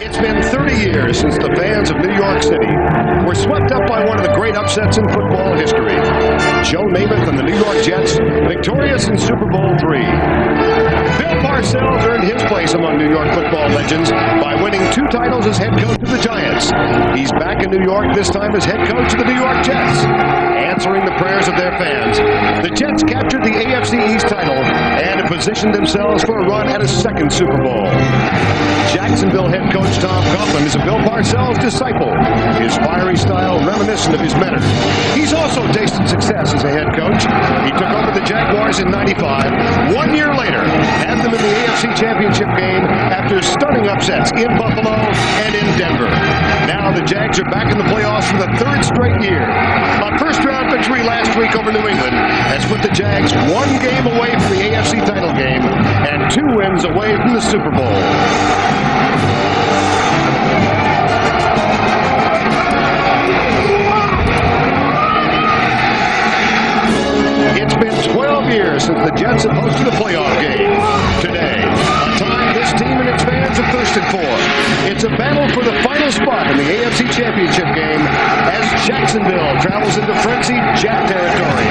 It's been 30 years since the fans of New York City were swept up by one of the great upsets in football history. Joe Namath and the New York Jets victorious in Super Bowl III. Bill Parcells earned his place among New York football legends by winning 2 titles as head coach of the Giants. He's back in New York, this time as head coach of the New York Jets. Answering the prayers of their fans, the Jets captured the AFC East title and have positioned themselves for a run at a second Super Bowl. Jacksonville head coach Tom Coughlin is a Bill Parcells disciple, his fiery style reminiscent of his mentor. He's also tasted success as a head coach. He took over the Jaguars in '95. 1 year later, had them in the AFC Championship game after stunning upsets in Buffalo and in Denver. Now the Jags are back in the playoffs for the 3rd straight year. A first-round victory last week over New England has put the Jags 1 game away from the AFC title game and 2 wins away from the Super Bowl. It's been 12 years since the Jets have hosted a playoff game. Today, a time this team and its fans have thirsted for. It's a battle for the final spot in the AFC Championship game as Jacksonville travels into frenzied Jet territory.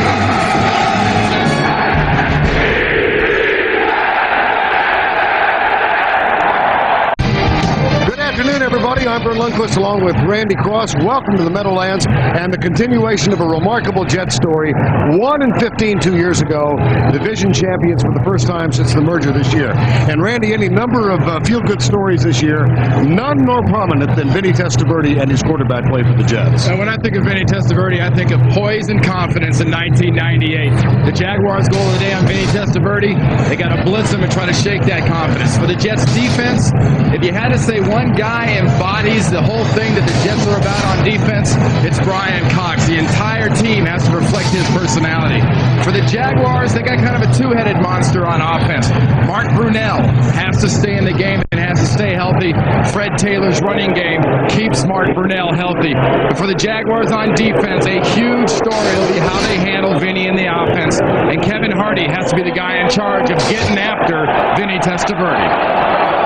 Good afternoon, everybody. I'm Vern Lundquist along with Randy Cross. Welcome to the Meadowlands and the continuation of a remarkable Jet story. 1-15 2 years ago, division champions for the first time since the merger this year. And Randy, any number of feel-good stories this year, none more prominent than Vinny Testaverde and his quarterback play for the Jets. When I think of Vinny Testaverde, I think of poise and confidence in 1998. The Jaguars' goal of the day on Vinny Testaverde, they got to blitz him and try to shake that confidence. For the Jets defense, if you had to say one guy embodies the whole thing that the Jets are about on defense, it's Brian Cox. The entire team has to reflect his personality. For the Jaguars, they got kind of a 2-headed monster on offense. Mark Brunell has to stay in the game and has to stay healthy. Fred Taylor's running game keeps Mark Brunell healthy. But for the Jaguars on defense, a huge story will be how they handle Vinny in the offense. And Kevin Hardy has to be the guy in charge of getting after Vinny Testaverde.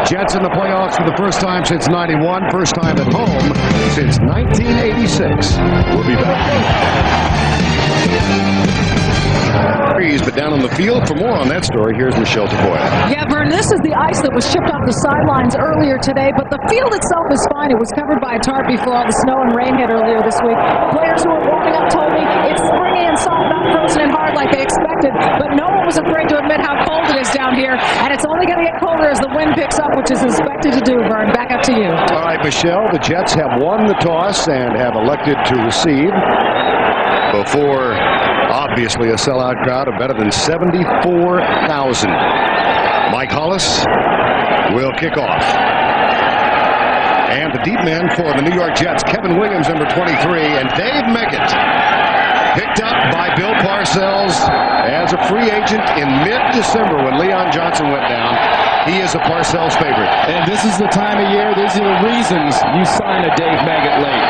Jets in the playoffs for the first time since '91, first time at home since 1986. We'll be back. But down on the field, for more on that story, here's Michelle Taboya. Yeah, Vern, this is the ice that was shipped off the sidelines earlier today, but the field itself is fine. It was covered by a tarp before all the snow and rain hit earlier this week. Players who were warming up told me it's springy and soft, not frozen and hard like they expected, but no one was afraid to admit how cold it is down here, and it's only going to get colder as the wind picks up, which is expected to do, Vern. Back up to you. All right, Michelle, the Jets have won the toss and have elected to receive before obviously a sellout crowd of better than 74,000. Mike Hollis will kick off. And the deep men for the New York Jets, Kevin Williams, number 23, and Dave Meggett, picked up by Bill Parcells as a free agent in mid-December when Leon Johnson went down. He is a Parcells favorite. And this is the time of year, these are the reasons you sign a Dave Meggett late.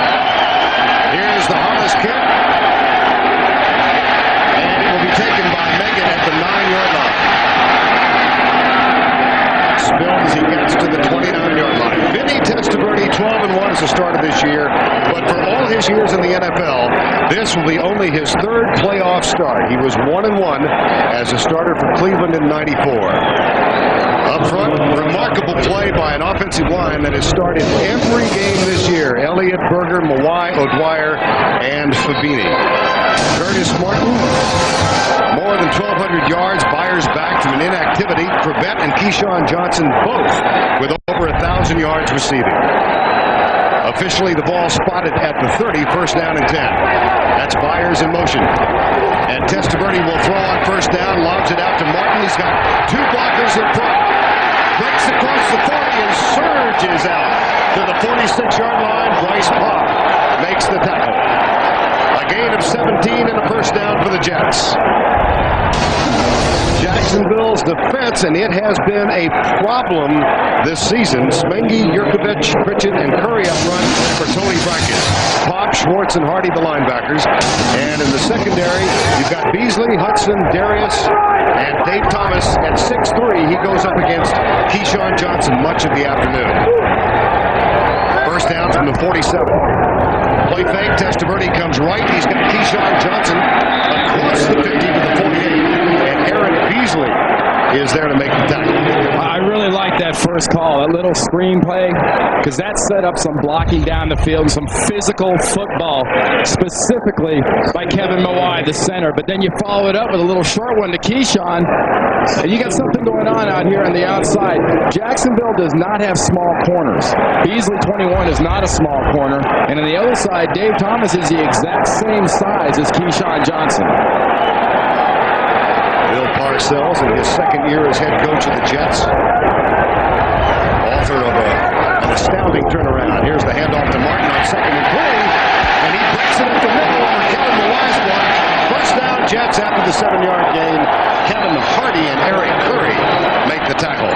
Here's the Hollis kick. Taken by Meggett at the 9-yard line. Spills, he gets to the 29-yard line. Vinny Testaverde, 12-1 as the start of this year, but for all his years in the NFL, this will be only his 3rd playoff start. He was 1-1 as a starter for Cleveland in '94. Up front, remarkable play by an offensive line that has started every game this year. Elliott, Berger, Mawai, O'Dwyer, and Fabini. Curtis Martin, more than 1,200 yards. Byers back from an inactivity. Corbett and Keyshawn Johnson both with over 1,000 yards receiving. Officially, the ball spotted at the 30, first down and 10. That's Byers in motion. And Testaverde will throw on first down, lobs it out to Martin. He's got 2 blockers in front. Breaks across the 40 and surges out to the 46-yard line. Bryce Pop makes the tackle. A gain of 17 and a first down for the Jets. Jacksonville's defense, and it has been a problem this season. Smengi, Yurkovich, Pritchett, and Curry up front for Tony Brackett. Pop, Schwartz, and Hardy, the linebackers. And in the secondary, you've got Beasley, Hudson, Darius, and Dave Thomas at 6'3". He goes up against Keyshawn Johnson much of the afternoon. the 47. Play fake. Testaverde comes right. He's got Keyshawn Johnson across the 50 to the 48. And Aaron Beasley is there to make the tackle. I really like that first call, that little screen play, because that set up some blocking down the field and some physical football, specifically by Kevin Mawai, the center. But then you follow it up with a little short one to Keyshawn, and you got something going on out here on the outside. Jacksonville does not have small corners. Beasley 21 is not a small corner, and on the other side, Dave Thomas is the exact same size as Keyshawn Johnson. Bill Parcells in his second year as head coach of the Jets. Author of an astounding turnaround. Here's the handoff to Martin on second and 20. And he breaks it up the middle over Kevin Mawai's block. First down Jets after the 7-yard gain. Kevin Hardy and Eric Curry make the tackle.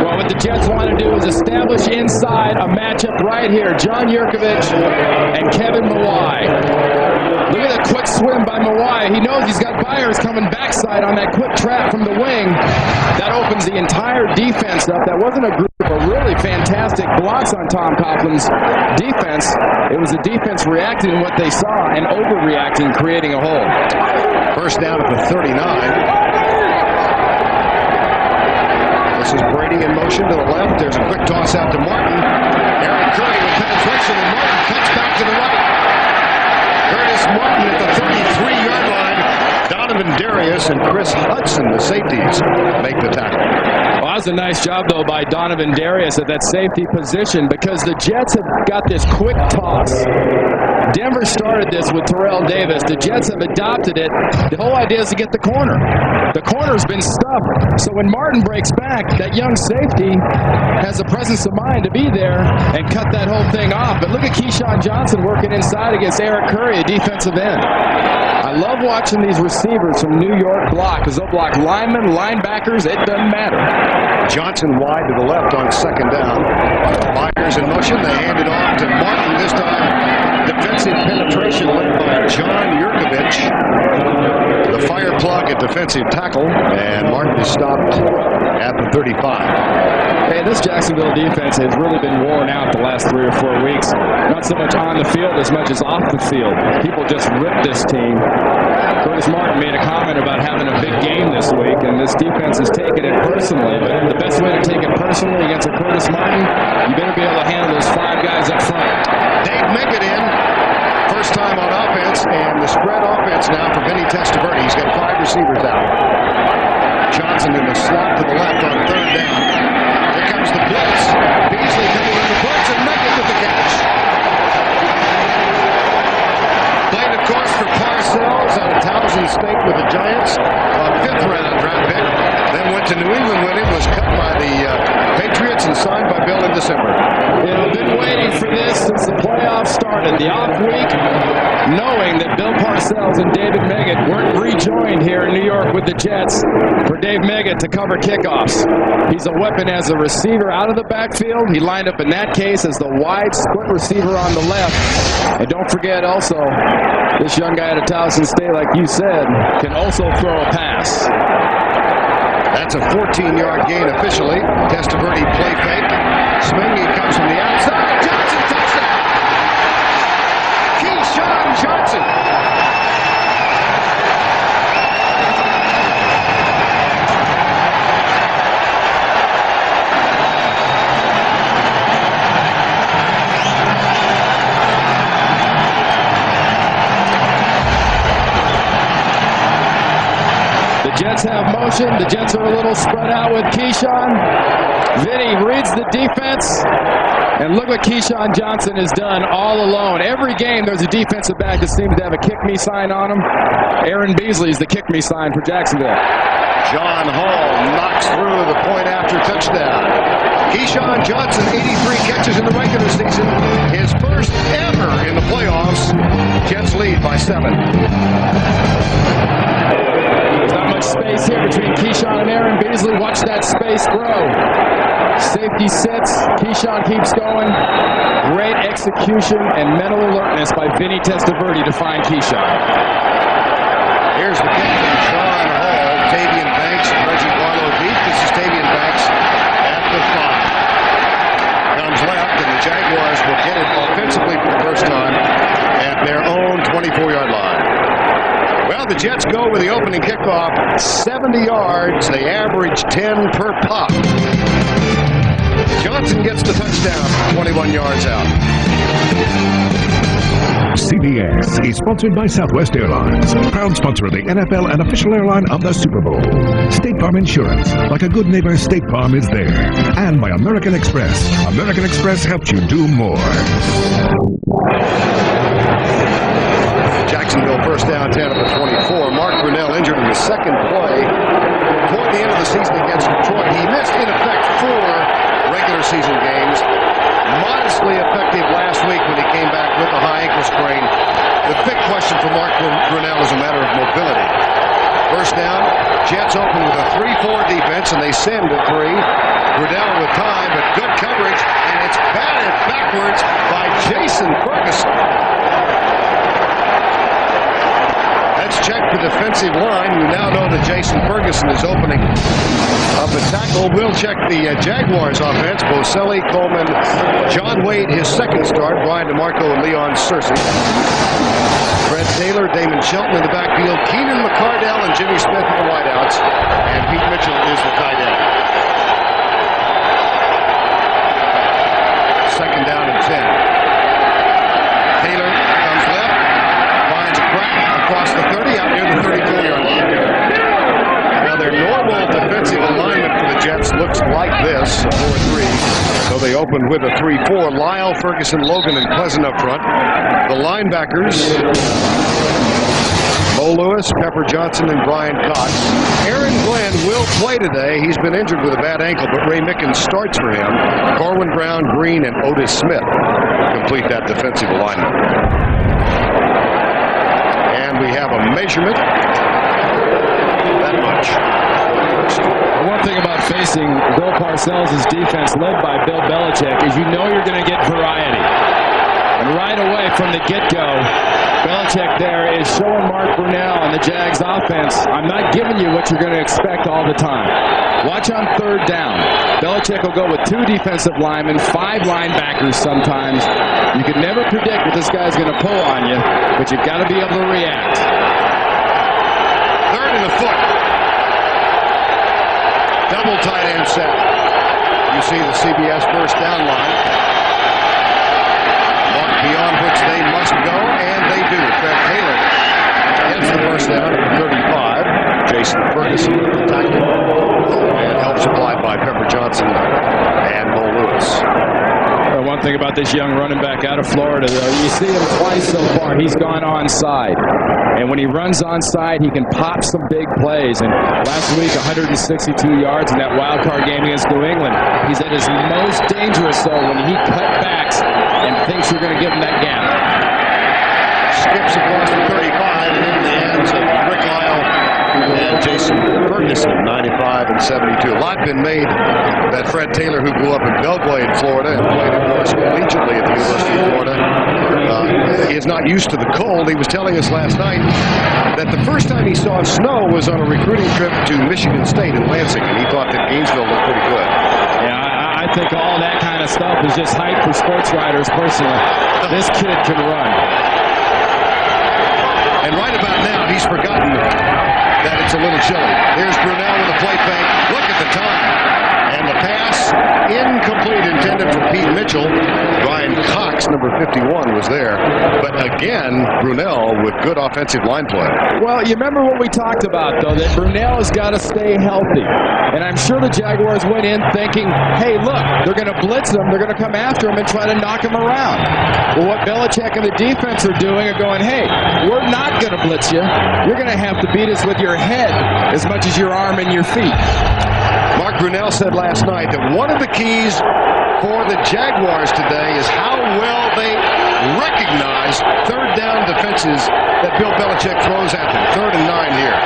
Well, what the Jets want to do is establish inside a matchup right here. John Yurkovich and Kevin Mawai. Look at that quick swim by Mawai. He knows he's got Byers coming backside on that quick trap from the wing. That opens the entire defense up. That wasn't a group of really fantastic blocks on Tom Coughlin's defense. It was the defense reacting to what they saw and overreacting, creating a hole. First down at the 39. This is Brady in motion to the left. There's a quick toss out to Martin. Aaron Curry with penetration, and Martin cuts back to the right. Curtis Martin at the 33-yard line. Donovan Darius and Chris Hudson, the safeties, make the tackle. Well, that was a nice job, though, by Donovan Darius at that safety position, because the Jets have got this quick toss. Denver started this with Terrell Davis. The Jets have adopted it. The whole idea is to get the corner. The corner's been stuffed. So when Martin breaks back, that young safety has the presence of mind to be there and cut that whole thing off. But look at Keyshawn Johnson working inside against Eric Curry, a defensive end. I love watching these receivers from New York block, because they'll block linemen, linebackers, it doesn't matter. Johnson wide to the left on second down. Myers in motion. They hand it off to Martin this time. Defensive penetration led by John Yurkovich. The fire plug at defensive tackle, and Martin is stopped at the 35. Hey, this Jacksonville defense has really been worn out the last 3 or 4 weeks. Not so much on the field as much as off the field. People just ripped this team. Curtis Martin made a comment about having a big game this week, and this defense is taking it personally. But the best way to take it personally against a Curtis Martin, you better be able to handle those 5 guys up front. Dave Minkett in. First time on offense, and the spread offense now for Vinny Testaverde. He's got 5 receivers out. Johnson in the slot to the left on third down. Here comes the blitz. Beasley coming in the blitz, and Minkett with the catch. Played, of course, for Parcells out of Towson State with the Giants. A 5th-round draft pick. Then went to New England when it was cut by the Patriots and signed by Bill in December. You know, been waiting for this since the playoffs started. The off week, knowing that Bill Parcells and David Meggett weren't rejoined here in New York with the Jets, for Dave Meggett to cover kickoffs. He's a weapon as a receiver out of the backfield. He lined up in that case as the wide split receiver on the left. And don't forget also, this young guy out of Towson State, like you said, can also throw a pass. That's a 14-yard gain officially. Testaverde play fake. Swinging comes from the outside. Johnson touchdown! Keyshawn Johnson. The Jets have motion. The Jets are a little spread out with Keyshawn. Vinny reads the defense. And look what Keyshawn Johnson has done all alone. Every game there's a defensive back that seems to have a kick-me sign on him. Aaron Beasley is the kick-me sign for Jacksonville. John Hall knocks through the point-after touchdown. Keyshawn Johnson, 83 catches in the regular season. His first ever in the playoffs. Jets lead by 7. There's not much space here between Keyshawn and Aaron Beasley. Watch that space grow. Safety sits. Keyshawn keeps going. Great execution and mental alertness by Vinny Testaverde to find Keyshawn. Here's the kick from Sean Hall. Tavian Banks and Reggie Barlow deep. This is Tavian Banks at the 5. Comes left, and the Jaguars Jets go with the opening kickoff. 70 yards. They average 10 per pop. Johnson gets the touchdown. 21 yards out. CBS is sponsored by Southwest Airlines, proud sponsor of the NFL and official airline of the Super Bowl. State Farm Insurance, like a good neighbor, State Farm is there. And by American Express. American Express helps you do more. Jacksonville first down, 10 of the 24. Mark Brunell injured in the second play toward the end of the season against Detroit. He missed, in effect, 4 regular season games. Modestly effective last week when he came back with a high ankle sprain. The big question for Mark Brunell is a matter of mobility. First down, Jets open with a 3-4 defense, and they send at 3. Brunell with time, but good coverage, and it's batted backwards by Jason Ferguson. Let's check the defensive line. We now know that Jason Ferguson is opening up a tackle. We'll check the Jaguars offense. Boselli, Coleman, John Wade, his second start. Brian DeMarco and Leon Searcy. Fred Taylor, Damon Shelton in the backfield. Keenan McCardell and Jimmy Smith in the wideouts. And Pete Mitchell is the tight end. Second down and 10. Taylor comes left. Finds a crack across the 30, out near the 34-yard line. Now their normal defensive alignment for the Jets looks like this, a 4-3. So they opened with a 3-4. Lyle, Ferguson, Logan, and Pleasant up front. The linebackers, Mo Lewis, Pepper Johnson, and Brian Cox. Aaron Glenn will play today. He's been injured with a bad ankle, but Ray Mickens starts for him. Corwin Brown, Green, and Otis Smith complete that defensive alignment. And we have a measurement. That much. One thing about facing Bill Parcells' defense led by Bill Belichick is you know you're going to get variety. And right away from the get-go, Belichick there is showing Mark Brunell and the Jags offense, I'm not giving you what you're going to expect all the time. Watch on third down. Belichick will go with 2 defensive linemen, 5 linebackers sometimes. You can never predict what this guy's going to pull on you, but you've got to be able to react. Third and a foot. Double tight end set. You see the CBS first down line. Mark beyond which they must go, and they do. Fred Taylor gets the first down at 35. Jason Ferguson with the tackle. And help supplied by Pepper Johnson and Mo Lewis. One thing about this young running back out of Florida, though, you see him twice so far. He's gone onside. And when he runs onside, he can pop some big plays. And last week, 162 yards in that wild card game against New England. He's at his most dangerous, though, when he cutbacks and thinks you're going to give him that gap. Skips across the 35 and into the hands of Rick Lyle and Jason Ferguson, 95 and 72. A lot been made that Fred Taylor, who grew up in Belgrade, in Florida, and played, of course, collegiately at the University of Florida, is not used to the cold. He was telling us last night that the first time he saw snow was on a recruiting trip to Michigan State in Lansing, and he thought that Gainesville looked pretty good. Yeah, I think all that kind of stuff is just hype for sports writers personally. This kid can run. And right about now, he's forgotten that it's a little chilly. Here's Brunell with a play fake. Look at the time. And the pass incomplete, intended for Pete Mitchell. Brian Cox, number 51, was there. But again, Brunell with good offensive line play. Well, you remember what we talked about, though, that Brunell has got to stay healthy. And I'm sure the Jaguars went in thinking, hey, look, they're going to blitz him. They're going to come after him and try to knock him around. Well, what Belichick and the defense are doing are going, hey, we're not going to blitz you. You're going to have to beat us with your head as much as your arm and your feet. Mark Brunell said last night that one of the keys for the Jaguars today is how well they recognize third down defenses that Bill Belichick throws at them. 3rd and 9 here.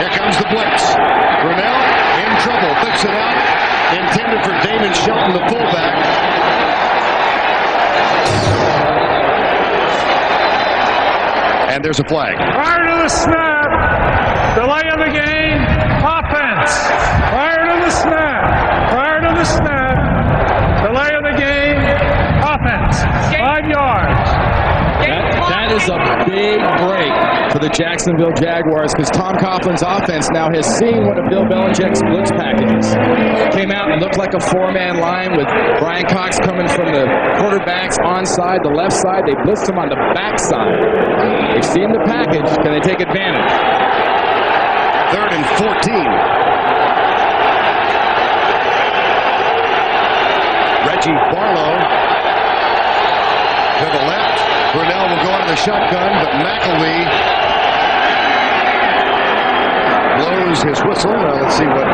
Here comes the blitz. Brunell in trouble, flicks it out. Intended for Damon Shelton, the fullback. And there's a flag. Prior to the snap, delay of the game, offense. Prior to the snap, delay of the game, offense. 5 yards. That is is a big break for the Jacksonville Jaguars because Tom Coughlin's offense now has seen one of Bill Belichick's blitz packages. Came out and looked like a four-man line with Brian Cox coming from the quarterbacks onside, the left side. They blitzed him on the backside. They've seen the package. Can they take advantage? 3rd and 14. Reggie Barlow to the left. Brunell will go out of the shotgun, but McElwee blows his whistle. Now let's see what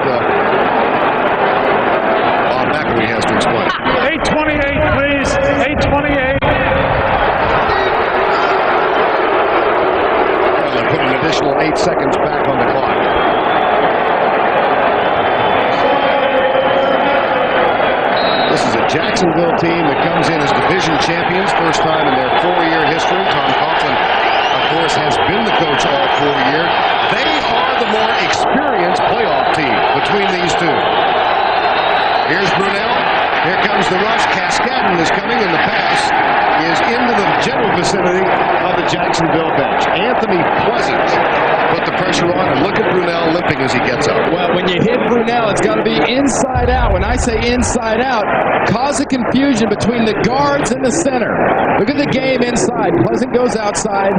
Bob McElwee has to explain. 8:28, please. 8:28. Well, they put an additional 8 seconds back on the clock. This is a Jacksonville team that comes in as division champions, first time in their 4-year history. Tom Coughlin, of course, has been the coach all 4 years. They are the more experienced playoff team between these two. Here's Brunell. Here comes the rush. Cascadden is coming, and the pass is into the general vicinity of the Jacksonville bench. Anthony Pleasant put the pressure on, and look at Brunell limping as he gets up. Well, when you hit Brunell, it's got to be inside out. When I say inside out, cause a confusion between the guards and the center. Look at the game inside. Pleasant goes outside,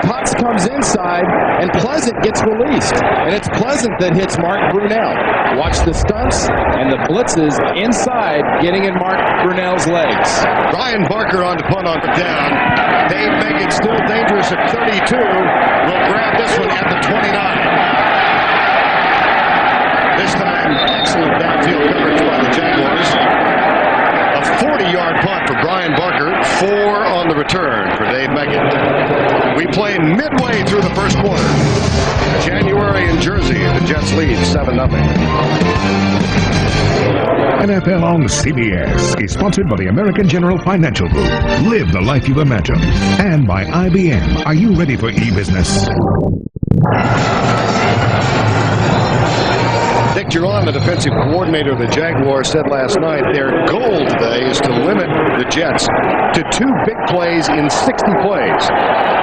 Cox comes inside, and Pleasant gets released. And it's Pleasant that hits Mark Brunell. Watch the stunts and the blitzes inside, getting in Mark Brunell's legs. Brian Barker on to punt on the down. Dave Megan still dangerous at 32. Will grab this one at the 29. This time, excellent downfield coverage by the Jaguars. A 40-yard punt for Brian Barker. 4 on the return for Dave Megan. We play midway through the first quarter. January in Jersey. The Jets lead 7-0. NFL on CBS is sponsored by the American General Financial Group. Live the life you've imagined. And by IBM. Are you ready for e-business? Dick Duran, the defensive coordinator of the Jaguars, said last night their goal today is to limit the Jets to 2 big plays in 60 plays.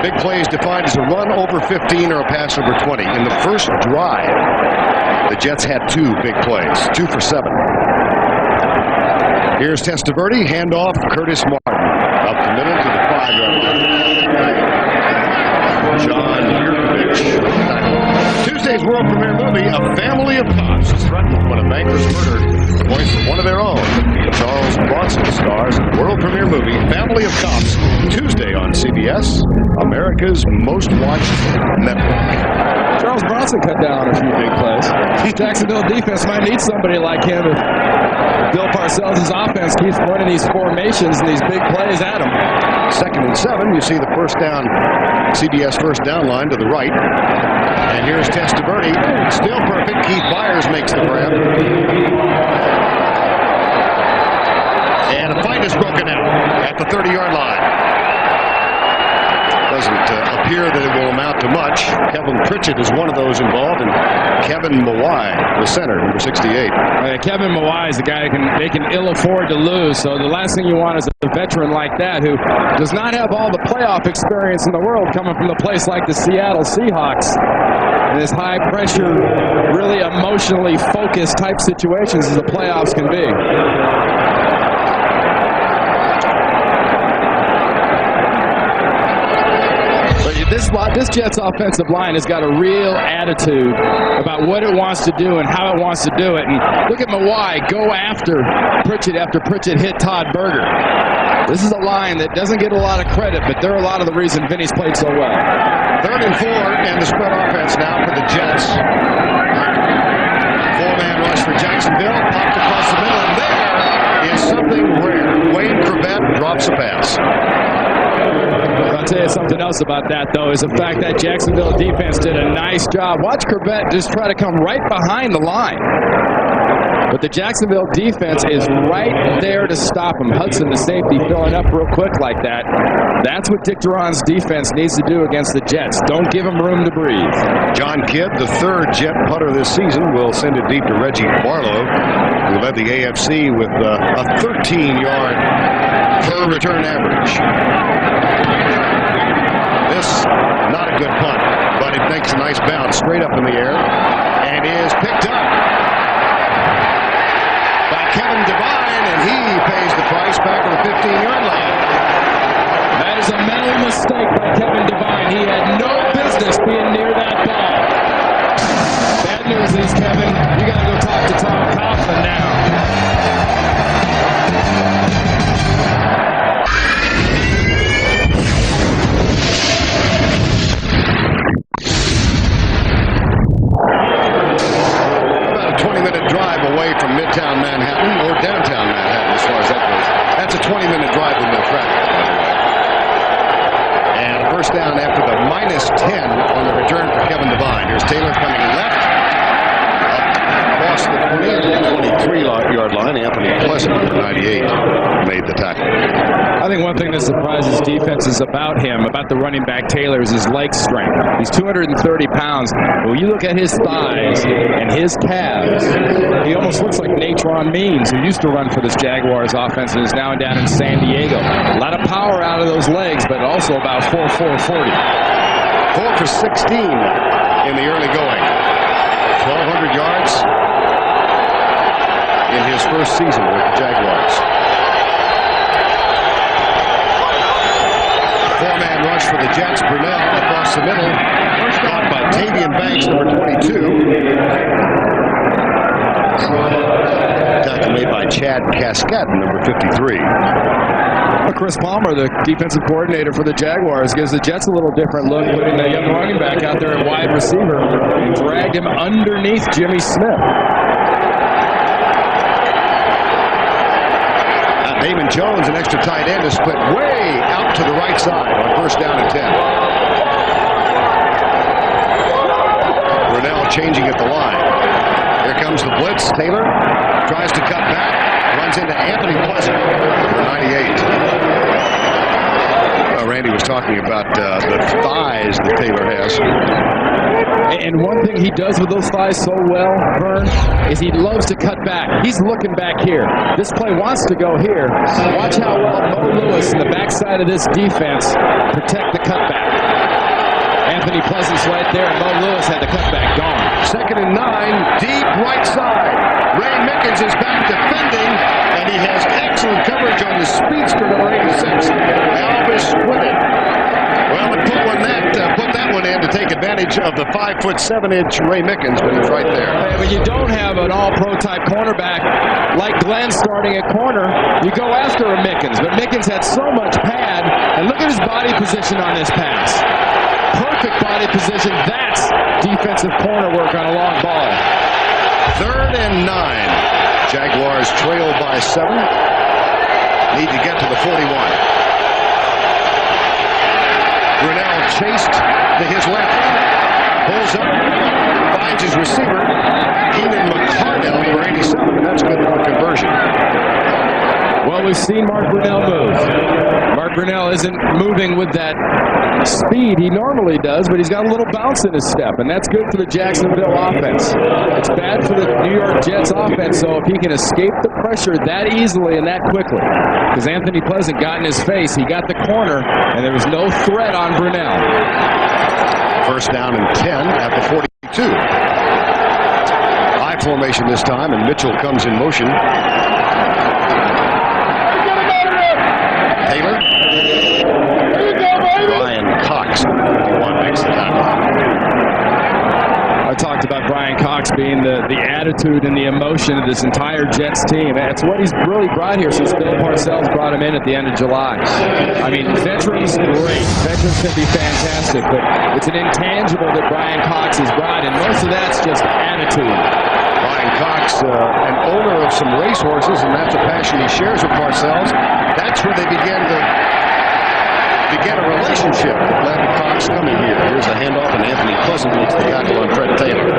Big plays defined as a run over 15 or a pass over 20. In the first drive, the Jets had 2 big plays, 2 for 7. Here's Testaverde, handoff, Curtis Martin. Up the middle to the 5-yard line. John Yurkovich. Tuesday's world premiere movie, A Family of Cops, is threatened when a banker's murdered the voice of one of their own. Charles Bronson stars in the world premiere movie, Family of Cops, Tuesday on CBS, America's most watched network. Charles Bronson cut down a few big plays. Jacksonville defense might need somebody like him if Bill Parcells' offense keeps running these formations and these big plays at him. 2nd and 7. You see the first down, CBS first down line to the right. And here's Testaverde. Still perfect. Keith Byers makes the grab. And a fight is broken out at the 30-yard line. Doesn't appear that it will amount to much. Kevin Pritchett is one of those involved, and Kevin Mawai, the center, number 68. Kevin Mawai is a guy they can ill afford to lose. So the last thing you want is a veteran like that who does not have all the playoff experience in the world coming from a place like the Seattle Seahawks. In this high pressure, really emotionally focused type situations as the playoffs can be. This Jets offensive line has got a real attitude about what it wants to do and how it wants to do it. And look at Mawai go after Pritchett hit Todd Berger. This is a line that doesn't get a lot of credit, but they're a lot of the reason Vinny's played so well. 3rd and 4, and the spread offense now for the Jets. 4-man rush for Jacksonville, popped across the middle, and there is something rare. Wayne Corbett drops a pass. I'll tell you something else about that, though, is the fact that Jacksonville defense did a nice job. Watch Corbett just try to come right behind the line. But the Jacksonville defense is right there to stop him. Hudson, the safety, filling up real quick like that. That's what Dick Duran's defense needs to do against the Jets. Don't give them room to breathe. John Kidd, the 3rd Jet punter this season, will send it deep to Reggie Barlow, who led the AFC with a 13-yard per return average. This, not a good punt, but it makes a nice bounce straight up in the air and is picked up by Kevin Devine, and he pays the price back on the 15-yard line. That is a mental mistake by Kevin Devine. He had no business being near that ball. Bad news is, Kevin, you got to go talk to Tom Coughlin now. About a 20-minute drive away from Midtown Manhattan or downtown Manhattan, as far as that goes. That's a 20-minute drive with no traffic, by the way. And a first down after the -10 on the return for Kevin Devine. Here's Taylor coming left. Across the 23-yard line, Anthony Pleasant, number 98, made the tackle. I think one thing that surprises defenses about him, about the running back Taylor, is his leg strength. He's 230 pounds. When you look at his thighs and his calves, he almost looks like Natron Means, who used to run for this Jaguars offense and is now down in San Diego. A lot of power out of those legs, but also about 4.40. 4 for 16 in the early going. 1,200 yards in his first season with the Jaguars. Four-man rush for the Jets. Brunell across the middle. Caught by Tavian Banks, number 22. Tackle made by Chad Cascade, number 53. Chris Palmer, the defensive coordinator for the Jaguars, gives the Jets a little different look, putting the young running back out there at wide receiver and dragged him underneath Jimmy Smith. Damon Jones, an extra tight end, is split way out to the right side on first down and 10. Brunell changing at the line. Here comes the blitz. Taylor tries to cut back, runs into Anthony Pleasant, number 98. Randy was talking about the thighs that Taylor has. And one thing he does with those thighs so well, Vern, is he loves to cut back. He's looking back here. This play wants to go here. Watch how well Mo Lewis in the backside of this defense protect the cutback. Anthony Pleasant's right there, and Mo Lewis had the cutback gone. 2nd and 9, deep right side. Ray Mickens is back defending, and he has excellent coverage on the speedster number 86. Alvis Squinted. Well, it put that one in to take advantage of the 5'7" Ray Mickens, but he's right there. When you don't have an all-pro type cornerback like Glenn starting at corner, you go after a Mickens. But Mickens had so much pad, and look at his body position on this pass. Perfect body position. That's defensive corner work on a long ball. 3rd and 9. Jaguars trail by 7. Need to get to the 41. Brunell chased to his left. Pulls up. Finds his receiver. Keenan McCardell, number 87, and that's good for conversion. Well, we've seen Mark Brunell move. Mark Brunell isn't moving with that speed he normally does, but he's got a little bounce in his step, and that's good for the Jacksonville offense. It's bad for the New York Jets offense, so if he can escape the pressure that easily and that quickly, because Anthony Pleasant got in his face, he got the corner, and there was no threat on Brunell. First down and 10 at the 42. I formation this time, and Mitchell comes in motion. Taylor. Brian Cox, 51, makes the tackle. I talked about Brian Cox being the attitude and the emotion of this entire Jets team. That's what he's really brought here since Bill Parcells brought him in at the end of July. I mean, veterans, great. Veterans can be fantastic, but it's an intangible that Brian Cox has brought, and most of that's just attitude. Brian Cox, an owner of some racehorses, and that's a passion he shares with Parcells. That's where they began a relationship that led to Cox coming here. Here's a handoff, and Anthony Pleasant makes the tackle on Fred Taylor.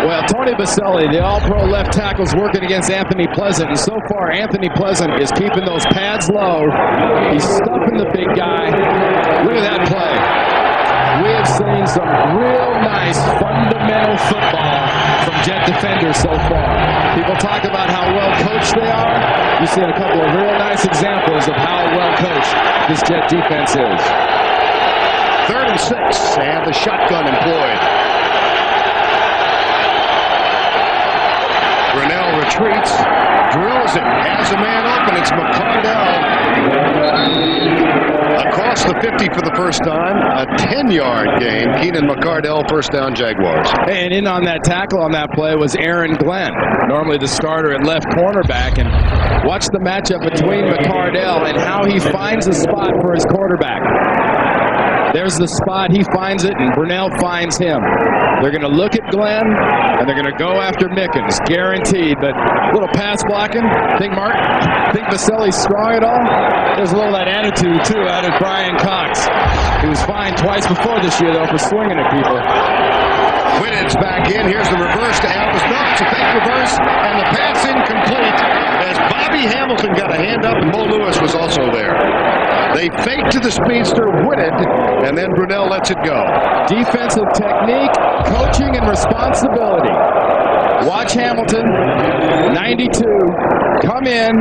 Well, Tony Baselli, the all-pro left tackle, is working against Anthony Pleasant, and so far Anthony Pleasant is keeping those pads low. He's stuffing the big guy. Look at that play. We have seen some real nice fundamental football from Jet defenders so far. People talk about how well coached they are. You've seen a couple of real nice examples of how well coached this Jet defense is. 3rd and 6, and the shotgun employed. Brunell retreats, drills it, has a man open. It's McCardell. Across the 50 for the first time, a 10-yard gain. Keenan McCardell, first down, Jaguars. And in on that tackle on that play was Aaron Glenn, normally the starter at left cornerback. And watch the matchup between McCardell and how he finds a spot for his quarterback. There's the spot, he finds it, and Brunell finds him. They're going to look at Glenn, and they're going to go after Mickens, guaranteed. But a little pass blocking. Think Baselli's strong at all? There's a little of that attitude, too, out of Brian Cox. He was fined twice before this year, though, for swinging at people. Quinn's back in. Here's the reverse to Alvis. No, it's a fake reverse, and the pass incomplete as Bobby Hamilton got a hand up, and Mo Lewis was also there. They fake to the speedster, Whitted, and then Brunell lets it go. Defensive technique, coaching, and responsibility. Watch Hamilton, 92, come in,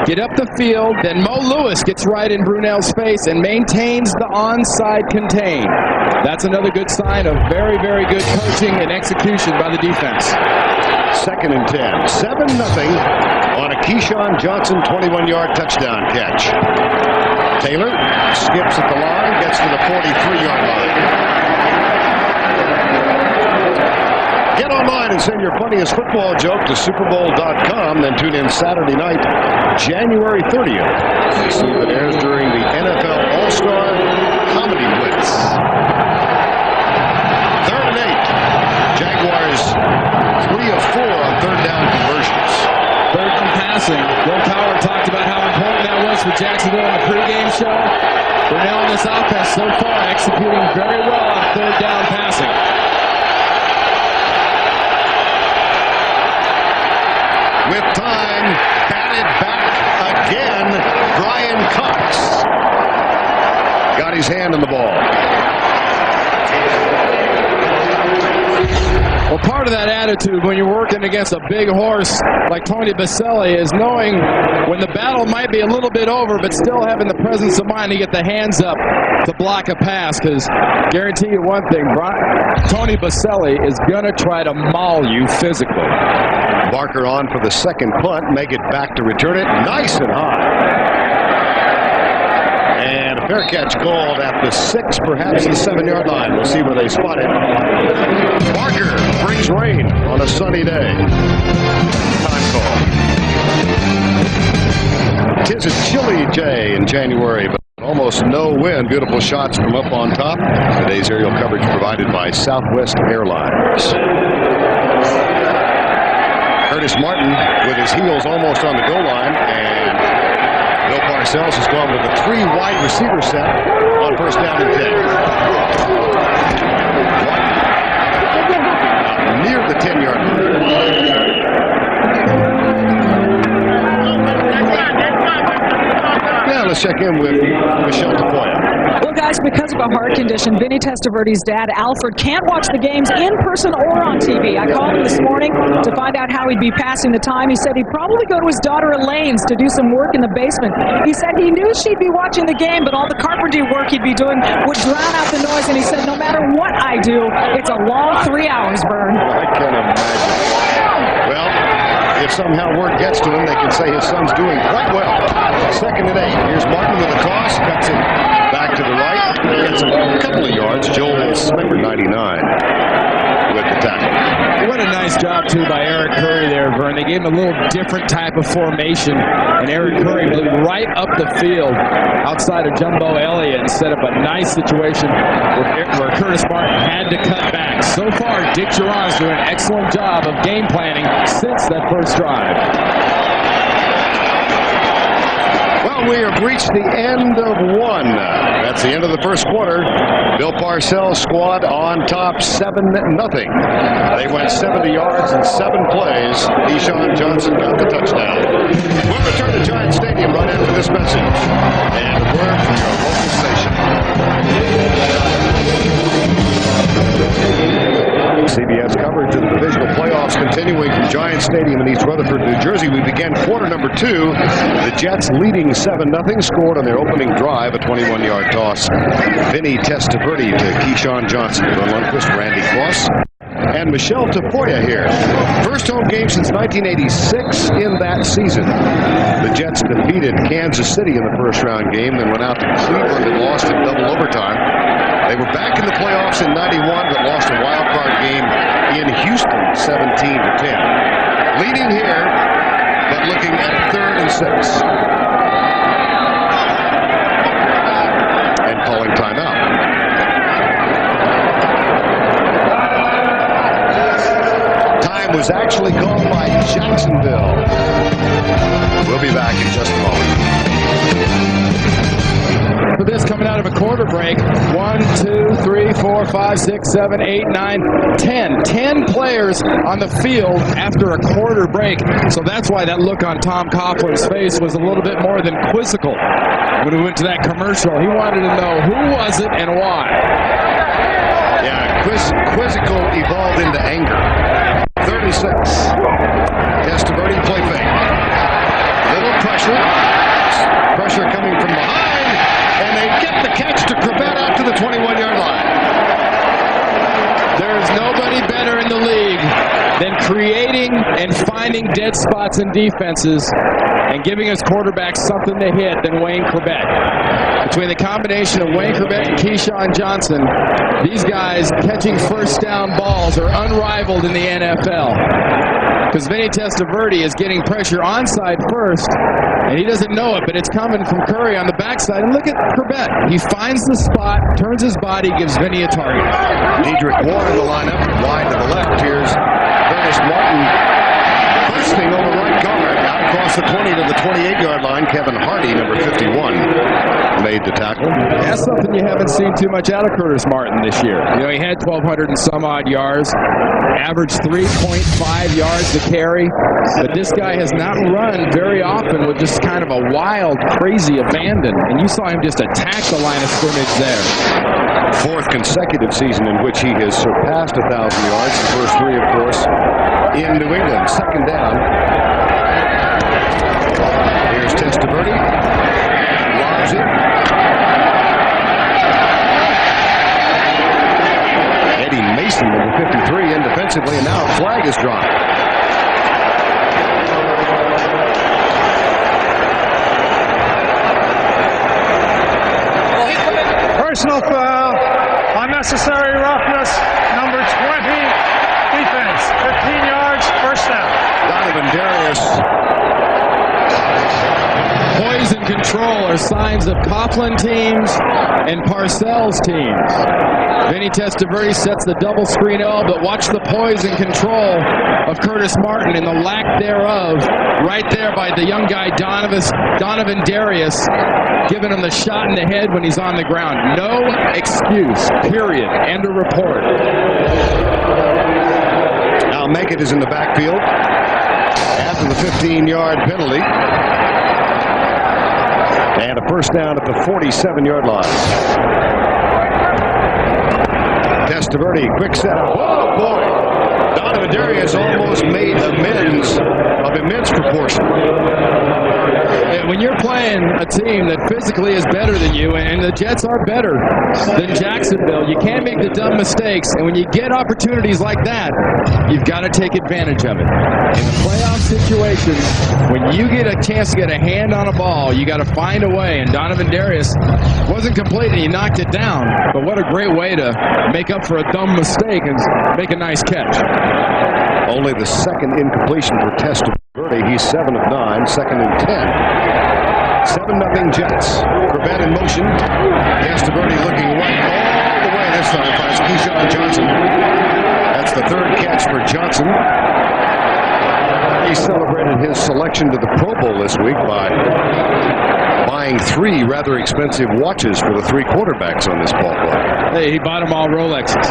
get up the field, then Mo Lewis gets right in Brunell's face and maintains the onside contain. That's another good sign of very, very good coaching and execution by the defense. 2nd and 10, 7-0 on a Keyshawn Johnson 21-yard touchdown catch. Taylor skips at the line, gets to the 43-yard line. Get online and send your funniest football joke to SuperBowl.com, then tune in Saturday night, January 30th. See if it airs during the NFL All-Star Comedy Blitz. 3rd and 8. Jaguars 3 of 4 on 3rd down conversions. 3rd and passing. Bill Cowher talked about how important that was for Jacksonville in the pregame show. Brunell in this offense so far executing very well on 3rd down passing. With time, batted back again, Brian Cox got his hand on the ball. Well, part of that attitude when you're working against a big horse like Tony Baselli is knowing when the battle might be a little bit over, but still having the presence of mind to get the hands up to block a pass, because guarantee you one thing, Tony Baselli is going to try to maul you physically. Barker on for the 2nd punt, make it back to return it, nice and high. And a fair catch called at the 6, perhaps the 7-yard line. We'll see where they spot it. Barker brings rain on a sunny day. Time call. 'Tis a chilly day in January, but almost no wind. Beautiful shots from up on top. Today's aerial coverage provided by Southwest Airlines. Curtis Martin with his heels almost on the goal line, and Bill Parcells has gone with a 3 wide receiver set on 1st down and 10. Martin near the 10-yard line. Now let's check in with Michelle Tafoya. Well, guys, because of a heart condition, Vinny Testaverde's dad, Alfred, can't watch the games in person or on TV. I called him this morning to find out how he'd be passing the time. He said he'd probably go to his daughter Elaine's to do some work in the basement. He said he knew she'd be watching the game, but all the carpentry work he'd be doing would drown out the noise. And he said, no matter what I do, it's a long 3 hours, Vern. I can imagine. Well, if somehow word gets to him, they can say his son's doing quite well. 2nd and 8. Here's Martin with a toss, cuts it back to the right, gets a couple of yards. Joel Smith, 99, with the tackle. What a nice job, too, by Eric Curry there, Vern. They gave him a little different type of formation, and Eric Curry blew right up the field outside of Jumbo Elliott and set up a nice situation where Curtis Martin had to cut back. So far, Dick Geron's doing an excellent job of game planning since that first drive. Well, we have reached the end of 1. That's the end of the first quarter. Bill Parcells' squad on top 7-0. They went 70 yards in 7 plays. Keyshawn Johnson got the touchdown. We'll return to Giant Stadium right after this message. And a word from your local station. CBS coverage of the divisional playoffs continuing from Giant Stadium in East Rutherford, New Jersey. We began quarter number 2. The Jets leading 7-0, scored on their opening drive, a 21-yard toss. Vinny Testaverde to Keyshawn Johnson. Bill Lundquist, Randy Cross, and Michelle Tafoya here. First home game since 1986 in that season. The Jets defeated Kansas City in the first round game, then went out to Cleveland and lost in double overtime. They were back in the playoffs in 91, but lost a wild card game in Houston, 17-10. Leading here, but looking at 3rd and 6. And calling timeout. Time was actually called by Jacksonville. We'll be back in just a moment. For this coming out of a quarter break, 1, 2, 3, 4, 5, 6, 7, 8, 9, 10. 10 players on the field after a quarter break. So that's why that look on Tom Coughlin's face was a little bit more than quizzical when we went to that commercial. He wanted to know who was it and why. Yeah, quizzical evolved into anger. 36. Testaverde play fake. Little pressure. Pressure coming from behind. And they get the catch to Corbett out to the 21-yard line. There's nobody better in the league than creating and finding dead spots in defenses and giving his quarterback something to hit than Wayne Corbett. Between the combination of Wayne Corbett and Keyshawn Johnson, these guys catching first down balls are unrivaled in the NFL. Because Vinny Testaverde is getting pressure onside first, and he doesn't know it, but it's coming from Curry on the backside. And look at Corbett. He finds the spot, turns his body, gives Vinny a target. Dedrick Warren in the lineup, wide to the left. Here's Curtis Martin bursting over right guard, out across the 20 to the 28-yard line. Kevin Hardy, number 51, made the tackle. That's something you haven't seen too much out of Curtis Martin this year. You know, he had 1,200 and some odd yards, averaged 3.5 yards to carry, but this guy has not run very often with just kind of a wild, crazy abandon, and you saw him just attack the line of scrimmage there. 4th consecutive season in which he has surpassed 1,000 yards. The first 3, of course, in New England. 2nd down. Here's Testaverde. Lobs it. Eddie Mason, number 53, in defensively, and now a flag is dropped. Personal foul, unnecessary roughness, number 20, defense, 15 yards, first down. Donovan Darius. Poise and control are signs of Coughlin teams and Parcells teams. Vinny Testaverde sets the double screen L, but watch the poise and control of Curtis Martin and the lack thereof right there by the young guy Donovan Darius, giving him the shot in the head when he's on the ground. No excuse, period. End of report. Now Meggett is in the backfield after the 15-yard penalty. And a first down at the 47-yard line. Testaverde, quick setup. Oh, boy. Donovan Darius almost made amends of immense proportion. When you're playing a team that physically is better than you, and the Jets are better than Jacksonville, you can't make the dumb mistakes. And when you get opportunities like that, you've got to take advantage of it. In the playoff situation, when you get a chance to get a hand on a ball, you got to find a way. And Donovan Darius wasn't complete, and he knocked it down. But what a great way to make up for a dumb mistake and make a nice catch. Only the 2nd incompletion for Testaverde. He's 7 of 9, 2nd and 10. 7-0 Jets. Corbett in motion. Testaverde looking right all the way this time. Finds Keyshawn Johnson. That's the 3rd catch for Johnson. He celebrated his selection to the Pro Bowl this week by buying 3 rather expensive watches for the 3 quarterbacks on this ball club. Hey, he bought them all Rolexes.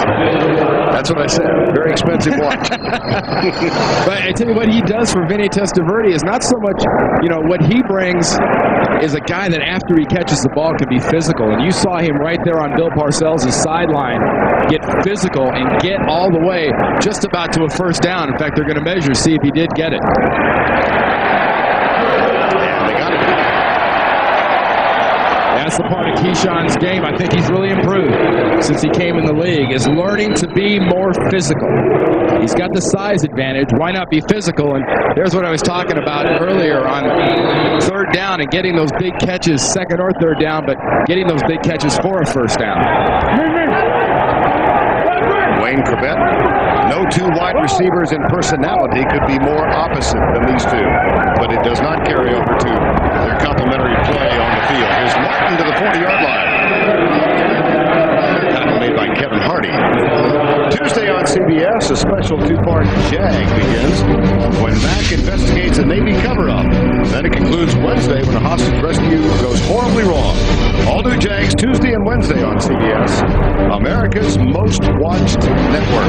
That's what I said. Very expensive watch. But I tell you what he does for Vinny Testaverde is not so much, what he brings is a guy that after he catches the ball can be physical. And you saw him right there on Bill Parcells' sideline get physical and get all the way just about to a first down. In fact, they're going to measure, see if he did get it. That's the part of Keyshawn's game I think he's really improved since he came in the league, is learning to be more physical. He's got the size advantage. Why not be physical? And there's what I was talking about earlier on third down and getting those big catches, second or third down, but getting those big catches for a first down. Wayne Corbett, no 2 wide receivers in personality could be more opposite than these 2, but it does not carry over to their complementary play on the field. Here's Martin to the 40-yard line. Tackle made by Kevin Hardy. Tuesday on CBS, a special 2-part Jag begins when Mac investigates a Navy cover-up. Then it concludes Wednesday when a hostage rescue goes horribly wrong. All new Jags Tuesday and Wednesday on CBS, America's most watched network.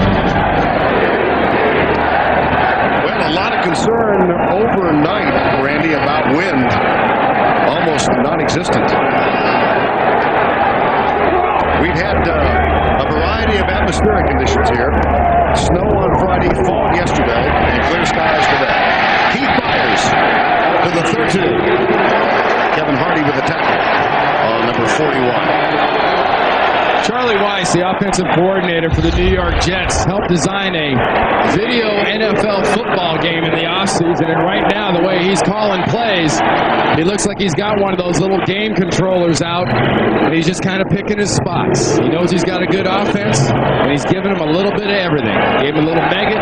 Well, a lot of concern overnight, Randy, about wind. Almost non-existent. We've had a variety of atmospheric conditions here. Snow on Friday, fog yesterday, and clear skies today. Keith Byers to the 13. Kevin Hardy with the tackle on number 41. Charlie Weiss, the offensive coordinator for the New York Jets, helped design a video NFL football game in the offseason. And right now, the way he's calling plays, he looks like he's got one of those little game controllers out, and he's just kind of picking his spots. He knows he's got a good offense, and he's giving him a little bit of everything. Gave him a little Meggett,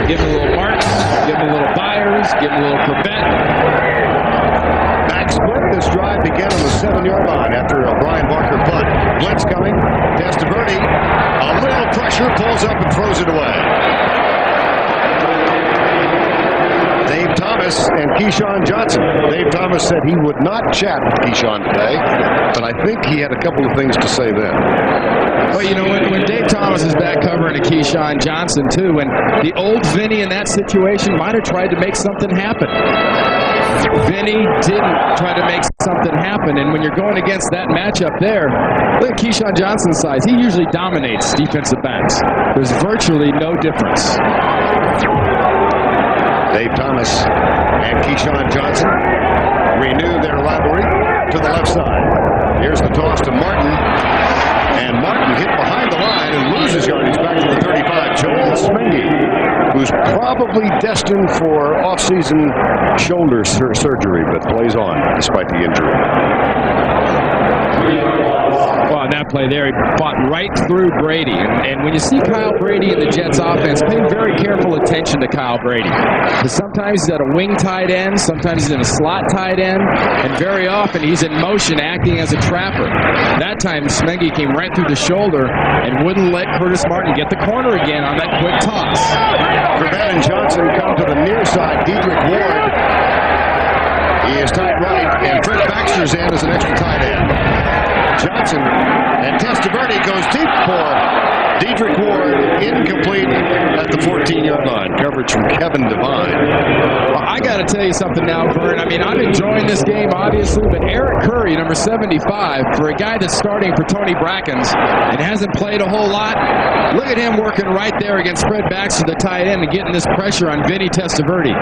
gave him a little Marks, gave him a little Byers, gave him a little Corbett. Back split. This drive began on the 7-yard line after a Brian Barker punt. Blitz coming. Testaverde, a little pressure, pulls up and throws it away. Dave Thomas and Keyshawn Johnson. Dave Thomas said he would not chat with Keyshawn today, but I think he had a couple of things to say then. Well, when Dave Thomas is back covering a Keyshawn Johnson, too, and the old Vinny in that situation might have tried to make something happen. Vinny didn't try to make something happen, and when you're going against that matchup there, look at Keyshawn Johnson's size. He usually dominates defensive backs. There's virtually no difference. Dave Thomas and Keyshawn Johnson renew their rivalry to the left side. Here's the toss to Martin, and Martin hit behind the line and loses yardage back to the 35. Joel Smengi, who's probably destined for off-season shoulder surgery, but plays on despite the injury. Well, on that play there, he fought right through Brady. And when you see Kyle Brady in the Jets offense, pay very careful attention to Kyle Brady. Because sometimes he's at a wing tight end, sometimes he's in a slot tight end, and very often he's in motion acting as a trapper. That time, Smengi came right through the shoulder and wouldn't let Curtis Martin get the corner again on that quick toss. Corbett and Johnson come to the near side. Dedrick Ward, he is tight right, and Fred Baxter's in as an extra tight end. Johnson and Testaverde goes deep for Dedrick Ward, incomplete at the 14-yard line. Coverage from Kevin Devine. Well, I got to tell you something now, Vern. I mean, I'm enjoying this game, obviously, but Eric Curry, number 75, for a guy that's starting for Tony Brackens and hasn't played a whole lot, look at him working right there against Fred Baxter, the tight end, and getting this pressure on Vinny Testaverde.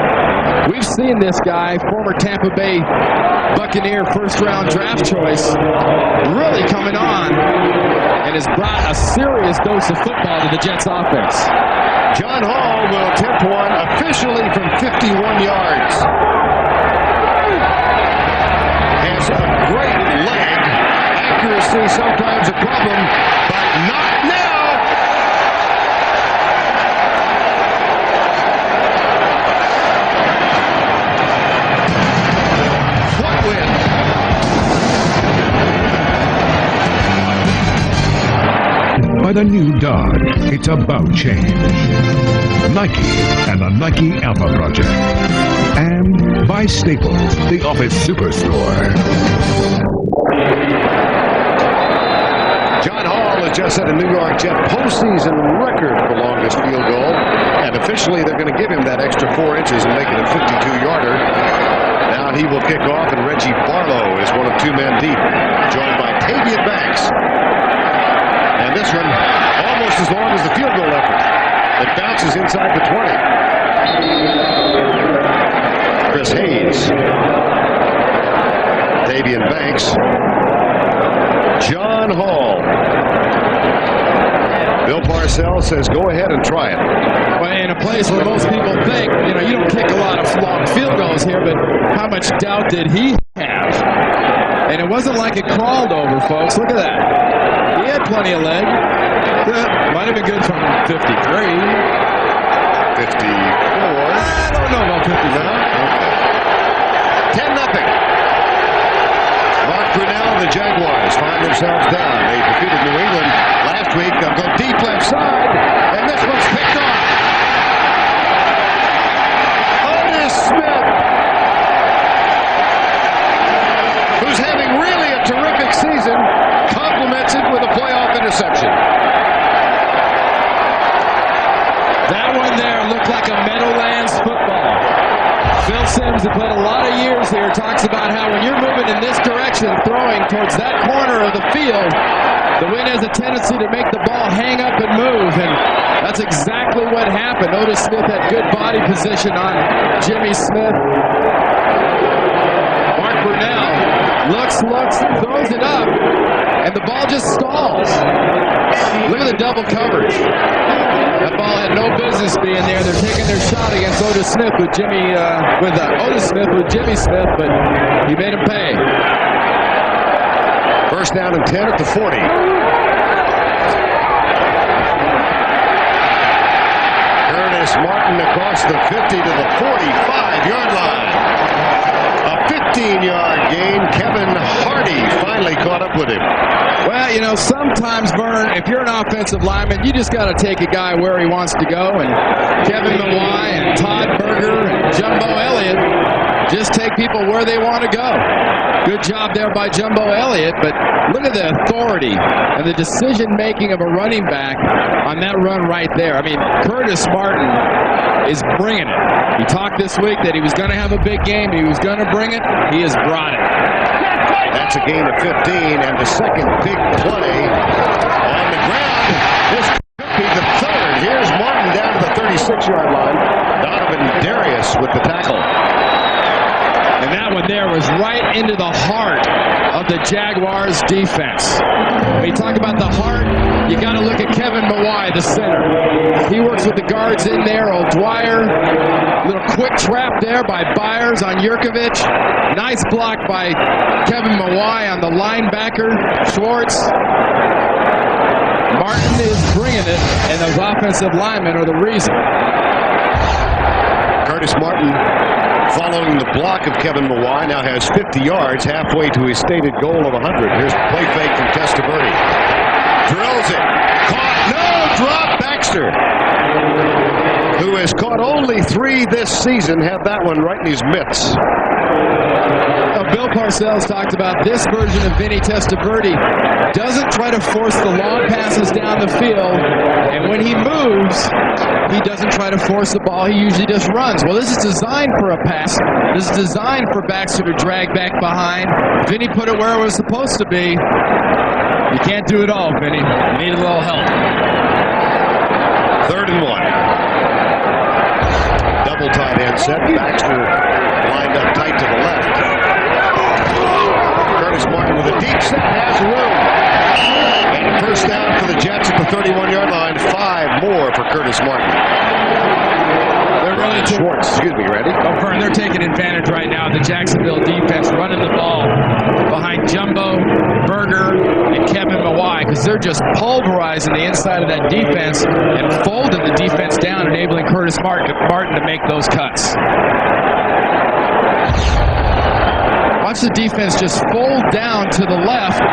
We've seen this guy, former Tampa Bay Buccaneer first-round draft choice, really coming on and has brought a serious dose of football to the Jets offense. John Hall will attempt one officially from 51 yards. Has a great leg. Accuracy sometimes a problem, but not now. What win? By the new Dodge, it's about change. Nike and the Nike Alpha Project. And by Staples, the office superstore. John Hall has just set a New York Jet postseason record for longest field goal. And officially, they're going to give him that extra 4 inches and make it a 52-yarder. Now he will kick off, and Reggie Barlow is one of 2 men deep, joined by Tavian Banks. And this one, almost as long as the field goal effort. It bounces inside the 20. Chris Hayes. Tavian Banks. John Hall. Bill Parcells says, go ahead and try it. Well, in a place where most people think, you don't kick a lot of long field goals here, but how much doubt did he have? And it wasn't like it crawled over, folks. Look at that. He had plenty of leg. Might have been good from 53. 54. I don't know about 54. Okay. 10-0. Mark Brunell and the Jaguars find themselves down. They defeated New England last week. They'll go deep left side, and this one's picked off. Otis Smith, who's having really a terrific season, compliments it with a playoff interception. That one there looked like a Meadowlands football. Phil Simms, who played a lot of years here, talks about how when you're moving in this direction, throwing towards that corner of the field, the wind has a tendency to make the ball hang up and move, and that's exactly what happened. Otis Smith had good body position on Jimmy Smith. Mark Brunell looks, throws it up, and the ball just stalls. Look at the double coverage. That ball had no business being there. They're taking their shot against Otis Smith with Otis Smith with Jimmy Smith, but he made him pay. First down and 10 at the 40. Curtis Martin across the 50 to the 45-yard line. A 15-yard gain. Kevin Hardy finally caught up with him. Well, sometimes, Vern, if you're an offensive lineman, you just got to take a guy where he wants to go. And Kevin Mawai and Todd Berger and Jumbo Elliott just take people where they want to go. Good job there by Jumbo Elliott, but look at the authority and the decision-making of a running back on that run right there. I mean, Curtis Martin is bringing it. He talked this week that he was going to have a big game. He was going to bring it. He has brought it. That's a gain of 15, and the second big play on the ground. This could be the third. Here's Martin down to the 36-yard line. Donovan Darius with the tackle. And that one there was right into the heart of the Jaguars defense. When you talk about the heart, you got to look at Kevin Mawai, the center. He works with the guards in there. O'Dwyer, little quick trap there by Byers on Yurkovich. Nice block by Kevin Mawai on the linebacker, Schwartz. Martin is bringing it, and those offensive linemen are the reason. Curtis Martin, following the block of Kevin Mawai, now has 50 yards, halfway to his stated goal of 100. Here's the play fake from Testaverde. Drills it. Caught. No! Drop. Baxter, who has caught only 3 this season, had that one right in his mitts. Bill Parcells talked about this version of Vinny Testaverde. Doesn't try to force the long passes down the field, and when he moves, he doesn't try to force the ball. He usually just runs. Well, this is designed for a pass. This is designed for Baxter to drag back behind. Vinny put it where it was supposed to be. You can't do it all, Vinny. You need a little help. 3rd and 1. Double tight end set. Baxter lined up tight to the left. Curtis Martin with a deep set has room. And first down for the Jets at the 31-yard line. 5 more for Curtis Martin. They're really Schwartz, excuse me, Randy. Vern, they're taking advantage right now of the Jacksonville defense running the ball behind Jumbo, Berger, and Kevin Mawai, because they're just pulverizing the inside of that defense and folding the defense down, enabling Curtis Martin to make those cuts. Watch the defense just fold down to the left,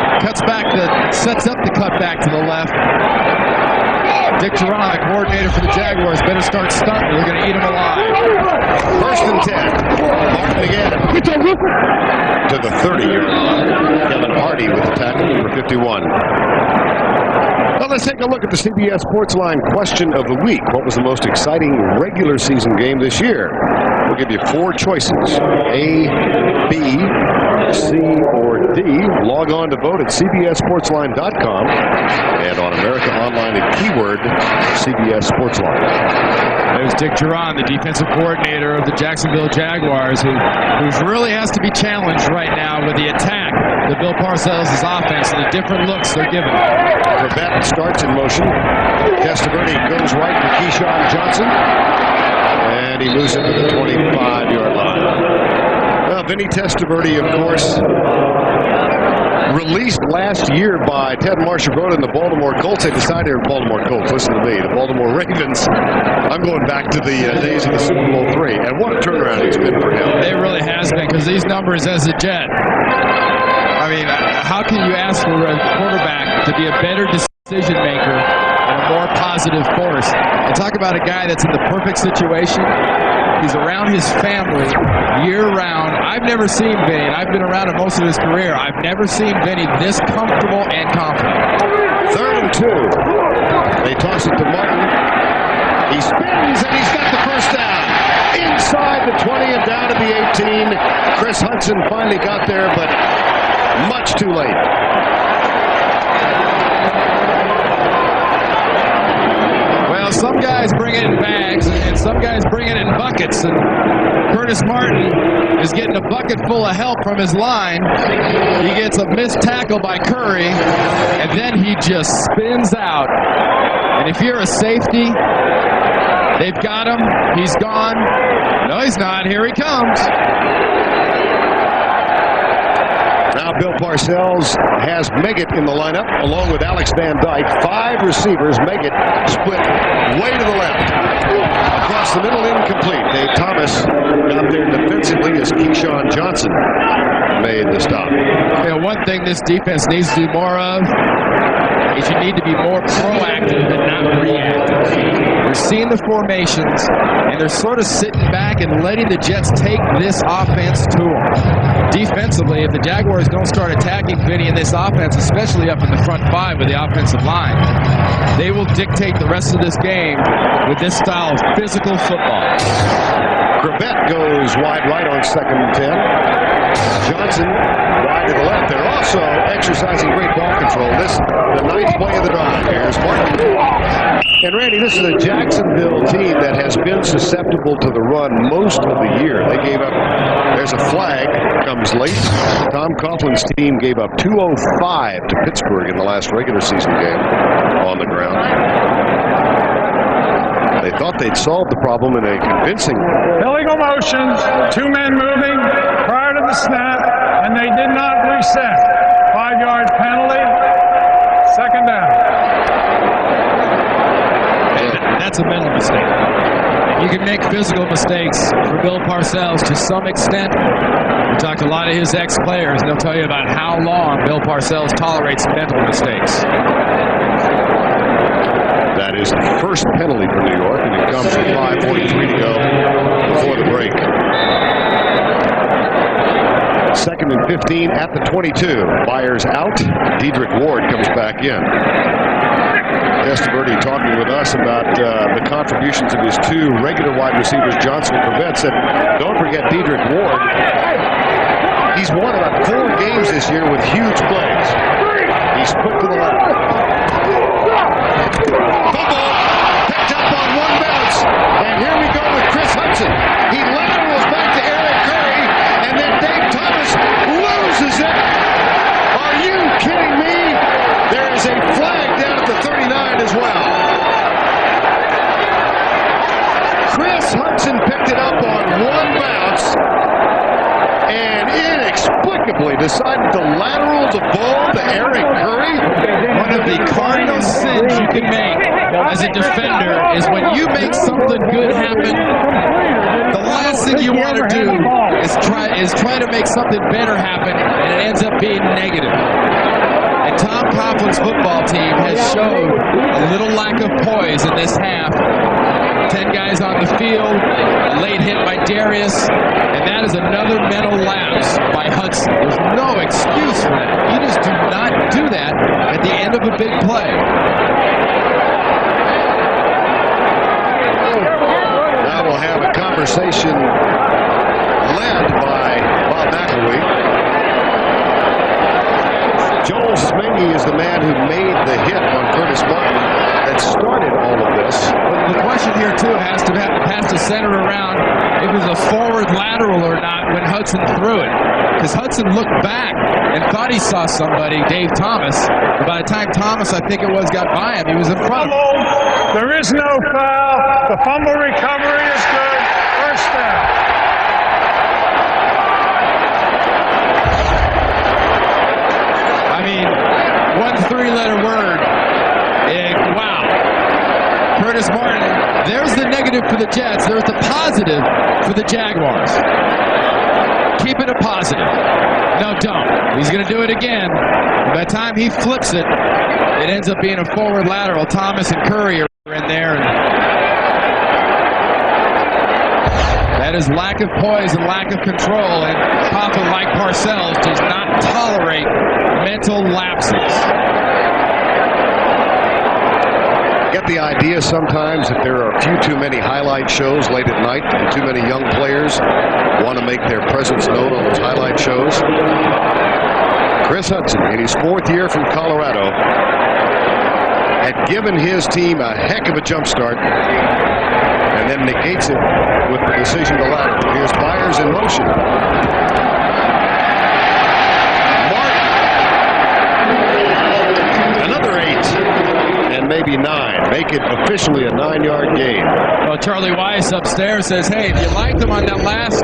sets up the cut back to the left. Dick Geron, the coordinator for the Jaguars, better start stunting. They're going to eat him alive. 1st and 10. again. To the 30-yard line. Kevin Hardy with the tackle for 51. Well, let's take a look at the CBS Sportsline question of the week. What was the most exciting regular season game this year? We'll give you 4 choices. A, B, C, or D. Log on to vote at cbssportsline.com and on America Online at keyword CBS Sportsline. There's Dick Duran, the defensive coordinator of the Jacksonville Jaguars, who really has to be challenged right now with the attack that Bill Parcells' offense and the different looks they're given. Corbett starts in motion. Testaverde goes right to Keyshawn Johnson. And he moves it to the 25-yard line. Well, Vinny Testaverde, of course, released last year by Ted Marchibroda and the Baltimore Colts. They decided, Baltimore Colts, listen to me, the Baltimore Ravens. I'm going back to the days of the Super Bowl III. And what a turnaround it's been for him. It really has been, because these numbers as a Jet. I mean, how can you ask for a quarterback to be a better decision maker and a more positive force? And talk about a guy that's in the perfect situation. He's around his family year-round. I've never seen Vinny, and I've been around him most of his career. I've never seen Vinny this comfortable and confident. 3rd and 2. They toss it to Martin. He spins, and he's got the first down. Inside the 20 and down to the 18. Chris Hudson finally got there, but much too late. Well, some guys bring it in bags, and some guys bring it in buckets. And Curtis Martin is getting a bucket full of help from his line. He gets a missed tackle by Curry, and then he just spins out. And if you're a safety, they've got him. He's gone. No, he's not. Here he comes. Now Bill Parcells has Meggett in the lineup along with Alex Van Dyke. 5 receivers. Meggett split way to the left. Across the middle, incomplete. Dave Thomas got there defensively as Keyshawn Johnson made the stop. You know, one thing this defense needs to do more of is you need to be more proactive and not reactive. You're seeing the formations, and they're sort of sitting back and letting the Jets take this offense to them. Defensively, if the Jaguars don't start attacking Vinny in this offense, especially up in the front 5 with the offensive line, they will dictate the rest of this game with this style of physical football. Corbett goes wide right on 2nd and 10. Johnson wide to the left. They're also exercising great ball control. This the 9th play of the drive. Here's Martin. And Randy, this is a Jacksonville team that has been susceptible to the run most of the year. They gave up, there's a flag, comes late. Tom Coughlin's team gave up 205 to Pittsburgh in the last regular season game on the ground. They thought they'd solved the problem in a convincing way. Illegal motions, 2 men moving prior to the snap, and they did not reset. 5-yard penalty, 2nd down. That's a mental mistake. You can make physical mistakes for Bill Parcells to some extent. We talked to a lot of his ex-players, and they'll tell you about how long Bill Parcells tolerates mental mistakes. That is the first penalty for New York, and it comes with 5:43 to go before the break. 2nd and 15 at the 22. Byers out. Dedrick Ward comes back in. Testaverde talking with us about the contributions of his 2 regular wide receivers, Johnson and Corbett, said, don't forget Dedrick Ward. He's won about 4 games this year with huge plays. He's put to the left. Fumble picked up on 1 bounce. And here we go with Chris Hudson. He laterals back to Eric Curry, and then Dave Thomas loses it. Are you kidding me? There is a flag down at the 39 as well. Chris Hudson picked it up on 1 bounce and inexplicably decided to lateral the ball to Eric Curry. One of the cardinal sins you can make as a defender is when you make something good happen, the last thing you want to do is try to make something better happen, and it ends up being negative. And Tom Coughlin's football team has showed a little lack of poise in this half. 10 guys on the field, a late hit by Darius, and that is another mental lapse by Hudson. There's no excuse for that. You just do not do that at the end of a big play. Now we'll have a conversation led by Bob McElwee. Joel Smingy is the man who made the hit on Curtis Martin that started all of this. But the question here, too, has to center around if it was a forward lateral or not when Hudson threw it. Because Hudson looked back and thought he saw somebody, Dave Thomas. But by the time Thomas, I think it was, got by him, he was in front of him. There is no foul. The fumble recovery is good. First down. I mean, one three-letter word. Wow. Curtis Martin, there's the negative for the Jets. There's the positive for the Jaguars. Keep it a positive. No, don't. He's going to do it again. By the time he flips it, it ends up being a forward lateral. Thomas and Curry are in there. That is lack of poise and lack of control. And Coughlin, like Parcells, does not tolerate mental lapses. Get the idea sometimes that there are a few too many highlight shows late at night and too many young players want to make their presence known on those highlight shows. Chris Hudson, in his 4th year from Colorado, had given his team a heck of a jump start and then negates it with the decision to lateral. Here's Byers in motion. Martin. Another 8. And maybe 9. Make it officially a 9-yard gain. Well, Charlie Weiss upstairs says, hey, if you liked him on that last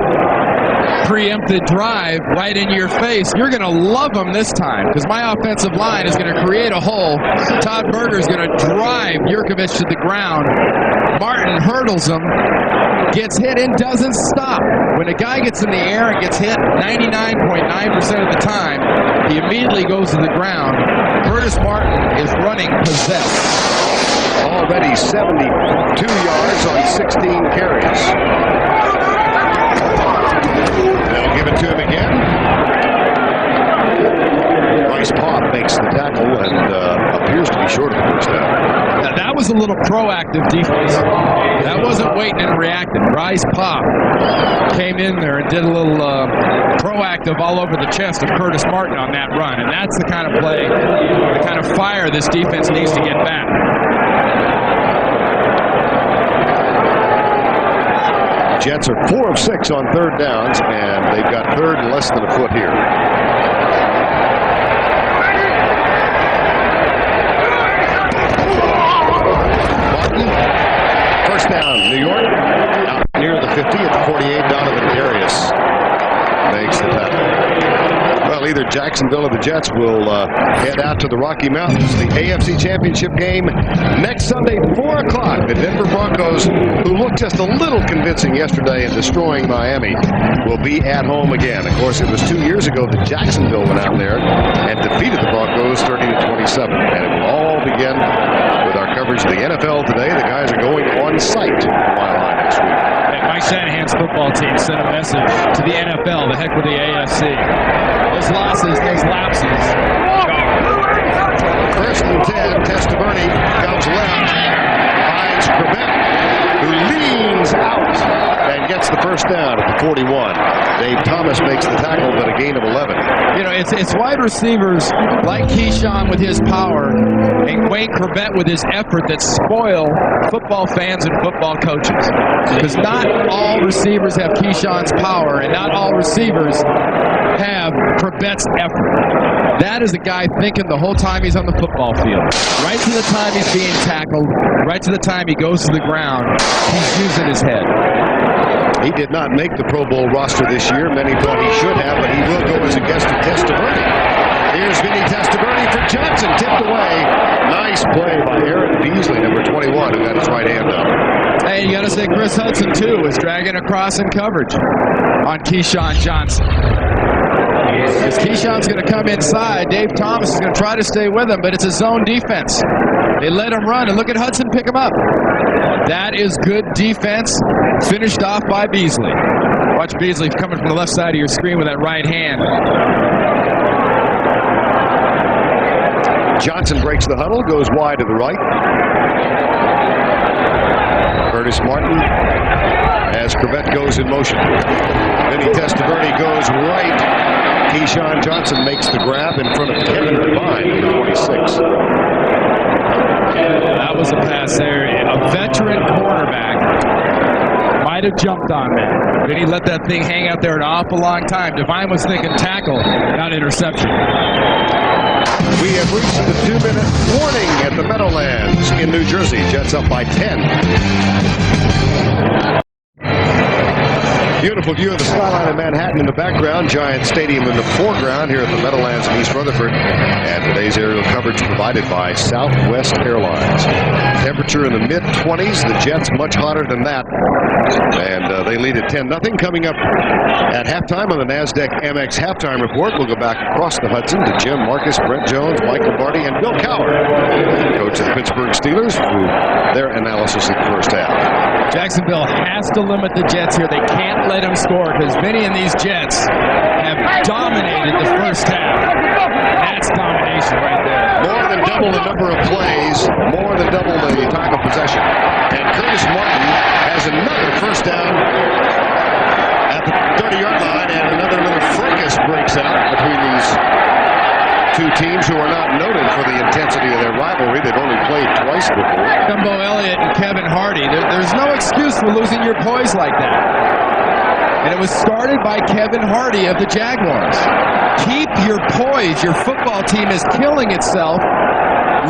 preempted drive right in your face, you're going to love him this time because my offensive line is going to create a hole. Todd Berger is going to drive Yurkovich to the ground. Martin hurdles him, gets hit and doesn't stop. When a guy gets in the air and gets hit 99.9% of the time, he immediately goes to the ground. Curtis Martin is running possessed. Already 72 yards on 16 carries. They'll give it to him again. Bryce Pop makes the tackle and appears to be short of the first down. Now, that was a little proactive defense. That wasn't waiting and reacting. Bryce Pop came in there and did a little proactive all over the chest of Curtis Martin on that run. And that's the kind of play, the kind of fire this defense needs to get back. Jets are 4 of 6 on 3rd downs, and they've got 3rd and less than a foot here. Martin, first down, New York. Out near the 50 at the 48, Donovan Darius makes the tackle. Well, either Jacksonville or the Jets will head out to the Rocky Mountains. The AFC Championship game next Sunday, 4 o'clock. The Denver Broncos, who looked just a little convincing yesterday in destroying Miami, will be at home again. Of course, it was 2 years ago that Jacksonville went out there and defeated the Broncos 30-27. And it will all begin with our coverage of the NFL today. The guys are going on site to Mile High next week. Mike Shanahan's football team sent a message to the NFL, the heck with the AFC. Those losses, those lapses. First and 10, Testaverde comes left, finds Quebec, who leans out and gets the first down at the 41. Dave Thomas makes the tackle, but a gain of 11. You know, it's wide receivers like Keyshawn with his power and Wayne Corbett with his effort that spoil football fans and football coaches. Because not all receivers have Keyshawn's power, and not all receivers have Corbett's effort. That is a guy thinking the whole time he's on the football field. Right to the time he's being tackled, right to the time he goes to the ground, he's using his head. He did not make the Pro Bowl roster this year. Many thought he should have, but he will go as a guest of Testaverde. Here's Vinny Testaverde for Johnson, tipped away. Nice play by Aaron Beasley, number 21, who got his right hand up. Hey, you got to say Chris Hudson, too, was dragging across in coverage on Keyshawn Johnson. Because Keyshawn's going to come inside. Dave Thomas is going to try to stay with him, but it's a zone defense. They let him run, and look at Hudson pick him up. That is good defense, finished off by Beasley. Watch Beasley coming from the left side of your screen with that right hand. Johnson breaks the huddle, goes wide to the right. Curtis Martin as Crevette goes in motion. Vinny Testaverde goes right. Keyshawn Johnson makes the grab in front of Kevin Devine, number 26. That was a pass there. A veteran cornerback might have jumped on that. Vinny let that thing hang out there an awful long time. Devine was thinking tackle, not interception. We have reached the 2-minute warning at the Meadowlands in New Jersey. Jets up by 10. Beautiful view of the skyline of Manhattan in the background. Giant Stadium in the foreground here at the Meadowlands in East Rutherford. And today's aerial coverage provided by Southwest Airlines. Temperature in the mid-20s. The Jets much hotter than that. And they lead at 10-0. Coming up at halftime on the NASDAQ Amex halftime report. We'll go back across the Hudson to Jim Marcus, Brent Jones, Mike Lombardi, and Bill Cowher, coach of the Pittsburgh Steelers, through their analysis of the first half. Jacksonville has to limit the Jets here. They can't let them score because Vinny and these Jets have dominated the first half. That's domination right there. More than double the number of plays, more than double the time of possession. And Curtis Martin has another first down at the 30-yard line, and another fracas breaks out between these two teams who are not noted for the intensity of their rivalry. They've only played twice before. Jumbo Elliott and Kevin Hardy. There's no excuse for losing your poise like that. And it was started by Kevin Hardy of the Jaguars. Keep your poise. Your football team is killing itself,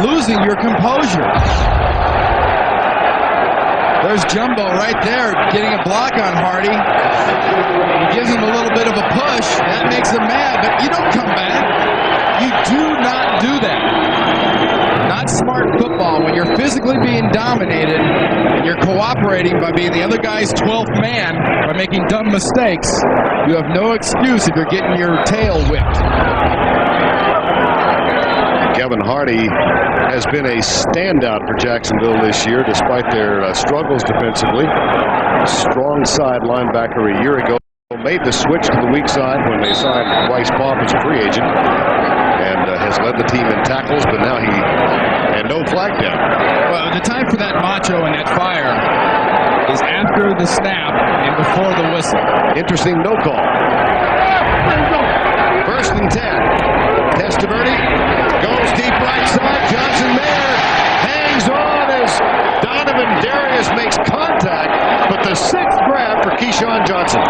losing your composure. There's Jumbo right there getting a block on Hardy. He gives him a little bit of a push. That makes him mad, but you don't come back. You do not do that. Not smart football. When you're physically being dominated and you're cooperating by being the other guy's 12th man, by making dumb mistakes, you have no excuse if you're getting your tail whipped. Kevin Hardy has been a standout for Jacksonville this year, despite their struggles defensively. Strong side linebacker a year ago. Made the switch to the weak side when they signed Bryce Popp as a free agent, and has led the team in tackles, but now he had no flag down. Well, the time for that macho and that fire is after the snap and before the whistle. Interesting no call. First and 10. Testaverde goes deep right side. Johnson there hangs on as Donovan Darius makes contact, but the 6th grab for Keyshawn Johnson.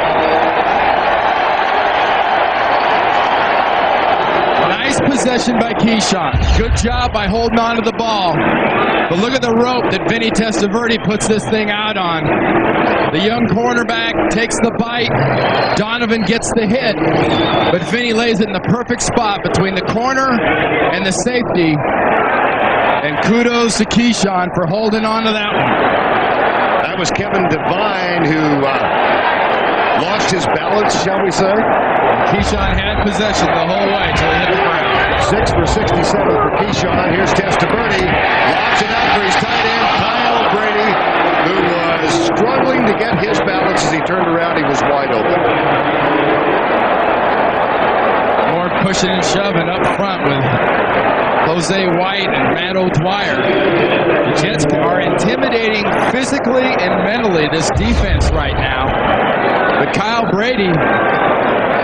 Nice possession by Keyshawn. Good job by holding on to the ball. But look at the rope that Vinny Testaverde puts this thing out on. The young cornerback takes the bite. Donovan gets the hit. But Vinny lays it in the perfect spot between the corner and the safety. And kudos to Keyshawn for holding on to that one. That was Kevin Devine who lost his balance, shall we say. Keyshawn had possession the whole way until he hit the ground. 6 for 67 for Keyshawn. Here's Testaverde. Lobs it out for his tight end, Kyle Brady, who was struggling to get his balance. As he turned around, he was wide open. More pushing and shoving up front with Jose White and Matt O'Dwyer. The Jets are intimidating physically and mentally this defense right now. But Kyle Brady,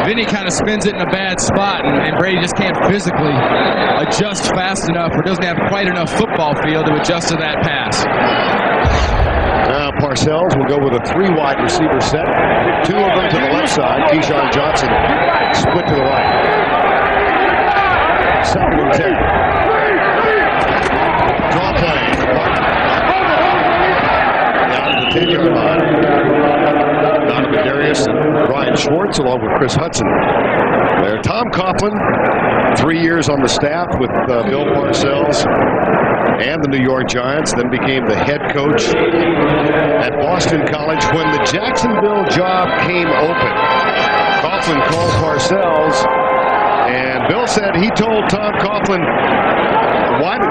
Vinny kind of spins it in a bad spot, and Brady just can't physically adjust fast enough, or doesn't have quite enough football field to adjust to that pass. Now Parcells will go with a 3 wide receiver set. 2 of them to the left side. Keyshawn Johnson split to the right. 2nd and 10. Draw play. Down to the 10-yard line. Donovan Darius and Brian Schwartz along with Chris Hudson. There, Tom Coughlin, 3 years on the staff with Bill Parcells and the New York Giants, then became the head coach at Boston College. When the Jacksonville job came open, Coughlin called Parcells And Bill said he told Tom Coughlin,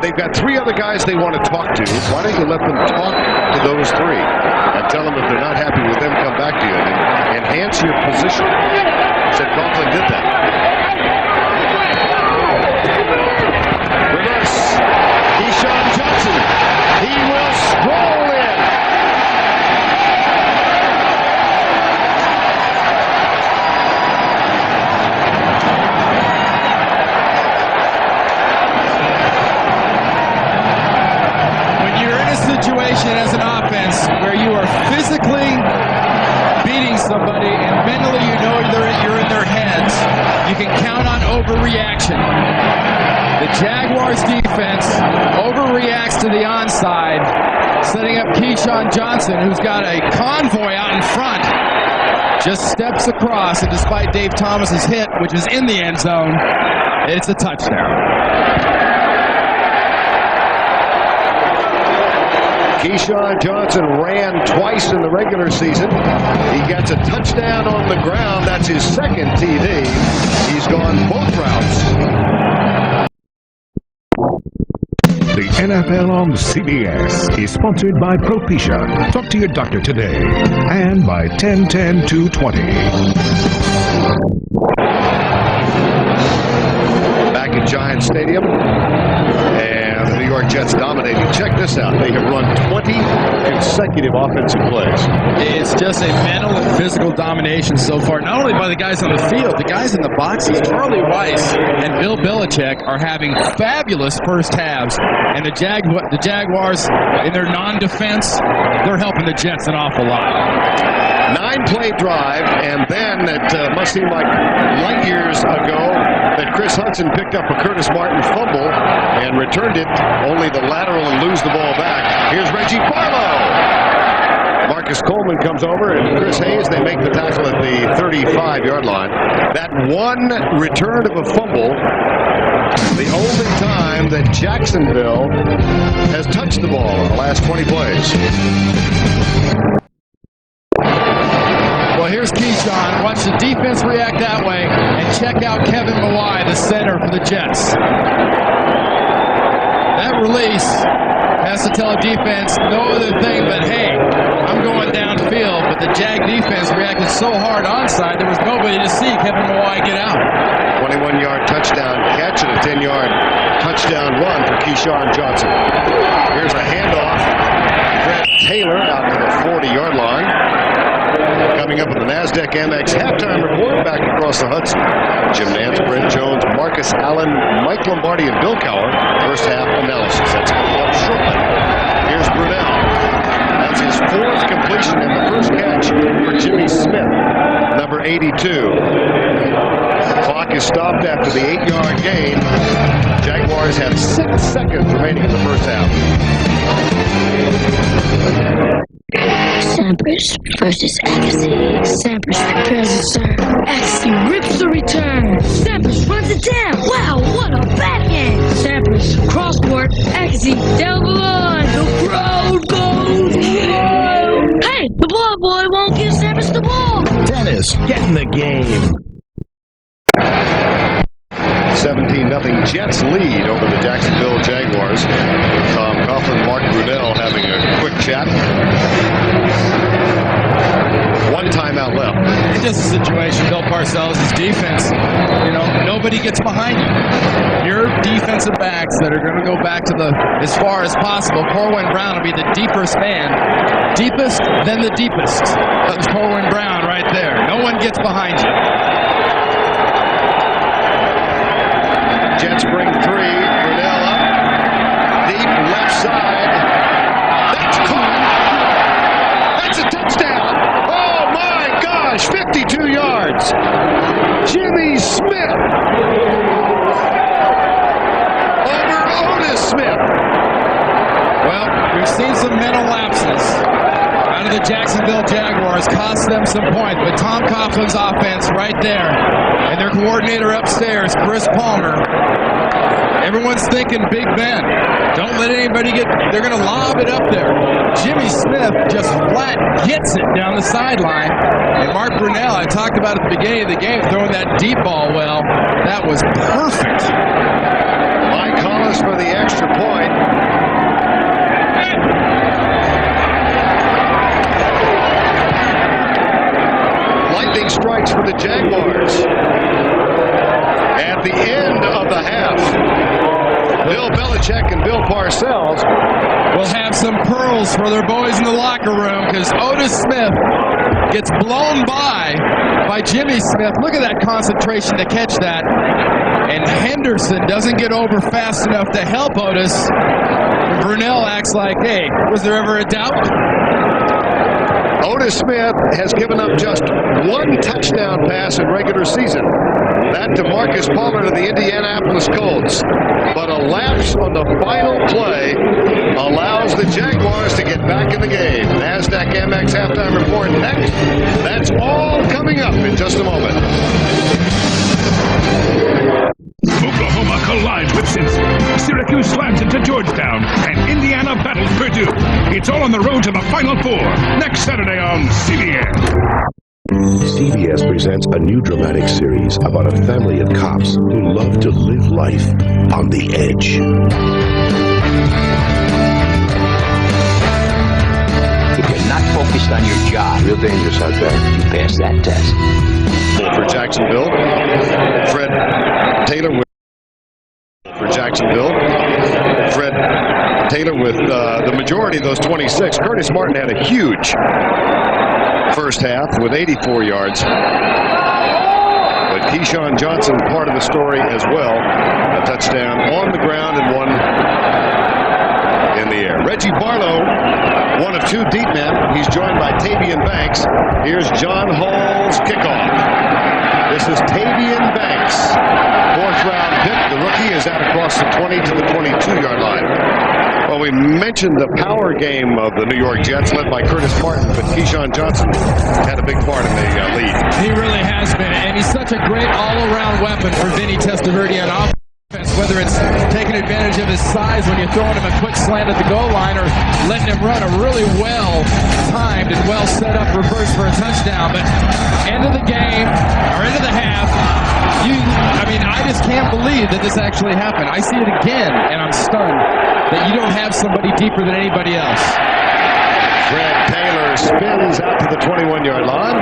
they've got 3 other guys they want to talk to. Why don't you let them talk to those 3 and tell them if they're not happy with them, come back to you and enhance your position. Said Coughlin did that. Reverse. Keyshawn Johnson. He will stroll in. Situation as an offense where you are physically beating somebody and mentally you know you're in their heads, you can count on overreaction. The Jaguars defense overreacts to the onside, setting up Keyshawn Johnson, who's got a convoy out in front, just steps across, and despite Dave Thomas's hit, which is in the end zone, it's a touchdown. Keyshawn Johnson ran twice in the regular season. He gets a touchdown on the ground. That's his second TD. He's gone both routes. The NFL on CBS is sponsored by Propecia. Talk to your doctor today. And by 10-10-220. Back at Giant Stadium. And the New York Jets dominating. Check this out. They have run 20 consecutive offensive plays. It's just a mental and physical domination so far, not only by the guys on the field, the guys in the boxes. Charlie Weiss and Bill Belichick are having fabulous first halves, and the Jaguars, in their non-defense, they're helping the Jets an awful lot. 9-play drive, and then it must seem like light years ago that Chris Hudson picked up a Curtis Martin fumble and returned it, only the lateral and lose the ball back. Here's Reggie Barlow. Marcus Coleman comes over, and Chris Hayes, they make the tackle at the 35-yard line. That one return of a fumble, the only time that Jacksonville has touched the ball in the last 20 plays. Well, here's Keyshawn. Watch the defense react that way, and check out Kevin Mawai, the center for the Jets. That release has to tell defense no other thing but, hey, I'm going downfield. But the Jag defense reacted so hard onside, there was nobody to see Kevin Mawai get out. 21-yard touchdown catch and a 10-yard touchdown run for Keyshawn Johnson. Here's a handoff. Fred Taylor out to the 40-yard line. Coming up with the NASDAQ Amex halftime report back across the Hudson. Jim Nance, Brent Jones, Marcus Allen, Mike Lombardi, and Bill Cowher. First half analysis. That's coming up shortly. Here's Brunell. That's his 4th completion in the first catch for Jimmy Smith, number 82. Clock is stopped after the 8-yard gain. Jaguars have 6 seconds remaining in the first half. Sampras versus Agassi. Sampras prepares to serve. Agassi rips the return. Sampras runs it down. Wow, what a backhand! Sampras crosscourt. Agassi down the line. The crowd goes wild. Hey, the ball boy won't give Sampras the ball. Dennis, get in the game. 17-0 Jets lead over the Jacksonville Jaguars. Tom Coughlin, Mark Brunell having a quick chat. 1 timeout left. It's just a situation, Bill Parcells' defense, nobody gets behind you. Your defensive backs that are going to go back to as far as possible. Corwin Brown will be the deepest man. Deepest, then the deepest. That's Corwin Brown right there. No one gets behind you. Jets bring 3. Brunell up. Deep left side. That's caught. That's a touchdown. Oh my gosh. 52 yards. Jimmy Smith. Over Otis Smith. Well, we've seen some mental lapses out of the Jacksonville Jaguars, cost them some points. But Tom Coughlin's offense right there, and they're coordinator upstairs, Chris Palmer. Everyone's thinking Big Ben. Don't let anybody get, they're going to lob it up there. Jimmy Smith just flat hits it down the sideline. And Mark Brunell, I talked about at the beginning of the game, throwing that deep ball well. That was perfect. Mike Hollis for the extra point. Lightning strikes for the Jaguars. At the end of the half, Bill Belichick and Bill Parcells will have some pearls for their boys in the locker room because Otis Smith gets blown by Jimmy Smith. Look at that concentration to catch that. And Henderson doesn't get over fast enough to help Otis. And Brunell acts like, hey, was there ever a doubt? Otis Smith has given up just one touchdown pass in regular season. That to Marcus Pollard of the Indianapolis Colts. But a lapse on the final play allows the Jaguars to get back in the game. NASDAQ Amex halftime report next. That's all coming up in just a moment. Oklahoma collides with Cincy. Syracuse slams into Georgetown, and Indiana battles Purdue. It's all on the road to the Final Four next Saturday on CBS. CBS presents a new dramatic series about a family of cops who love to live life on the edge. If you're not focused on your job, real dangerous out there, you pass that test. For Jacksonville, Fred Taylor for Jacksonville. Fred Taylor with the majority of those 26. Curtis Martin had a huge first half with 84 yards. But Keyshawn Johnson part of the story as well. A touchdown on the ground and one in the air. Reggie Barlow, one of two deep men. He's joined by Tavian Banks. Here's John Hall's kickoff. This is Tavian Banks. Fourth round pick. The rookie is out across the 20 to the 22-yard line. Well, we mentioned the power game of the New York Jets led by Curtis Martin, but Keyshawn Johnson had a big part in the lead. He really has been, and he's such a great all-around weapon for Vinny Testaverde on offense. Whether it's taking advantage of his size when you're throwing him a quick slant at the goal line or letting him run a really well-timed and well-set-up reverse for a touchdown. But end of the game, or end of the half, I just can't believe that this actually happened. I see it again, and I'm stunned that you don't have somebody deeper than anybody else. Fred Taylor spins out to the 21-yard line,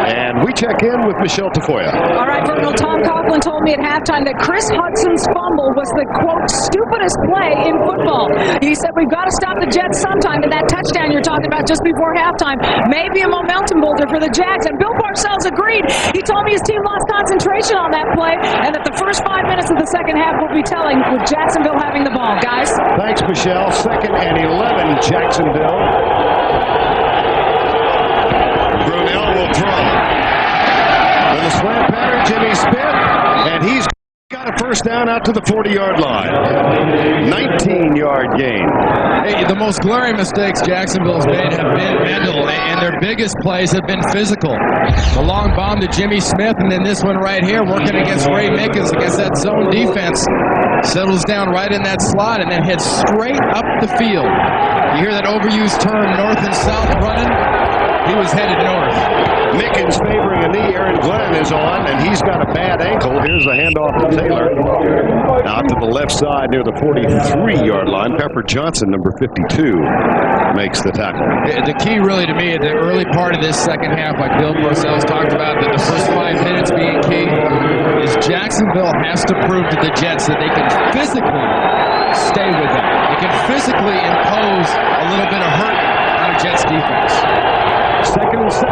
and we check in with Michelle Tafoya. All right, Vernal, Tom Coughlin told me at halftime that Chris Hudson's fumble was the, quote, stupidest play in football. He said, we've got to stop the Jets sometime, and that touchdown you're talking about just before halftime may be a momentum builder for the Jags, and Bill Parcells agreed. He told me his team lost concentration on that play, and that the first 5 minutes of the second half will be telling with Jacksonville having the ball. Guys? Thanks, Michelle. 2nd and 11, Jacksonville. Brunell will throw. With a slant pattern, Jimmy Smith, and he's got a first down out to the 40-yard line. 19-yard gain. Hey, the most glaring mistakes Jacksonville's made have been mental, and their biggest plays have been physical. The long bomb to Jimmy Smith, and then this one right here, working against Ray Mickens against that zone defense. Settles down right in that slot and then heads straight up the field. You hear that overused term, north and south running? He was headed north. Mickens favoring a knee. Aaron Glenn is on, and he's got a bad ankle. Here's the handoff to Taylor. Out to the left side near the 43-yard line. Pepper Johnson, number 52, makes the tackle. The key really to me at the early part of this second half, like Bill Parcells talked about, that the first 5 minutes being key, is Jacksonville has to prove to the Jets that they can physically stay with them. They can physically impose a little bit of hurt on a Jets defense. 2nd and 7.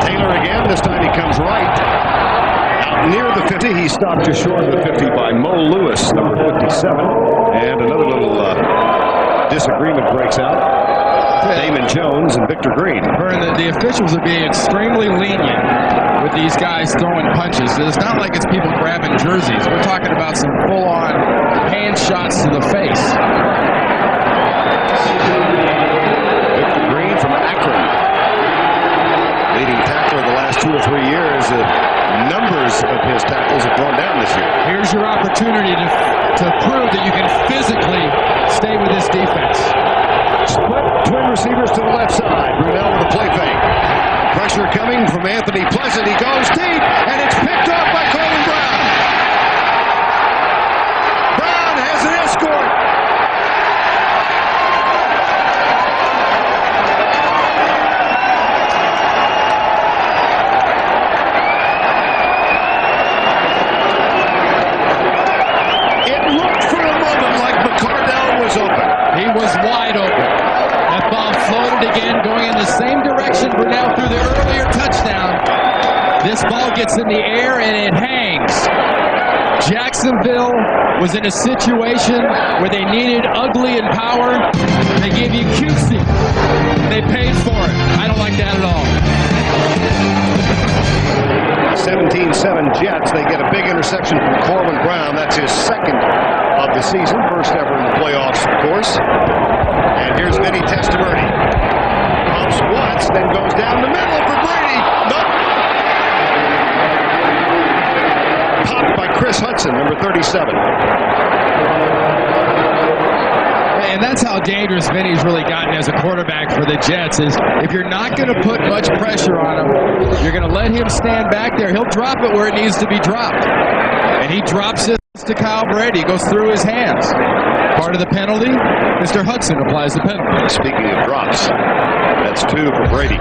Taylor again. This time he comes right. Out near the 50. He stopped just short of the 50 by Mo Lewis, number 57. And another little disagreement breaks out. Damon Jones and Victor Green. The officials are being extremely lenient with these guys throwing punches. It's not like it's people grabbing jerseys. We're talking about some full-on hand shots to the face. Victor Green from Akron, leading tackler of the last or 3 years, the numbers of his tackles have gone down this year. Here's your opportunity to prove that you can physically stay with this defense. Split twin receivers to the left side. Brunell with a play fake. Pressure coming from Anthony Pleasant. He goes deep, and it's picked up by Coleman Brown. Brown has an escort. It looked for a moment like McCardell was open. He was wide open. That ball floated again, going in the same direction Brunell threw the earlier touchdown. This ball gets in the air and it hangs. Jacksonville was in a situation where they needed ugly and power. They gave you cutesy. They paid for it. I don't like that at all. 17-7 Jets. They get a big interception from Coleman Brown. That's his second of the season. First ever in the playoffs, of course. And here's Vinny Testaverde. Pumps once, then goes down the middle for Brady. Nope. Popped by Chris Hudson, number 37. And that's how dangerous Vinny's really gotten as a quarterback for the Jets, is if you're not going to put much pressure on him, you're going to let him stand back there. He'll drop it where it needs to be dropped. And he drops it to Kyle Brady. It goes through his hands. Part of the penalty, Mr. Hudson applies the penalty. Speaking of drops, that's 2 for Brady.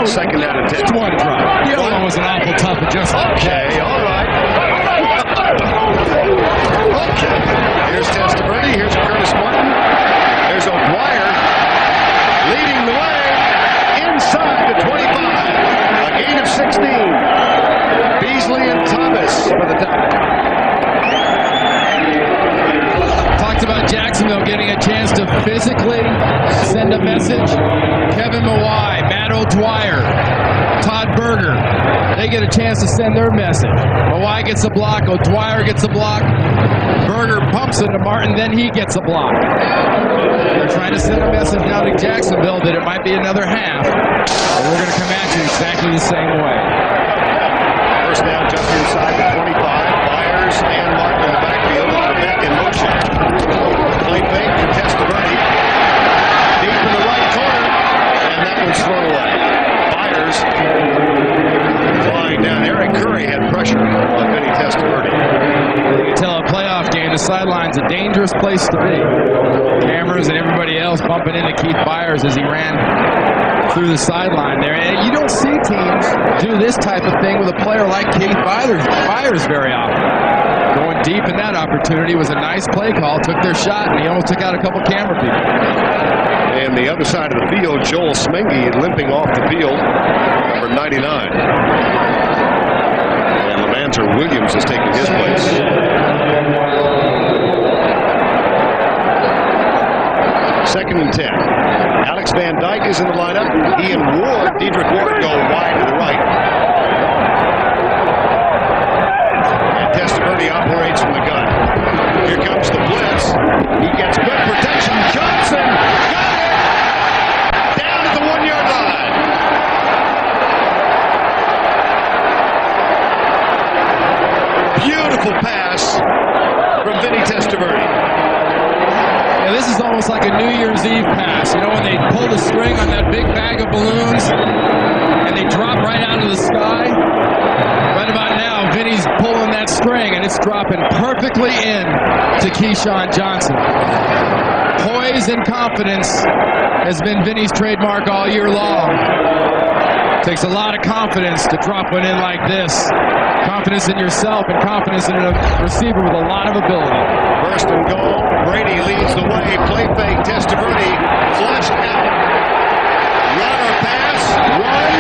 Second out of 10. Just one drop. The other one was an awful tough adjustment. Okay, all right. Okay. Here's Testaverde. Here's Curtis Martin. There's O'Dwyer leading the way inside the 25. A gain of 16. Beasley and Thomas for the tackle. Talked about Jacksonville getting a chance to physically send a message. Kevin Mawai, Matt O'Dwyer, Todd Berger, they get a chance to send their message. Mawai gets a block, O'Dwyer gets a block, Berger pumps into Martin, then he gets a block. They're trying to send a message now to Jacksonville that it might be another half, and we're going to come at you exactly the same way. First down just inside the 25. Byers and Martin in the backfield. Back in motion. Play fake to Testaverde. Deep in the right corner. And that one's thrown away. Byers flying down. Eric Curry had pressure on Vinny Testaverde. You can tell a playoff game, the sideline's a dangerous place to be. Cameras and everybody else bumping into Keith Byers as he ran through the sideline there. And you don't see teams do this type of thing with a player like Keith Byers very often. Going deep in that opportunity was a nice play call. Took their shot, and he almost took out a couple camera people. And the other side of the field, Joel Smingy limping off the field, number 99. And Lamanzer Williams is taking his place. Second and 10. Alex Van Dyke is in the lineup. He and Ward, Dedrick Ward, go wide to the right. And Testaverde operates from the gun. Here comes the blitz. He gets good protection. Johnson got it! Down at the 1-yard line. Beautiful pass from Vinny Testaverde. Yeah, this is almost like a New Year's Eve pass. You know, when they pull the string on that big bag of balloons and they drop right out of the sky? Right about now, Vinny's pulling that string and it's dropping perfectly in to Keyshawn Johnson. Poise and confidence has been Vinny's trademark all year long. Takes a lot of confidence to drop one in like this. Confidence in yourself and confidence in a receiver with a lot of ability. First and goal. Brady leads the way. Play fake. Testaverde flushed out. Runner pass. Run.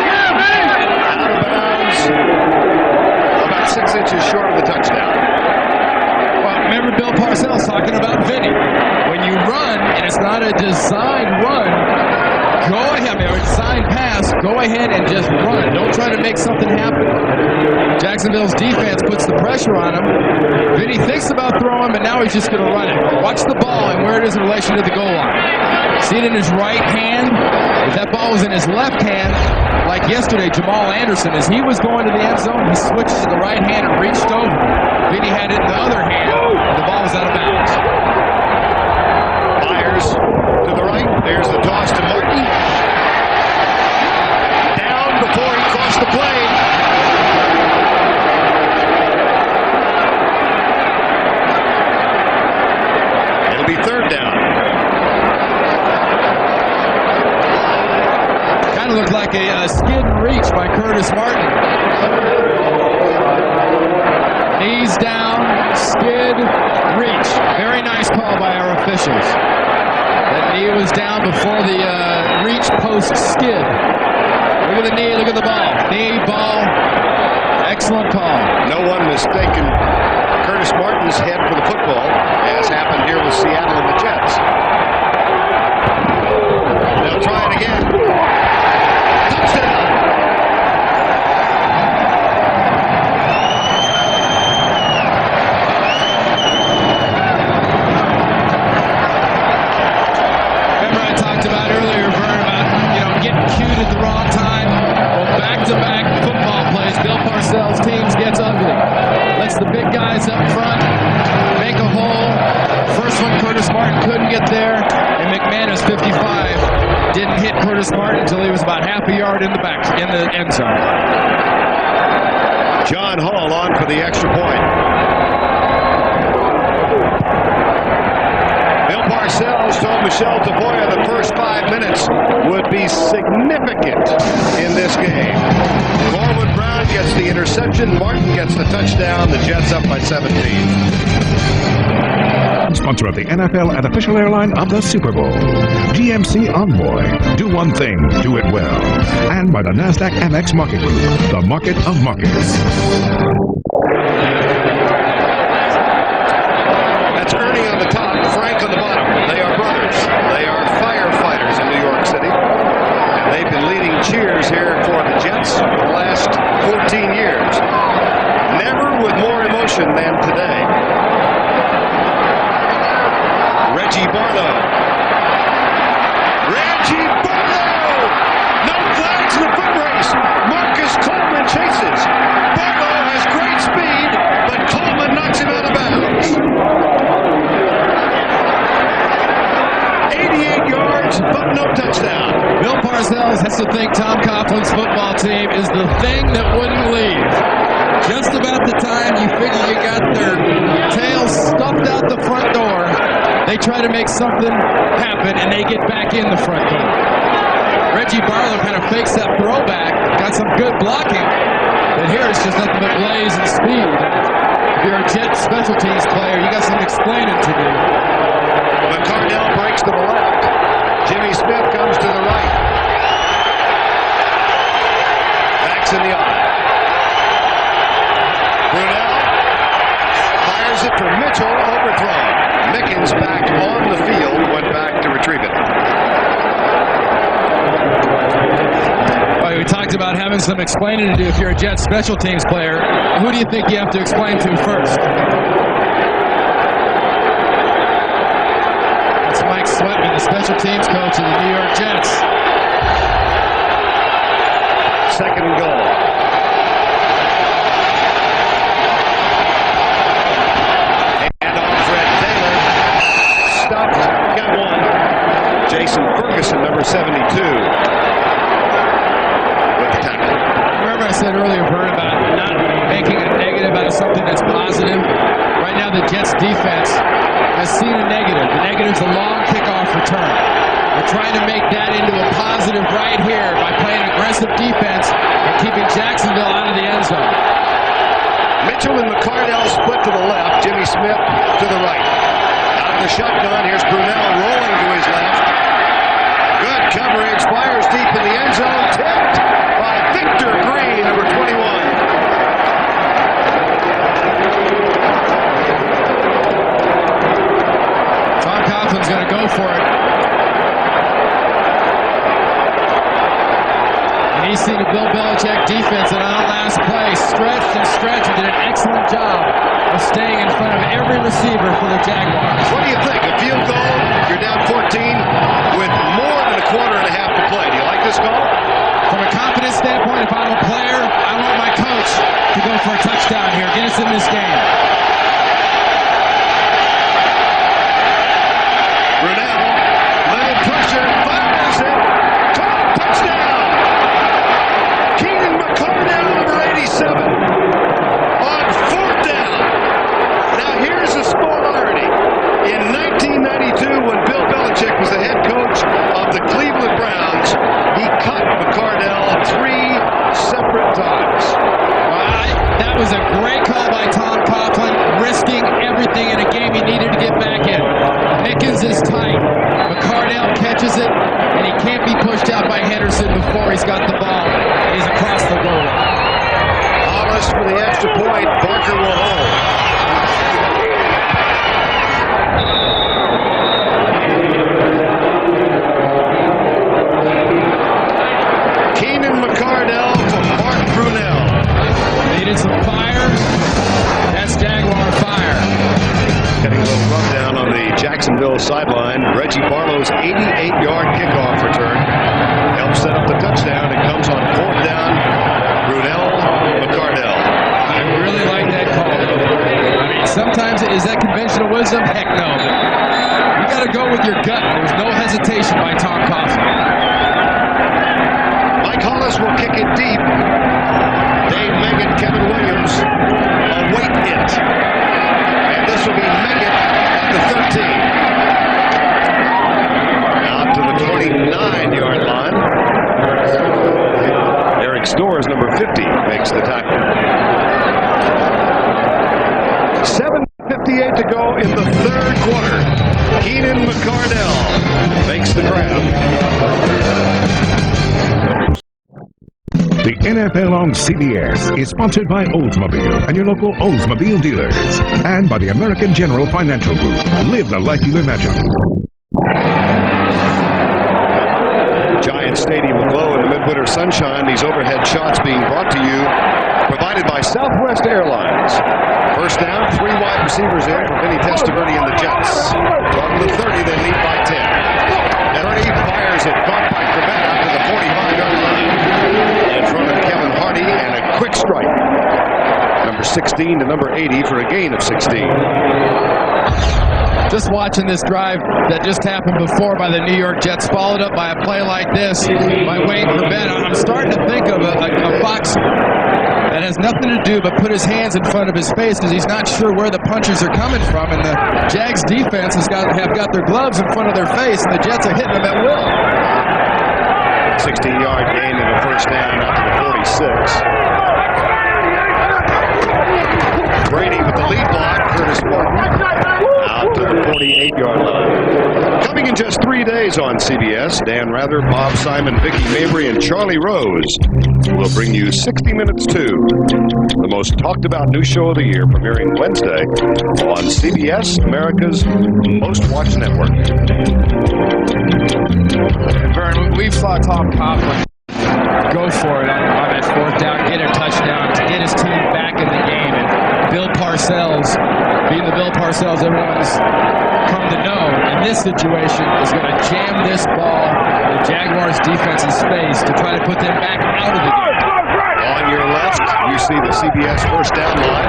Out of bounds. About 6 inches short of the touchdown. Well, remember Bill Parcells talking about Vinny. When you run and it's not a designed run, go ahead, or design pass, go ahead and just run. Don't try to make something happen. Jacksonville's defense puts the pressure on him. Vinny thinks about throwing, but now he's just going to run it. Watch the ball and where it is in relation to the goal line. See it in his right hand. If that ball ball was in his left hand, like yesterday, Jamal Anderson, as he was going to the end zone, he switched to the right hand and reached over. Then he had it in the other hand, and the ball was out of bounds. Myers to the right. There's the toss to Martin. Down before he crossed the plane. It'll be third down. Kind of looked like a skid and reach by Curtis Martin. Knees down, skid, reach. Very nice call by our officials. That knee was down before the reach post skid. Look at the knee, look at the ball. Knee, ball, excellent call. No one mistaken Curtis Martin's head for the football, as happened here with Seattle and the Jets. They'll try it again. Touchdown! Remember I talked about earlier, Vern, about getting cued at the wrong time. Well, back-to-back football plays, Bill Parcells' teams gets ugly. Lets the big guys up front make a hole. First one, Curtis Martin couldn't get there, and McManus, 55, didn't hit Curtis Martin until he was about half a yard in the end zone. John Hall on for the extra point. Bill Parcells told Michelle Taboya the first 5 minutes would be significant in this game. Corwin Brown gets the interception. Martin gets the touchdown. The Jets up by 17. Sponsor of the NFL and official airline of the Super Bowl. GMC Envoy. Do one thing, do it well. And by the NASDAQ MX Market Group, the market of markets. That's Ernie on the top, Frank on the bottom. They are brothers. They are firefighters in New York City. And they've been leading cheers here for the Jets for the last 14 years. Never with more emotion than today. Reggie Barlow. Reggie Barlow! No flags in the foot race. Marcus Coleman chases. Barlow has great speed, but Coleman knocks him out of bounds. 88 yards, but no touchdown. Bill Parcells has to think Tom Coughlin's football team is the thing that wouldn't leave. Just about the time you figure you got their tails stuffed out the front door, they try to make something happen, and they get back in the front door. Reggie Barlow kind of fakes that throwback, got some good blocking, but here it's just nothing but blaze and speed. If you're a Jet special teams player, you got some explaining to do. McCardell breaks to the left. Jimmy Smith comes to the right. Backs in the eye. Brunell fires it for Mitchell, overthrown. Mickens back on the field, went back to retrieve it. Well, we talked about having some explaining to do if you're a Jets special teams player. Who do you think you have to explain to first? It's Mike Sweatman, the special teams coach of the New York Jets. Second and goal. Got one. Jason Ferguson, number 72, with the tackle. Remember I said earlier, Bert, about not making a negative out of something that's positive? Right now the Jets defense has seen a negative. The negative's a long kickoff return. We're trying to make that into a positive right here by playing aggressive defense and keeping Jacksonville out of the end zone. Mitchell and McCardell split to the left. Jimmy Smith to the right. The shotgun, here's Brunell rolling to his left. Good coverage, fires deep in the end zone, tipped by Victor Green, number 21. Tom Coughlin's going to go for it. And he's seen a Bill Belichick defense that on that last play stretched and stretched and did an excellent job of staying in front of every receiver for the Jaguars. What do you think? A field goal, you're down 14 with more than a quarter and a half to play. Do you like this Skull. From a confidence standpoint, if I'm a player, I want my coach to go for a touchdown here. Get us in this game. Brunell, little pressure, fires it. Touchdown! Keenan McCardell, number 87, on 4th down. Now here's the scolarity. In 1992, when Bill Belichick was the head coach of the Cleveland Browns, he cut McCardell 3 separate times. That was a great call by Tom Coughlin, risking everything in a game he needed to get back in. Mickens is tight. McCardell catches it, and he can't be pushed out by Henderson before he's got the ball. He's across the goal. Hollis for the extra point. Barker will hold. Keenan McCardell for Mark Brunell. Needed some fire. That's Jaguar fire. Getting a little rub down on the Jacksonville sideline. Reggie Barlow's 88-yard kickoff return helps set up the touchdown. It comes on 4th down. Brunell, McCardell. I really like that call. I mean, sometimes is that conventional wisdom? Heck no. You got to go with your gut. There's no hesitation by Tom Coughlin. Mike Hollis will kick it deep. Dave Meggett, Kevin Williams await it. And this will be Meggett at the 13. Out to the 29-yard line. Eric Stores, number 50, makes the tackle. 7:58 to go in the 3rd quarter. Keenan McCardell makes the grab. The NFL on CBS is sponsored by Oldsmobile and your local Oldsmobile dealers. And by the American General Financial Group. Live the life you imagine. Giant Stadium aglow in the midwinter sunshine. These overhead shots being brought to you, provided by Southwest Airlines. First down, 3 wide receivers in for Vinny Testaverde and the Jets. From the 30, they lead by 10. Henry fires it, caught by Corbett out to the 45-yard line. In front of Kevin Hardy, and a quick strike. Number 16 to number 80 for a gain of 16. Just watching this drive that just happened before by the New York Jets, followed up by a play like this by Wayne Corbett. I'm starting to think of a boxer that has nothing to do but put his hands in front of his face because he's not sure where the punches are coming from. And the Jags defense have got their gloves in front of their face, and the Jets are hitting them at will. 16-yard gain in the first down out to the 46. Brady with the lead block. Curtis Martin out to the 48-yard line. Coming in just 3 days on CBS, Dan Rather, Bob Simon, Vicky Mabry, and Charlie Rose will bring you 60 Minutes 2, the most talked about new show of the year, premiering Wednesday on CBS, America's most watched network. Vern, we saw Tom Coughlin go for it on that 4th down, get a touchdown to get his team back in the game. And Bill Parcells, being the Bill Parcells everyone's come to know, in this situation is going to jam this ball in the Jaguars defense's face to try to put them back out of the game. On your left, you see the CBS first down line.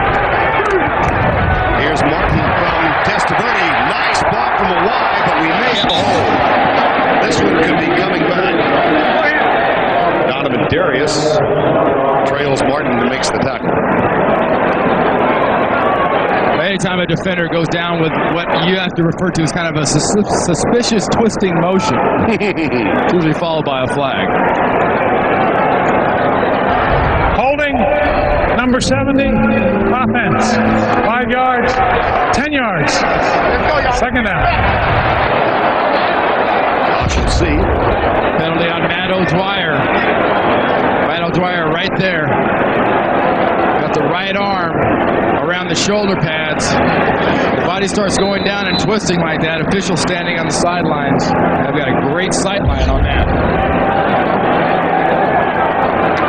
Here's Martin from Testaverde. Nice block from a wide, but we may have a hole. This one could be coming back. Donovan Darius trails Martin and makes the tackle. Anytime a defender goes down with what you have to refer to as kind of a suspicious twisting motion, it's usually followed by a flag. Holding, number 70, offense. 5 yards, 10 yards. 2nd down. Option C. Penalty on Matt O'Dwyer. Matt O'Dwyer right there. Got the right arm around the shoulder pads. The body starts going down and twisting like that. Official standing on the sidelines. I've got a great sight line on that.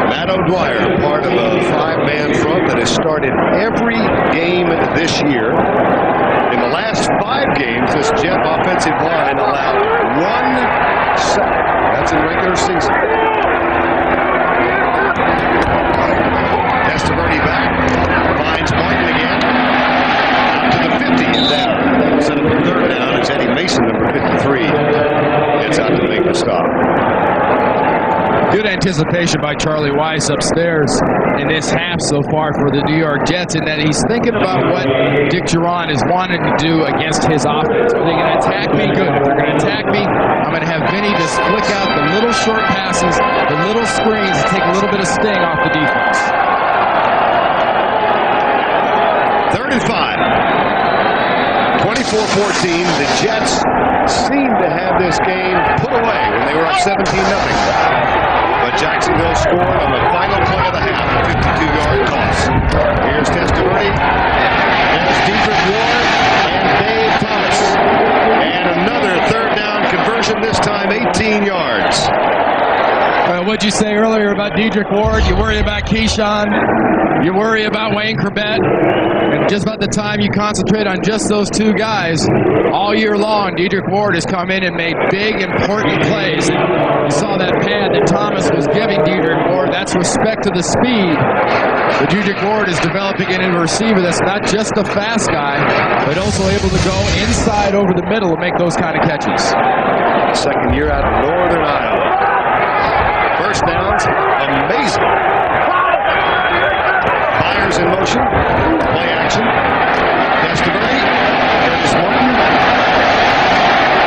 Matt O'Dwyer, part of a 5-man front that has started every game this year. In the last 5 games, this Jet offensive line allowed 1 sack. That's in regular season. Good anticipation by Charlie Weiss upstairs in this half so far for the New York Jets, in that he's thinking about what Dick Duron is wanting to do against his offense. Are they going to attack me? Good. If they're going to attack me, I'm going to have Vinny just flick out the little short passes, the little screens, to take a little bit of sting off the defense. 3rd and 5. 24-14. The Jets seemed to have this game put away when they were up 17-0. But Jacksonville scored on the final play of the half, a 52-yard toss. Here's Testaverde. There's Diedrich Ward and Dave Thomas. And another 3rd down conversion, this time 18 yards. What'd you say earlier about Diedrich Ward? You worry about Keyshawn. You worry about Wayne Corbett. And just about the time you concentrate on just those two guys, all year long, Diedrich Ward has come in and made big, important plays. You saw that pad that Thomas was giving Diedrich Ward. That's respect to the speed. But Diedrich Ward is developing into a receiver that's not just a fast guy, but also able to go inside over the middle and make those kind of catches. Second year out of Northern Iowa. First downs, amazing. Myers in motion, play action. Testaverde, Curtis Martin,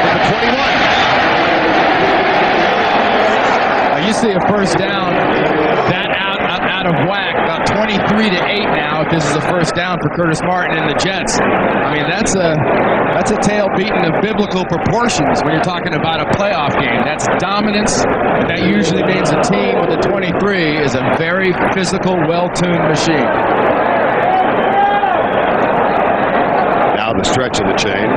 with the 21. You see a first down that out of whack, about 23-8 now. If this is a first down for Curtis Martin and the Jets, I mean that's a tail beating of biblical proportions when you're talking about a playoff game. That's dominance, and that usually means a team with a 23 is a very physical, well-tuned machine. Now the stretch of the chain.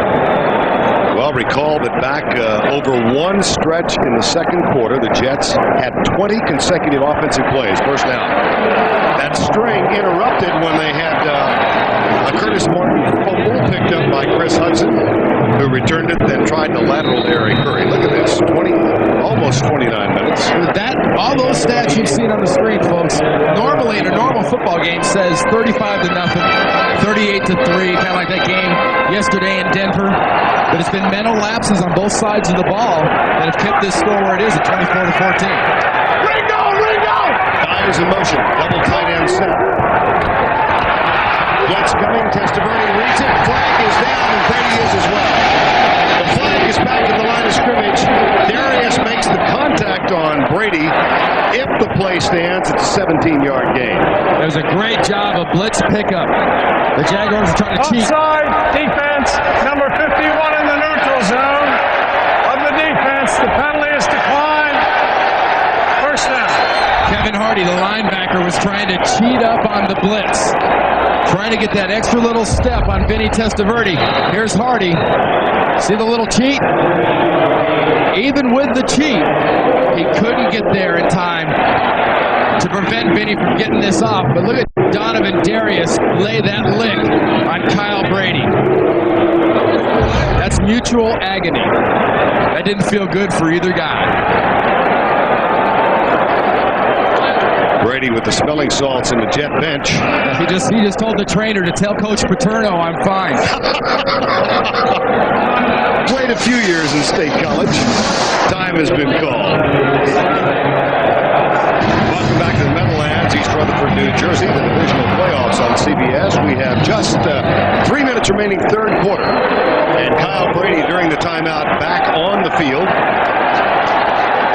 Well, recall that back over one stretch in the second quarter, the Jets had 20 consecutive offensive plays, first down. That string interrupted when they had a Curtis Martin fumble picked up by Chris Hudson, who returned it, then tried to lateral to Eric Curry. Look at this, almost 29 minutes. All those stats you've seen on the screen, folks, normally in a normal football game says 35-0, 38-3, kind of like that game yesterday in Denver. But it's been mental lapses on both sides of the ball that have kept this score where it is at 24-14. Ringo! Myers in motion, double tight end set. Blitz coming, Testaverde reads it, flag is down, and Brady is as well. The flag is back at the line of scrimmage. Darius makes the contact on Brady. If the play stands, it's a 17-yard gain. It was a great job of blitz pickup. The Jaguars are trying to cheat. Offside defense, number 51 in the neutral zone of the defense. The penalty is declined. First down. Kevin Hardy, the linebacker, was trying to cheat up on the blitz. Trying to get that extra little step on Vinny Testaverde. Here's Hardy. See the little cheat? Even with the cheat, he couldn't get there in time to prevent Vinny from getting this off. But look at Donovan Darius lay that lick on Kyle Brady. That's mutual agony. That didn't feel good for either guy. Brady with the smelling salts in the Jet bench. He just told the trainer to tell Coach Paterno I'm fine. Played a few years in State College. Time has been called. Welcome back to the Meadowlands, East Rutherford, New Jersey, the divisional playoffs on CBS. We have just 3 minutes remaining, third quarter. And Kyle Brady during the timeout back on the field.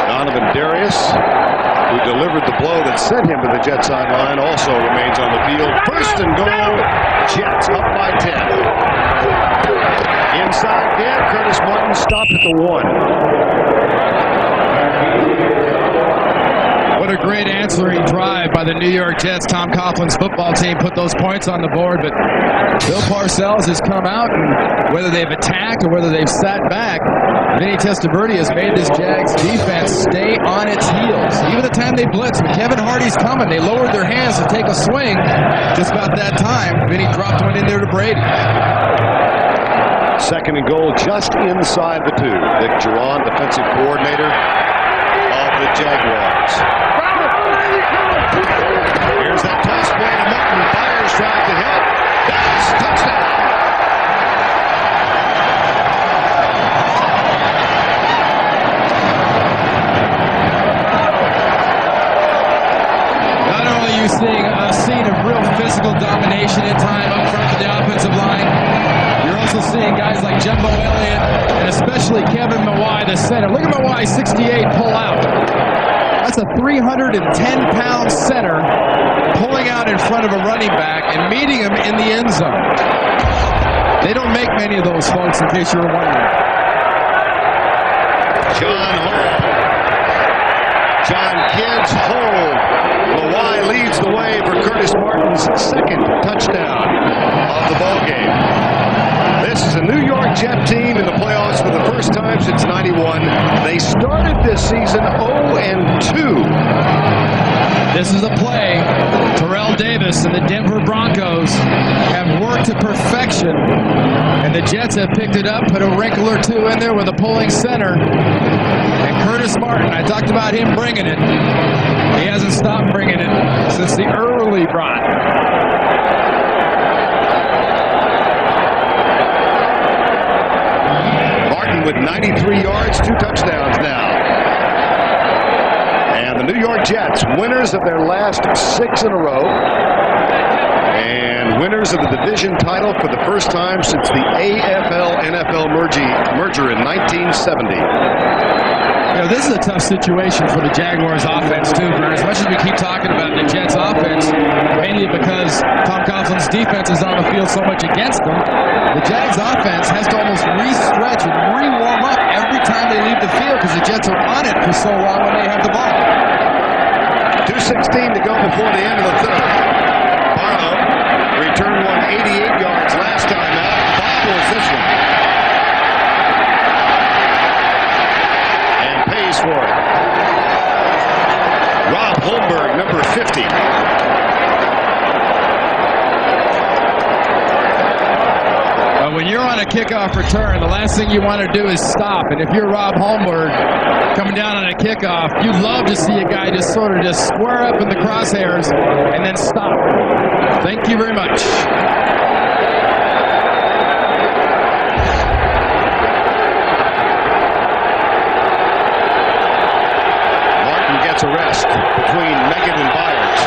Donovan Darius, who delivered the blow that sent him to the Jet sideline, also remains on the field. First and goal, Jets up by 10. Inside again, Curtis Martin stopped at the 1. What a great answering drive by the New York Jets. Tom Coughlin's football team put those points on the board, but Bill Parcells has come out, and whether they've attacked or whether they've sat back, Vinny Testaverde has made this Jags defense stay on its heels. Even the time they blitz, when Kevin Hardy's coming, they lowered their hands to take a swing. Just about that time, Vinny dropped one in there to Brady. Second and goal just inside the 2. Dick Duron, defensive coordinator of the Jaguars. Here's that toss play to Martin. Byers trying to hit. That's touchdown. seeing a scene of real physical domination at time up front of the offensive line. You're also seeing guys like Jumbo Elliott and especially Kevin Mawai, the center. Look at Mawai, 68, pull out. That's a 310-pound center pulling out in front of a running back and meeting him in the end zone. They don't make many of those, folks, in case you're wondering. John Kidd's hold. Mawai leads the way for Curtis Martin's second touchdown of the ballgame. This is a New York Jet team in the playoffs for the first time since '91. They started this season 0-2. This is a play. Terrell Davis and the Denver Broncos have worked to perfection, and the Jets have picked it up, put a wrinkle or two in there with a pulling center. And Curtis Martin, I talked about him bringing it. He hasn't stopped bringing it since the early brought. Martin with 93 yards, 2 touchdowns now. And the New York Jets, winners of their last 6 in a row, and winners of the division title for the first time since the AFL-NFL merger in 1970. You know, this is a tough situation for the Jaguars offense, too, Vern. As much as we keep talking about the Jets offense, mainly because Tom Coughlin's defense is on the field so much against them, the Jags offense has to almost re-stretch and re-warm up every time they leave the field because the Jets are on it for so long when they have the ball. 2:16 to go before the end of the third. Barlow returned one 88 yards last time out. Bobbles this one. And pays for it. Rob Holmberg, number 50. When you're on a kickoff return, the last thing you want to do is stop. And if you're Rob Holmberg coming down on a kickoff, you'd love to see a guy just sort of just square up in the crosshairs and then stop. Thank you very much. Martin gets a rest between Megan and Byers.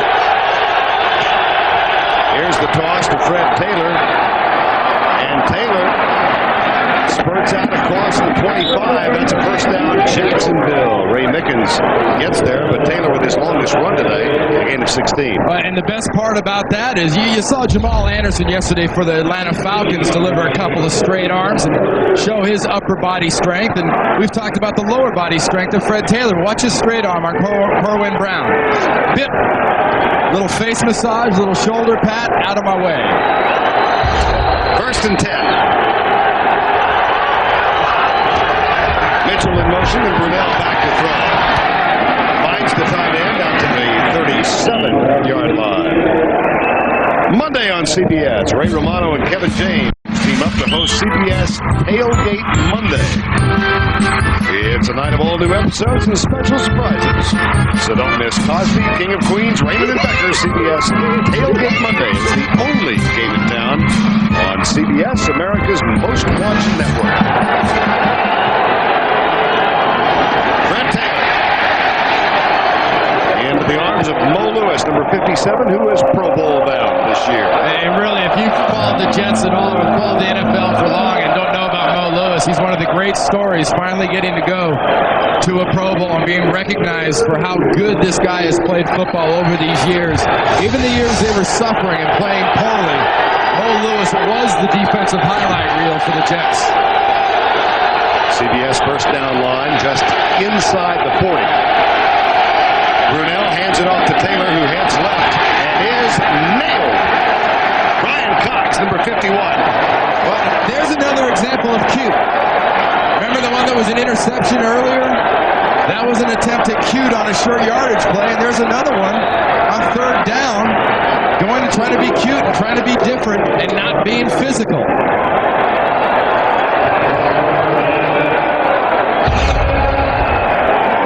Here's the toss to Fred Taylor. And Taylor spurts out across the 25. That's a first down, Jacksonville. Ray Mickens gets there, but Taylor with his longest run today, a gain of 16. And the best part about that is you saw Jamal Anderson yesterday for the Atlanta Falcons deliver a couple of straight arms and show his upper body strength. And we've talked about the lower body strength of Fred Taylor. Watch his straight arm on Corwin Brown. Bip. Little face massage, little shoulder pat, out of my way. First and 10. Mitchell in motion and Brunell back to throw. Finds the tight end out to the 37-yard line. Monday on CBS, Ray Romano and Kevin James team up to host CBS Tailgate Monday. It's a night of all new episodes and special surprises. So don't miss Cosby, King of Queens, Raymond and Becker. CBS Tailgate Monday is the only game in town on CBS, America's most watched network. Fred Taylor into the arms of Mo Lewis, number 57, who is Pro Bowl bound this year. And really, if you've followed the Jets at all or followed the NFL for long and don't know about Mo Lewis, he's one of the great stories, finally getting to go to a Pro Bowl and being recognized for how good this guy has played football over these years. Even the years they were suffering and playing poorly, Mo Lewis was the defensive highlight reel for the Jets. CBS first down line just inside the 40. Brunell hands it off to Taylor, who heads left and is nailed. Brian Cox, number 51. Well, there's another example of cute. Remember the one that was an interception earlier? That was an attempt at cute on a short yardage play, and there's another one on third down, going to try to be cute and trying to be different and not being physical.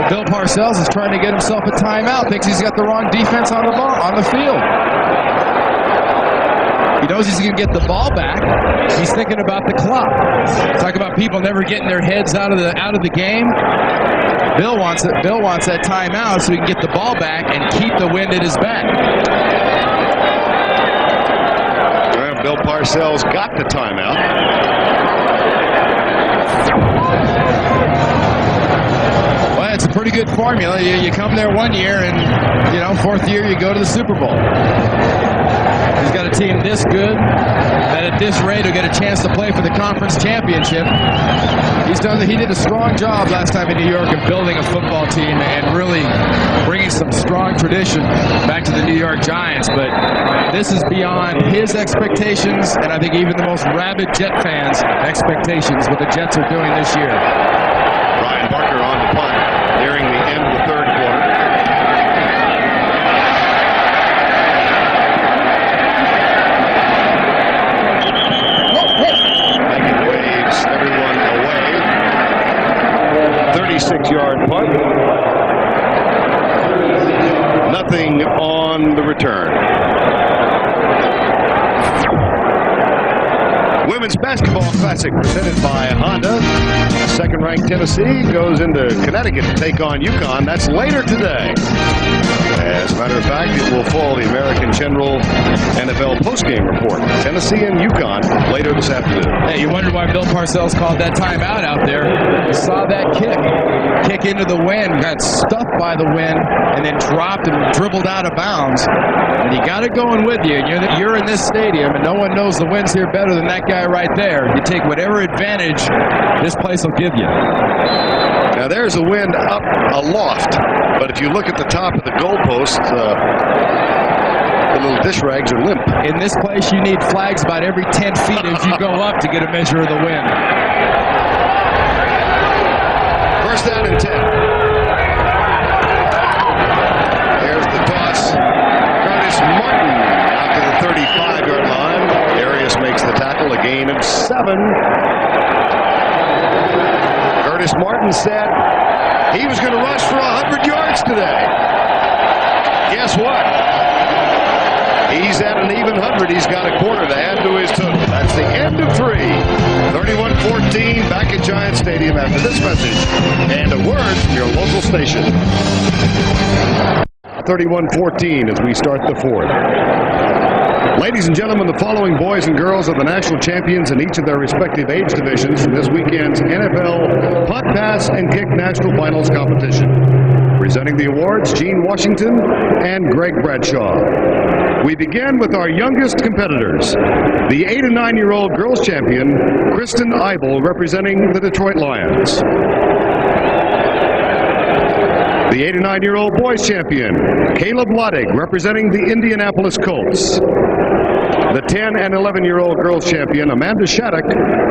Bill Parcells is trying to get himself a timeout. Thinks he's got the wrong defense on the ball, on the field. He knows he's going to get the ball back. He's thinking about the clock. Talk about people never getting their heads out of the game. Bill wants it. Bill wants that timeout so he can get the ball back and keep the wind at his back. Well, Bill Parcells got the timeout. Well, it's a pretty good formula. You come there one year, and fourth year you go to the Super Bowl. He's got a team this good that at this rate will get a chance to play for the conference championship. He did a strong job last time in New York of building a football team and really bringing some strong tradition back to the New York Giants. But this is beyond his expectations, and I think even the most rabid Jet fans' expectations what the Jets are doing this year. Ryan Barker on the punt, nearing the end of the third quarter. Making waves, everyone away. 36-yard punt. Nothing on the return. Women's Basketball Classic presented by Honda. Second-ranked Tennessee goes into Connecticut to take on UConn. That's later today. As a matter of fact, it will follow the American General NFL postgame report. Tennessee and UConn later this afternoon. Hey, you wondered why Bill Parcells called that timeout out there. You saw that kick into the wind, got stuffed by the wind, and then dropped and dribbled out of bounds. And you got it going with you. And you're in this stadium, and no one knows the winds here better than that guy right there. You take whatever advantage this place will give you. Now there's a wind up aloft, but if you look at the top of the goalpost, the little dish rags are limp. In this place, you need flags about every 10 feet as you go up to get a measure of the wind. First down and 10. There's the toss. Curtis Martin out to the 35-yard line. Arias makes the tackle, a gain of 7. Curtis Martin said he was going to rush for 100 yards today. Guess what? He's at an even 100. He's got a quarter to add to his total. That's the end of 3. 31-14 back at Giant Stadium after this message and a word from your local station. 31-14 as we start the fourth. Ladies and gentlemen, the following boys and girls are the national champions in each of their respective age divisions from this weekend's NFL Punt, Pass, and Kick National Finals competition. Presenting the awards, Gene Washington and Greg Bradshaw. We begin with our youngest competitors. The 8 and 9-year-old girls champion, Kristen Eibel, representing the Detroit Lions. The 8 and 9-year-old boys champion, Caleb Loddig, representing the Indianapolis Colts. The 10 and 11-year-old girls champion, Amanda Shattuck,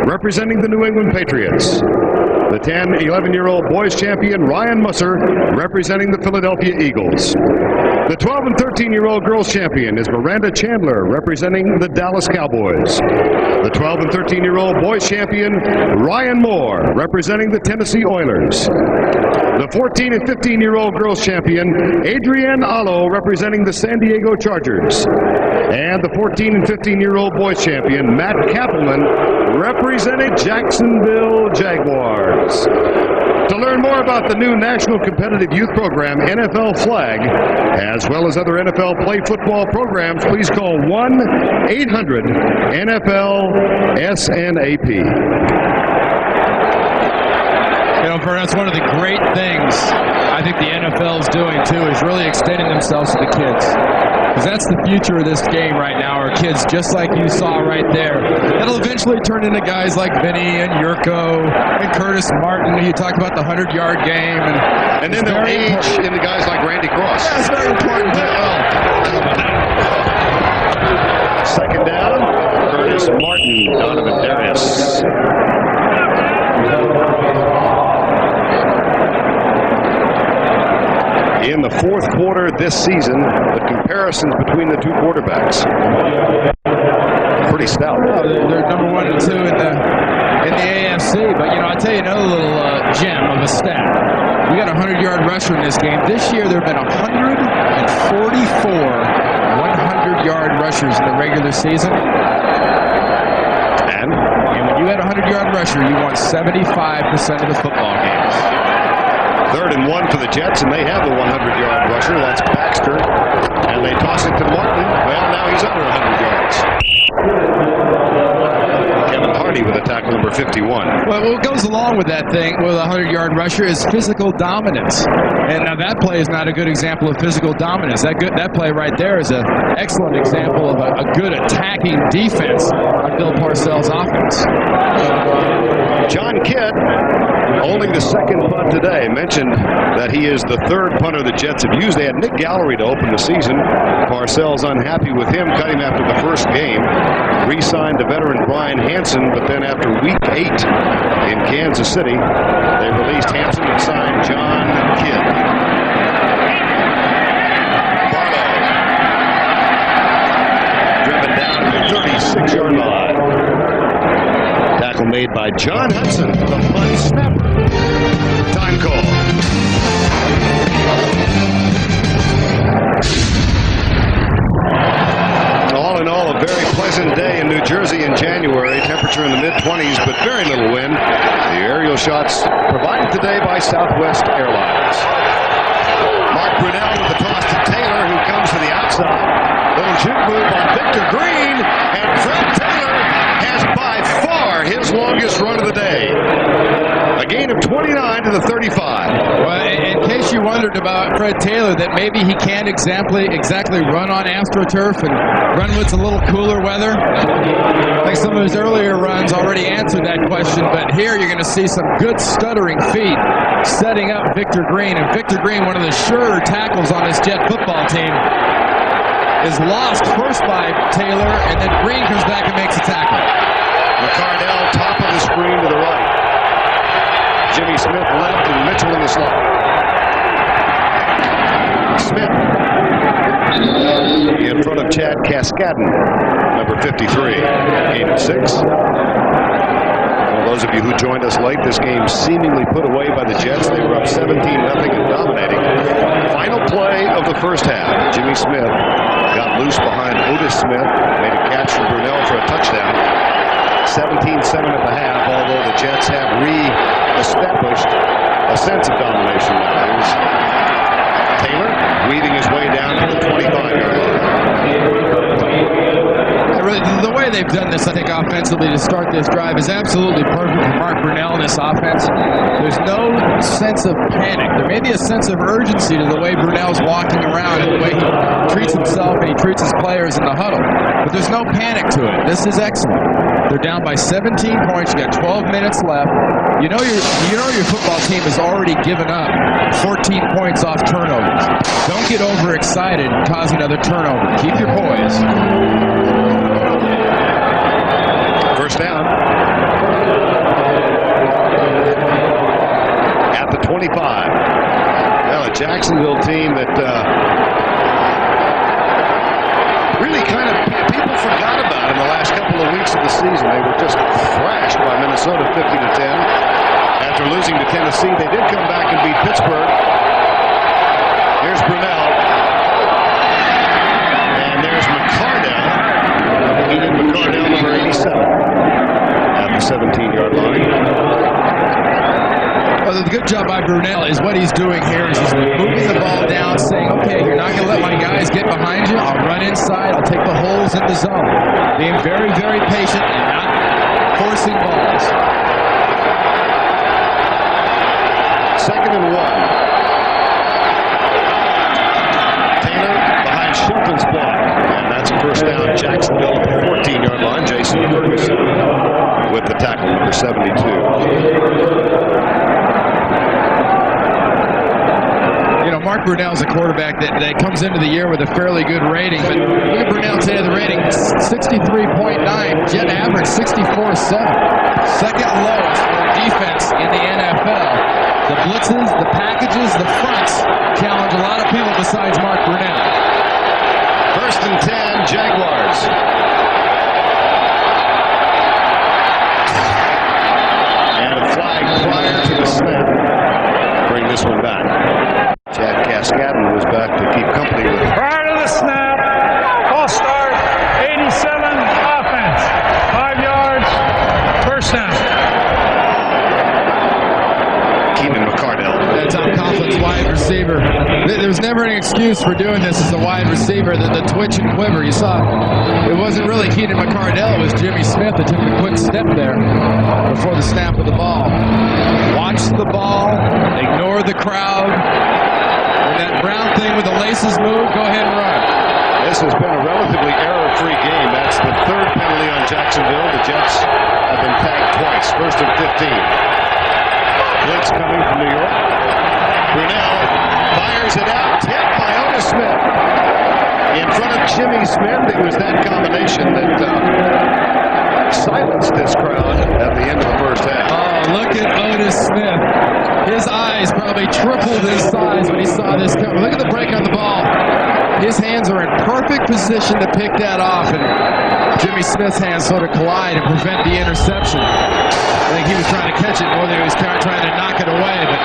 representing the New England Patriots. The 10 and 11-year-old boys champion, Ryan Musser, representing the Philadelphia Eagles. The 12 and 13-year-old girls champion is Miranda Chandler, representing the Dallas Cowboys. The 12 and 13-year-old boys champion, Ryan Moore, representing the Tennessee Oilers. The 14 and 15-year-old girls champion, Adrienne Allo, representing the San Diego Chargers. And the 14 and 15-year-old boys champion, Matt Kappelman, represented Jacksonville Jaguars. To learn more about the new National Competitive Youth Program, NFL Flag, as well as other NFL Play Football programs, please call 1-800-NFL-SNAP. Vern, that's one of the great things I think the NFL is doing, too, is really extending themselves to the kids. Because that's the future of this game right now, are kids just like you saw right there. That'll eventually turn into guys like Vinny and Yurko and Curtis Martin. You talk about the 100-yard game. And then they'll age into guys like Randy Cross. Yeah, it's very important. Second down, Curtis Martin, Donovan Darius. In the fourth quarter this season, the comparisons between the two quarterbacks pretty stout. They're number 1 and 2 in the AFC. But I'll tell you another little gem of a stat. We got a 100-yard rusher in this game. This year there have been 144 100-yard 100-yard rushers in the regular season. And when you had a 100-yard rusher, you won 75% of the football games. 3rd and 1 for the Jets, and they have the 100-yard rusher. That's Baxter. And they toss it to Martin. Well, now he's under 100 yards. Kevin Hardy with a tackle number 51. Well, what goes along with that thing with a 100-yard rusher is physical dominance. And now that play is not a good example of physical dominance. That play right there is an excellent example of a good attacking defense on Bill Parcells' offense. John Kidd, holding the second punt today, mentioned that he is the 3rd punter the Jets have used. They had Nick Gallery to open the season. Parcells unhappy with him, cut him after the first game. Re-signed the veteran Brian Hansen, but then after week 8 in Kansas City, they released Hansen and signed John Kidd. Barlow, driven down to the 36-yard line. Tackle made by John Hudson, the punt snapper. Time call. All in all, a very pleasant day in New Jersey in January. Temperature in the mid-20s, but very little wind. The aerial shots provided today by Southwest Airlines. Mark Brunell with the toss to Taylor, who comes to the outside. Little juke move on Victor Green, and Fred Taylor has by far his longest run of the day. A gain of 29 to the 35. Well, in case you wondered about Fred Taylor, that maybe he can't exactly run on AstroTurf and run with a little cooler weather. I think some of his earlier runs already answered that question, but here you're going to see some good stuttering feet setting up Victor Green. And Victor Green, one of the surer tackles on this Jet football team, is lost first by Taylor, and then Green comes back and makes a tackle. McCardell, top of the screen to the right. Jimmy Smith left and Mitchell in the slot. Smith in front of Chad Cascadden, number 53, gain of 6. Well, those of you who joined us late, this game seemingly put away by the Jets. They were up 17-0 and dominating. Final play of the first half. Jimmy Smith got loose behind Otis Smith, made a catch from Brunell for a touchdown. 17-7 at the half, although the Jets have re-established a sense of domination now. Here's Taylor weaving his way down to the 25-yard line. The way they've done this, I think, offensively to start this drive is absolutely perfect for Mark Brunell in this offense. There's no sense of panic. There may be a sense of urgency to the way Brunell's walking around and the way he treats himself and he treats his players in the huddle. But there's no panic to it. This is excellent. They're down by 17 points. You got 12 minutes left. You know your football team has already given up 14 points off turnovers. Don't get overexcited and cause another turnover. Keep your poise. First down. At the 25. Well, a Jacksonville team that really kind of people forgot about in the last couple of weeks of the season. They were just thrashed by Minnesota 50-10. After losing to Tennessee, they did come back and beat Pittsburgh. Here's Brunell. And there's McCardell. Ian McCardell, number 87. At the 17-yard line. Well, the good job by Brunell is what he's doing here is he's moving the ball down, saying, okay, you're not going to let my guys get behind you. I'll run inside. I'll take the holes in the zone. Being very, very patient and not forcing balls. 2nd and 1. Taylor behind Shelton's block. And that's a first down. Jacksonville at the 14-yard line. Jason Ferguson with the tackle, number 72. You know, Mark Brunell's a quarterback that comes into the year with a fairly good rating, but look at Brunell today, the rating 63.9, Jet average 64.7. Second lowest for defense in the NFL. The blitzes, the packages, the fronts challenge a lot of people besides Mark Brunell. 1st and 10, Jaguars. And a flag prior to the snap. Bring this one back. Chad Cascadden was back to keep company with. Prior to the snap, false start, receiver. There was never an excuse for doing this as a wide receiver. The twitch and quiver. You saw it wasn't really Keenan McCardell. It was Jimmy Smith that took a quick step there before the snap of the ball. Watch the ball. Ignore the crowd. When that brown thing with the laces move, go ahead and run. This has been a relatively error-free game. That's the third penalty on Jacksonville. The Jets have been tagged twice. First and 15. Blitz coming from New York. Brunell fires it out. Tipped by Otis Smith. In front of Jimmy Smith. It was that combination that silenced this crowd at the end of the first half. Oh, look at Otis Smith. His eyes probably tripled in size when he saw this coming. Look at the break on the ball. His hands are in perfect position to pick that off, and Jimmy Smith's hands sort of collide and prevent the interception. I think he was trying to catch it more than he was trying to knock it away, but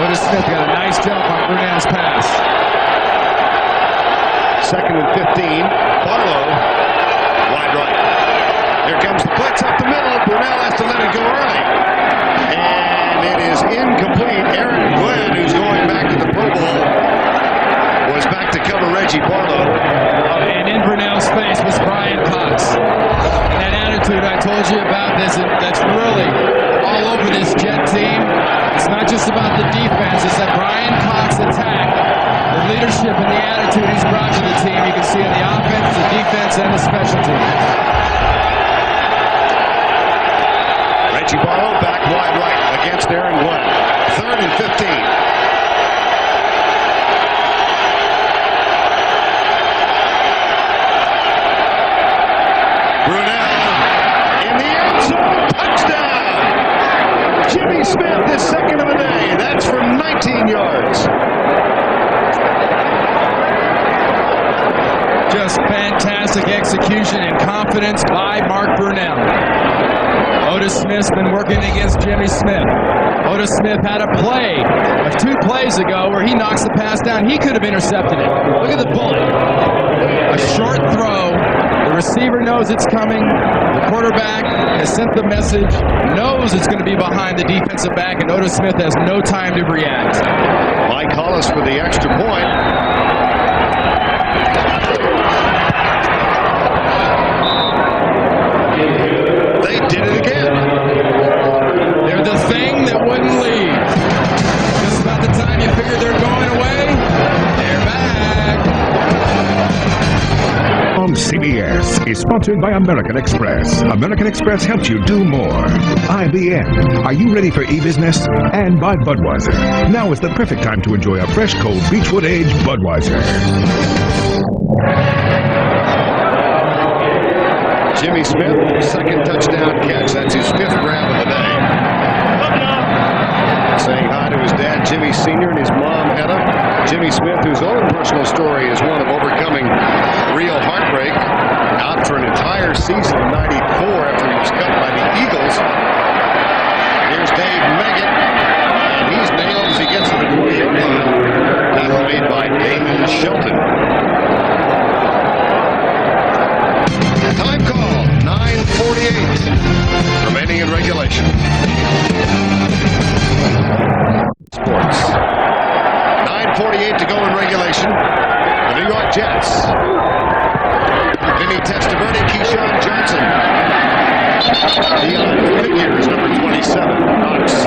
Otis Smith got a nice jump on Brunell's pass. Second and 15. Barlow, wide right. Here comes the blitz up the middle. Brunell has to let it go early. And it is incomplete. Aaron Glenn, who's going back to the Pro Bowl, was back to cover Reggie Barlow. And in Brunell's face was Brian Cox. That attitude I told you about, that's really all over this Jet team. It's not just about the defense, it's that Brian Cox attack. The leadership and the attitude he's brought to the team, you can see in the offense, the defense, and the special teams. Reggie Barlow back wide right against Aaron Glenn. Third and 15. Jimmy Smith, his second of the day. That's from 19 yards. Just fantastic execution and confidence by Mark Brunell. Otis Smith's been working against Jimmy Smith. Otis Smith had a play of 2 plays ago where he knocks the pass down. He could have intercepted it. Look at the bullet. A short throw. The receiver knows it's coming. The quarterback has sent the message, knows it's going to be behind the defensive back, and Otis Smith has no time to react. Mike Hollis for the extra point. They did it again. They're the thing that wouldn't leave. Just about the time you figured they're going away, they're back. On CBS is sponsored by American Express. American Express helps you do more. IBM, are you ready for e-business? And by Budweiser. Now is the perfect time to enjoy a fresh, cold Beechwood Age Budweiser. Jimmy Smith, second touchdown catch. That's his 5th grab of the day. Saying hi to his dad, Jimmy Sr., and his mom, Etta. Jimmy Smith, whose own personal story is one of overcoming real heartbreak, out for an entire season in '94 after he was cut by the Eagles. Here's Dave Meggett, and he's nailed as he gets to the 28 line. Tackle made by Damon Shelton. Time call, 9:48 remaining in regulation. Sports. 9:48 to go in regulation. The New York Jets. Vinny Testaverde, Keyshawn Johnson. Deion Figures, number 27, knocks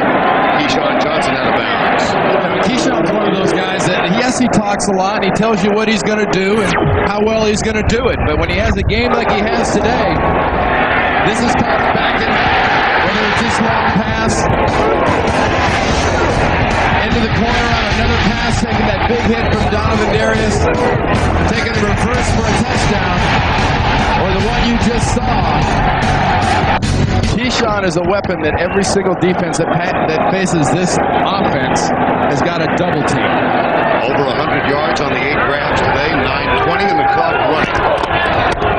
Keyshawn Johnson out of bounds. Keyshawn's one of those guys that, yes, he talks a lot and he tells you what he's going to do and how well he's going to do it. But when he has a game like he has today, this is coming back in, whether it's this long pass, into the corner on another pass, taking that big hit from Donovan Darius, taking the reverse for a touchdown, or the one you just saw. Keyshawn is a weapon that every single defense that faces this offense has got a double team. Over 100 yards on the 8 grabs today, 9:20 and the clock running.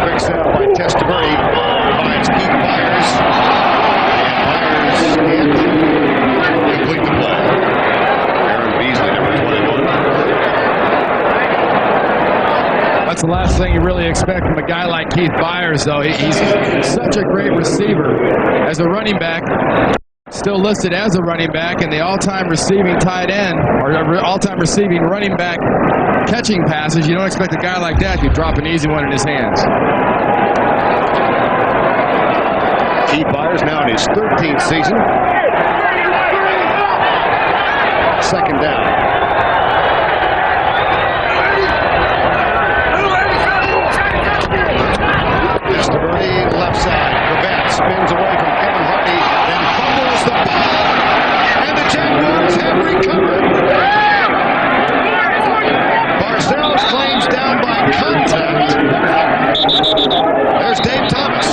Quick set up by Testaverde, finds Keith Byers, and Byers can't complete the play. Aaron Beasley, number 21. That's the last thing you really expect from a guy like Keith Byers, though. He's such a great receiver as a running back. Still listed as a running back, and the all-time receiving tight end, or all-time receiving running back catching passes. You don't expect a guy like that to drop an easy one in his hands. Keith Byers now in his 13th season. Second down. Testaverde, left side. Cravat spins away from Kevin Hardy and fumbles the ball. And the Jaguars have recovered. Parcells claims down by contact. There's Dave Thomas.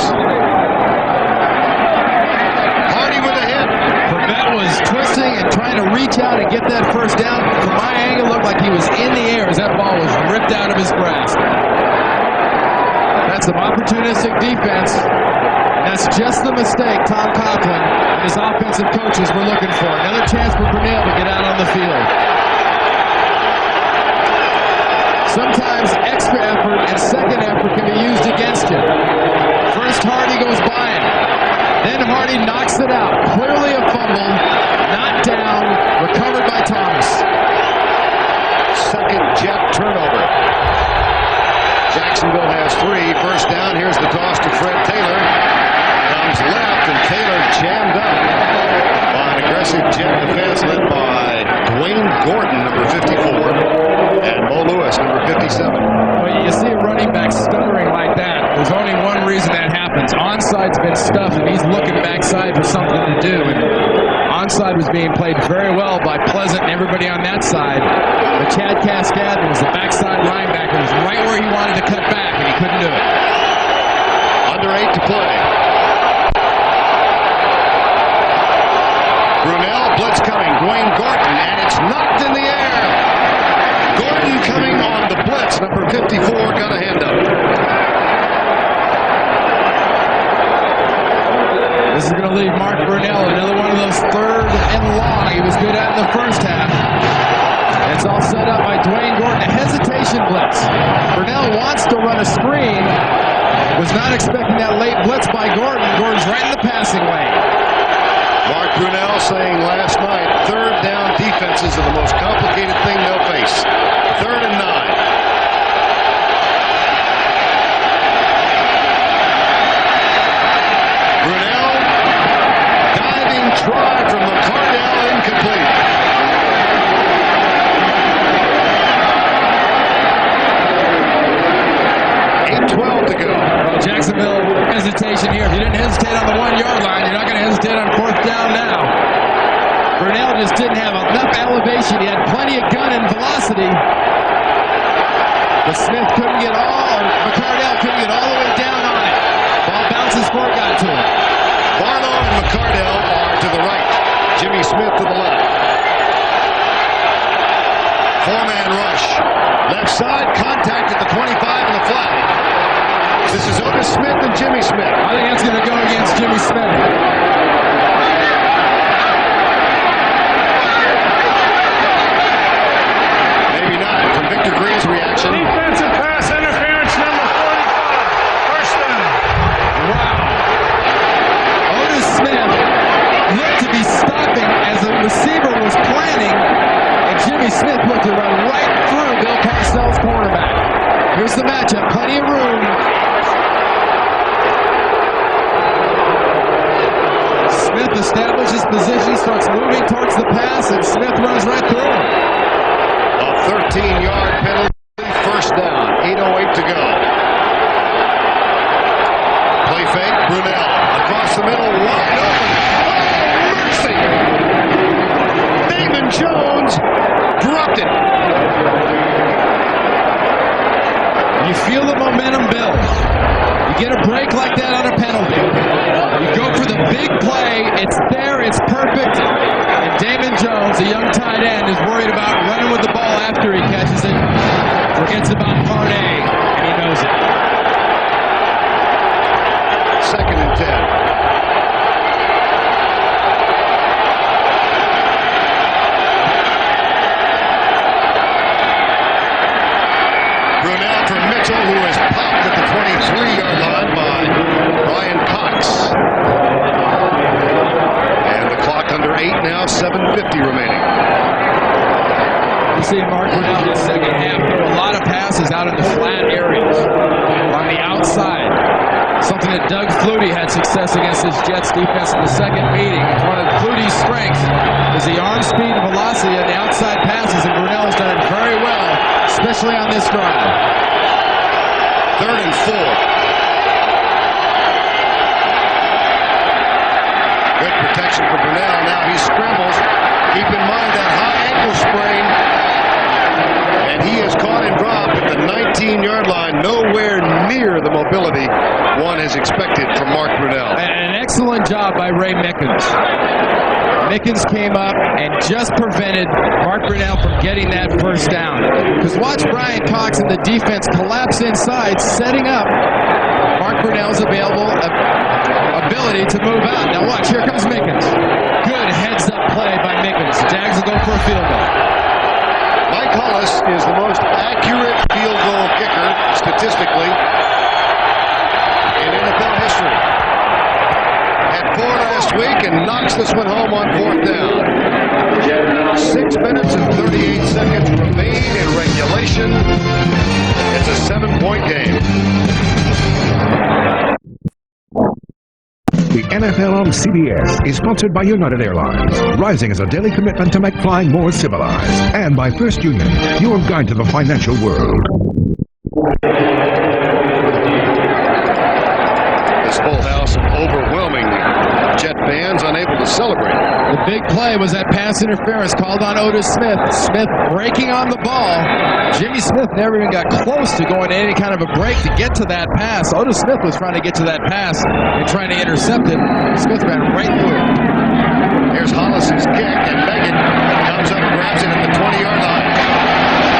Hardy with a hit. Cravat was twisting and trying to reach out and get that first down. From my angle, looked like he was in the air as that ball was ripped out of his grasp. That's some opportunistic defense. And that's just the mistake Tom Coughlin and his offensive coaches were looking for. Another chance for Brunel to get out on the field. Sometimes extra effort and second effort can be used against you. First Hardy goes by him. Then Hardy knocks it out. Clearly a fumble. Not down. Recovered by Thomas. Second Jet turnover. Jacksonville has 3. First down. Here's the toss to Fred Taylor. Comes left, and Taylor jammed up by an aggressive Jet defense led by Dwayne Gordon, number 54, and Mo Lewis, number 57. Well, you see a running back stuttering like that. There's only one reason that happens. Onside's been stuffed, and he's looking backside for something to do. And onside was being played very well by Pleasant and everybody on that side. But Chad Cascadden was the backside linebacker. He was right where he wanted to cut back, and he couldn't do it. Under 8 to play. Brunel, blitz coming. Dwayne Gordon, and it's knocked in the air. Gordon coming on the blitz. Number 54 got a hand up. This is going to leave Mark Brunel, another one of those third and long. He was good at in the first half. It's all set up by Dwayne Gordon. A hesitation blitz. Brunel wants to run a screen. Was not expecting that late blitz by Gordon. Gordon's right in the passing lane. Mark Brunel saying last night, third down defenses are the most complicated thing they'll face. 3rd and 9. Brunel, diving try from McCardell, incomplete. 8:12 to go. Well, Jacksonville hesitation here. If you didn't hesitate on the 1-yard line, you're not going to hesitate on 4th down now. Brunel just didn't have enough elevation. He had plenty of gun and velocity. But Smith couldn't get McCardell couldn't get all the way down on it. Ball bounces before it got to him. Barlow and McCardell are to the right. Jimmy Smith to the left. 4-man rush. Left side, contact at the 25 and the flag. This is Otis Smith and Jimmy Smith. I think that's going to go against Jimmy Smith. Maybe not. From Victor Green's reaction. Defensive pass interference number 45. First down. Wow. Otis Smith looked to be stopping as the receiver was planning, and Jimmy Smith looked to run right through Bill Parcells' cornerback. Here's the matchup. Plenty of room. Smith establishes position, starts moving towards the pass, and Smith runs right through him. A 13-yard penalty, first down, 8:08 to go. Play fake, Brunel across the middle, wide open. Oh, mercy! Damon Jones dropped it. You feel the momentum build. You get a break like that on a penalty. You go for the big play. It's there. It's perfect. And Damon Jones, a young tight end, is worried about running with the ball after he catches it. Forgets about part A, and he knows it. 2nd and 10. Brunel from Mitchell, who is popped at the 23-yard line by Brian Cox. And the clock now, 7:50 remaining. You see Mark Brunell in the second half throw a lot of passes out in the flat areas on the outside. Something that Doug Flutie had success against his Jets defense in the second meeting. One of Flutie's strengths is the arm speed and velocity on the outside passes, and Brunell's done it very well, especially on this drive. 3rd and 4. Good protection for Brunell. Now he scrambles. Keep in mind that high ankle sprain. And he is caught and dropped at the 19-yard line, nowhere near the mobility one has expected from Mark Brunell. An excellent job by Ray Mickens. Mickens came up and just prevented Mark Brunell from getting that first down. Because watch Brian Cox and the defense collapse inside, setting up Mark Brunell's ability to move out. Now watch, here comes Mickens. Good heads-up play by Mickens. Jags will go for a field goal. Mike Hollis is the most accurate field goal kicker statistically in NFL history. Had 4 last week and knocks this one home on 4th down. 6 minutes and 38 seconds remain in regulation. It's a 7-point game. The NFL on CBS is sponsored by United Airlines, rising as a daily commitment to make flying more civilized. And by First Union, your guide to the financial world. This full house of overwhelming Jet fans unable to celebrate. The big play was that pass interference called on Otis Smith. Smith breaking on the ball. Jimmy Smith never even got close to going to any kind of a break to get to that pass. Otis Smith was trying to get to that pass and trying to intercept it. Smith ran right through it. Here's Hollis's kick, and Megan comes up and grabs it at the 20-yard line.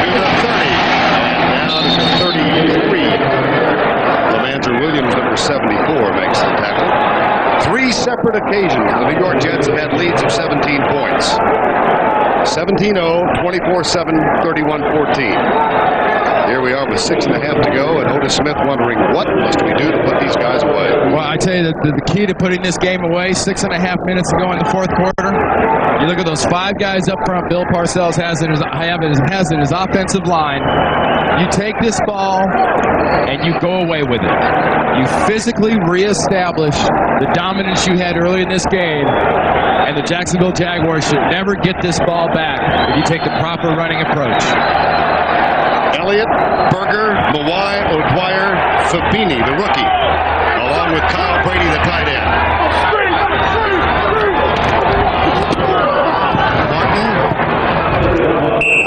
To the 30. Down to 33. Lamanzer Williams, number 74, makes the tackle. 3 separate occasions the New York Jets have had leads of 17 points. 17-0, 24-7, 31-14. Here we are with 6.5 to go, and Otis Smith wondering what must we do to put these guys away. Well, I tell you that the key to putting this game away, 6.5 minutes to go in the 4th quarter. You look at those 5 guys up front Bill Parcells has in his offensive line. You take this ball and you go away with it. You physically reestablish the dominance you had early in this game, and the Jacksonville Jaguars should never get this ball back if you take the proper running approach. Elliott, Berger, Mawai, O'Dwyer, Fabini, the rookie, along with Kyle Brady, the tight end. Martin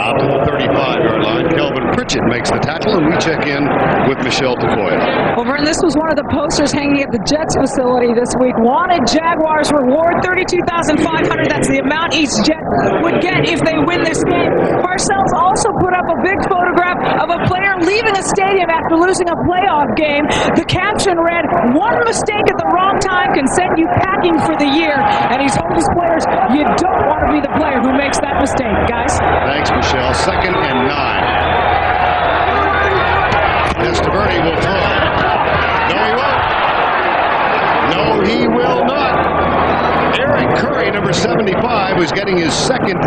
out to the 35-yard line. Kelvin Pritchett makes the tackle, and we check in with Michelle Tafoya. Well, Vern, this was one of the posters hanging at the Jets facility this week. Wanted Jaguars reward $32,500. That's the amount each Jet would get if they win this game. Parcells also put up a big photograph of a player leaving a stadium after losing a playoff game. The caption read, "One mistake at the wrong time can send you packing for the year." And he told his players, you don't want to be the player who makes that mistake, guys. Thanks, Michelle. 2nd and 9. Testaverde will throw. No, he won't. No, he will not. Eric Curry, number 75, was getting his 2nd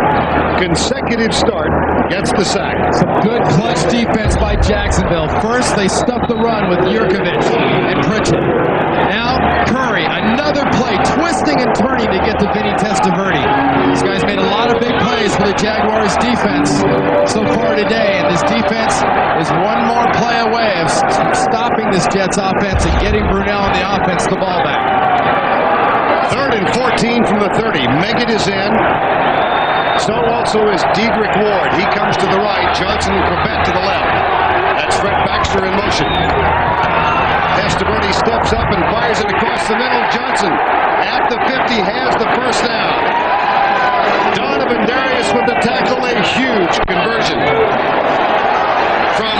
consecutive start, gets the sack. Some good clutch defense by Jacksonville. First, they stuffed the run with Yurkovich and Pritchett. Now, Curry, another play, twisting and turning to get to Vinny Testaverde. These guys made a lot of big plays for the Jaguars defense so far today, and this defense is one more play away of stopping this Jets offense and getting Brunell and the offense the ball back. 3rd and 14 from the 30. Meggett is in. So also is Dedrick Ward. He comes to the right. Johnson and Corbett to the left. That's Fred Baxter in motion. Testaverde steps up and fires it across the middle. Johnson at the 50 has the first down. Donovan Darius with the tackle. A huge conversion from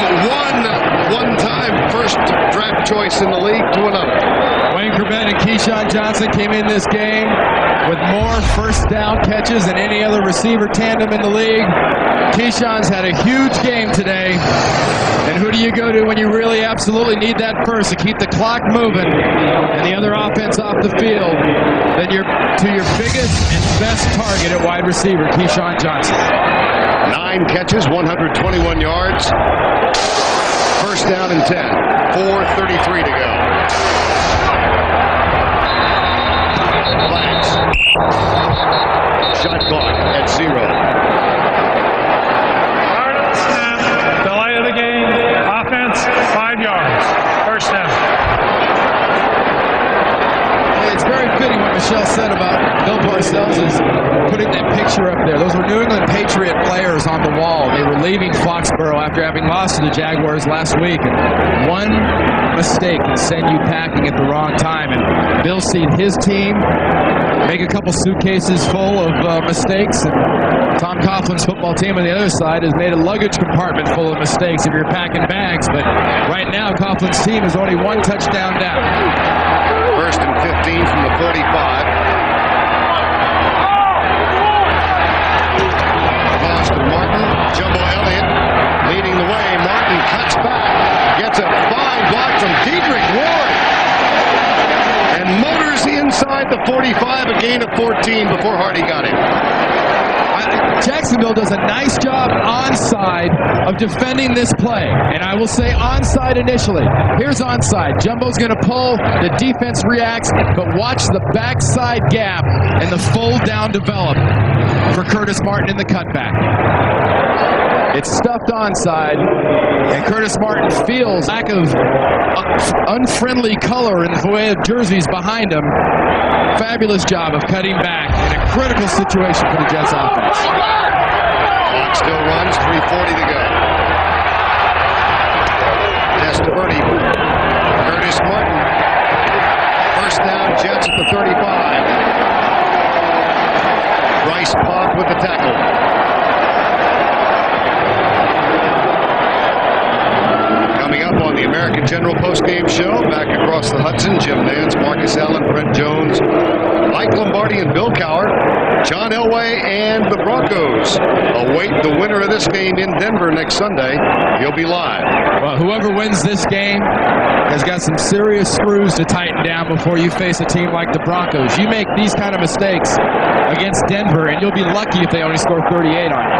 one-time first draft choice in the league to another. Wayne Corbett and Keyshawn Johnson came in this game with more first down catches than any other receiver tandem in the league. Keyshawn's had a huge game today, and who do you go to when you really absolutely need that first to keep the clock moving and the other offense off the field? Then you're to your biggest and best target at wide receiver, Keyshawn Johnson. 9 catches, 121 yards. First down and 10. 4:33 to go. Flags. Shot clock at 0. Delay of the game. Offense, 5 yards. First down. It's very fitting what Michelle said about Bill Parcells is putting that picture up there. Those were New England Patriot players on the wall. They were leaving Foxborough after having lost to the Jaguars last week. And one mistake can send you packing at the wrong time. And Bill's seen his team make a couple suitcases full of mistakes. And Tom Coughlin's football team on the other side has made a luggage compartment full of mistakes if you're packing bags. But right now, Coughlin's team is only 1 touchdown down. First and 15 from the 45. Pass to Martin. Jumbo Elliott leading the way. Martin cuts back. Gets a fine block from Dedrick Ward. And motors inside the 45, a gain of 14 before Hardy got him. Jacksonville does a nice job onside of defending this play. And I will say onside initially. Here's onside. Jumbo's going to pull. The defense reacts. But watch the backside gap and the fold down develop for Curtis Martin in the cutback. It's stuffed onside, and Curtis Martin feels lack of unfriendly color in the way of jerseys behind him. Fabulous job of cutting back in a critical situation for the Jets offense. Clock still runs, 3:40 to go. Testaverde, Curtis Martin. First down, Jets at the 35. Bryce Pop with the tackle. Coming up on the American General postgame show, back across the Hudson, Jim Nance, Marcus Allen, Brent Jones, Mike Lombardi, and Bill Cowher. John Elway and the Broncos await the winner of this game in Denver next Sunday. He'll be live. Well, whoever wins this game has got some serious screws to tighten down before you face a team like the Broncos. You make these kind of mistakes against Denver, and you'll be lucky if they only score 38 on you.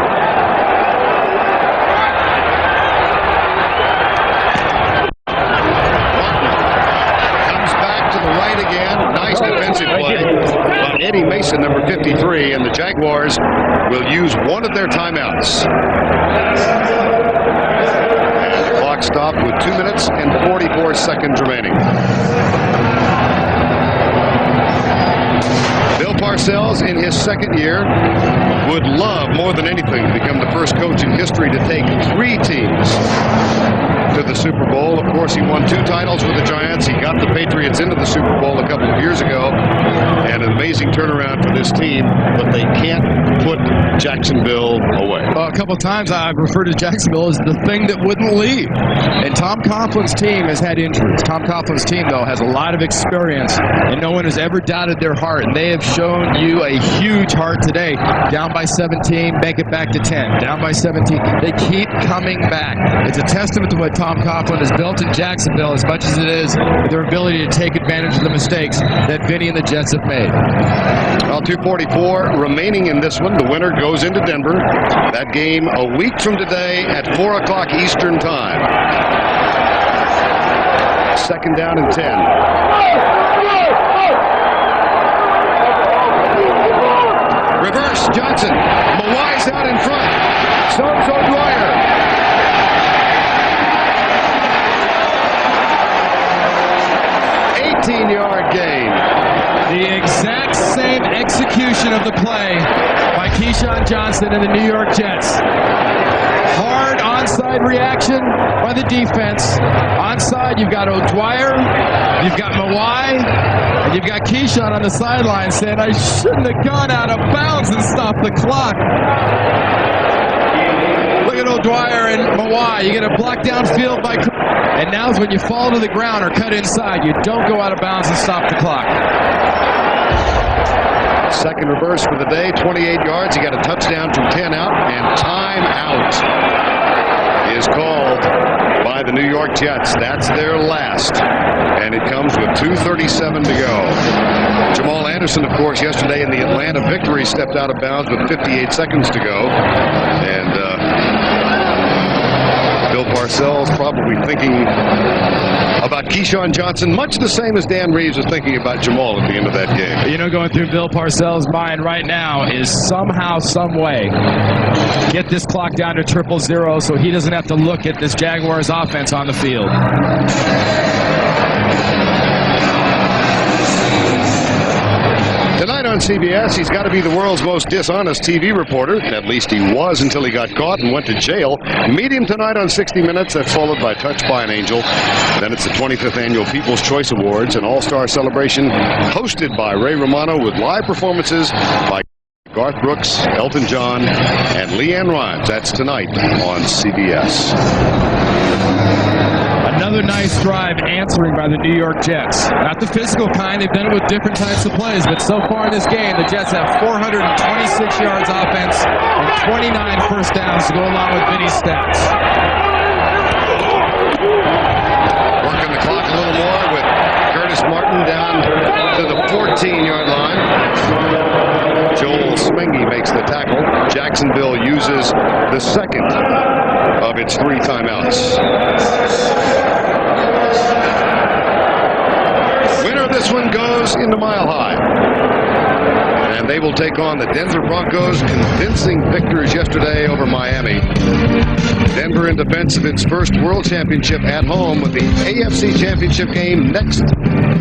Right again, nice defensive play by Eddie Mason, number 53, and the Jaguars will use one of their timeouts. And the clock stopped with 2 minutes and 44 seconds remaining. Bill Parcells, in his second year, would love more than anything to become the first coach in history to take 3 teams to the Super Bowl. Of course, he won 2 titles with the Giants. He got the Patriots into the Super Bowl a couple of years ago. And an amazing turnaround for this team, but they can't put Jacksonville away. A couple of times I've referred to Jacksonville as the thing that wouldn't leave. And Tom Coughlin's team has had injuries. Tom Coughlin's team, though, has a lot of experience, and no one has ever doubted their heart. And they have shown you a huge heart today. Down by 17, make it back to 10. Down by 17. They keep coming back. It's a testament to what Tom Coughlin has built in Jacksonville as much as it is their ability to take advantage of the mistakes that Vinny and the Jets have made. Well, 2:44 remaining in this one. The winner goes into Denver. That game a week from today at 4 o'clock Eastern Time. Second down and 10. Reverse Johnson. Mawai's out in front. So's O'Dwyer. 18-yard gain. The exact same execution of the play by Keyshawn Johnson and the New York Jets. Hard onside reaction by the defense. Onside, you've got O'Dwyer, you've got Mawai, and you've got Keyshawn on the sideline saying, I shouldn't have gone out of bounds and stopped the clock. Look at O'Dwyer and Mawai. You get a block downfield by... And now's when you fall to the ground or cut inside. You don't go out of bounds and stop the clock. Second reverse for the day, 28 yards. He got a touchdown from 10 out, and time out is called by York Jets. That's their last. And it comes with 2:37 to go. Jamal Anderson, of course, yesterday in the Atlanta victory stepped out of bounds with 58 seconds to go. And Bill Parcells probably thinking about Keyshawn Johnson, much the same as Dan Reeves was thinking about Jamal at the end of that game. You know, going through Bill Parcells' mind right now is somehow, some way, get this clock down to 0-0 so he doesn't have to look at this Jaguars offense on the field. Tonight on CBS, he's got to be the world's most dishonest TV reporter. At least he was until he got caught and went to jail. Meet him tonight on 60 Minutes. That's followed by Touched by an Angel. Then it's the 25th Annual People's Choice Awards, an all-star celebration hosted by Ray Romano with live performances by Garth Brooks, Elton John, and Leanne Rimes. That's tonight on CBS. Another nice drive answering by the New York Jets. Not the physical kind. They've done it with different types of plays. But so far in this game, the Jets have 426 yards offense and 29 first downs to go along with Vinny's stats. Working the clock a little more with Curtis Martin down to the 14-yard line. Joel Smingy makes the tackle. Jacksonville uses the second of its 3 timeouts. Winner of this one goes into Mile High. And they will take on the Denver Broncos, convincing victors yesterday over Miami. Denver in defense of its first World Championship at home with the AFC Championship game next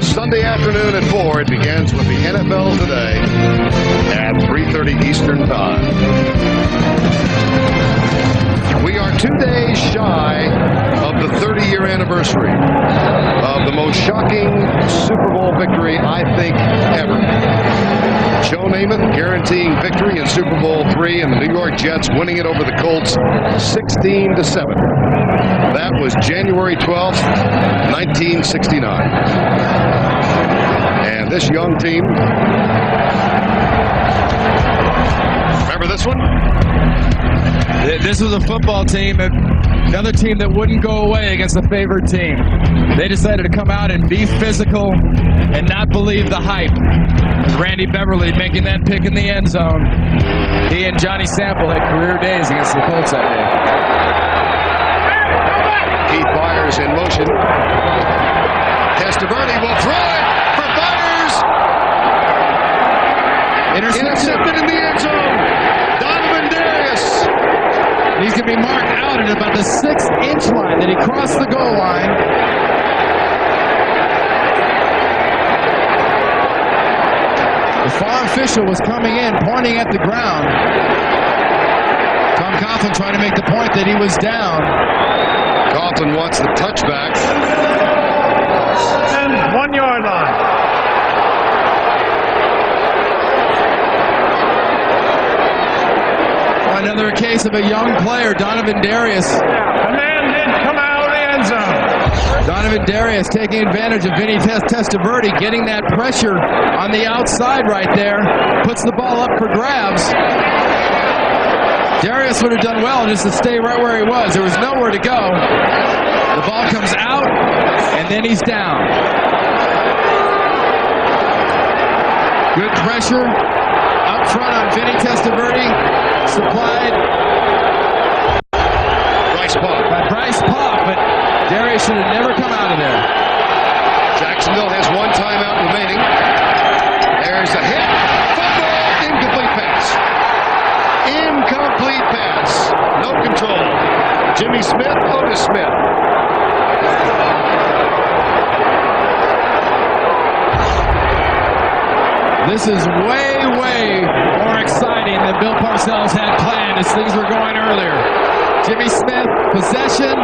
Sunday afternoon at 4. It begins with the NFL Today at 3:30 Eastern Time. We are 2 days shy of the 30-year anniversary of the most shocking Super Bowl victory, I think, ever. Joe Namath guaranteeing victory in Super Bowl III and the New York Jets winning it over the Colts 16-7. That was January 12th, 1969. And this young team, remember this one? This was a football team, another team that wouldn't go away against a favored team. They decided to come out and be physical and not believe the hype. Randy Beverly making that pick in the end zone. He and Johnny Sample had career days against the Colts that day. Keith Byers in motion. Testaverde will throw it for Byers. Intercepted in the end zone. Donovan Darius. He's going to be marked out at about the 6-inch line that he crossed the goal line. The far official was coming in, pointing at the ground. Tom Coughlin trying to make the point that he was down. Coughlin wants the touchback. And 1-yard line. Another case of a young player, Donovan Darius. The man did come out of the end zone. Donovan Darius taking advantage of Vinny Testaverde, getting that pressure on the outside right there. Puts the ball up for grabs. Darius would have done well just to stay right where he was. There was nowhere to go. The ball comes out, and then he's down. Good pressure up front on Vinny Testaverde. Supplied by Bryce Paup, but Darius should have never come out of there. Jacksonville has 1 timeout remaining. There's a hit. Fumble. Incomplete pass. Incomplete pass. No control. Jimmy Smith, Otis Smith. This is way, way more exciting than Bill Parcells had planned as things were going earlier. Jimmy Smith, possession,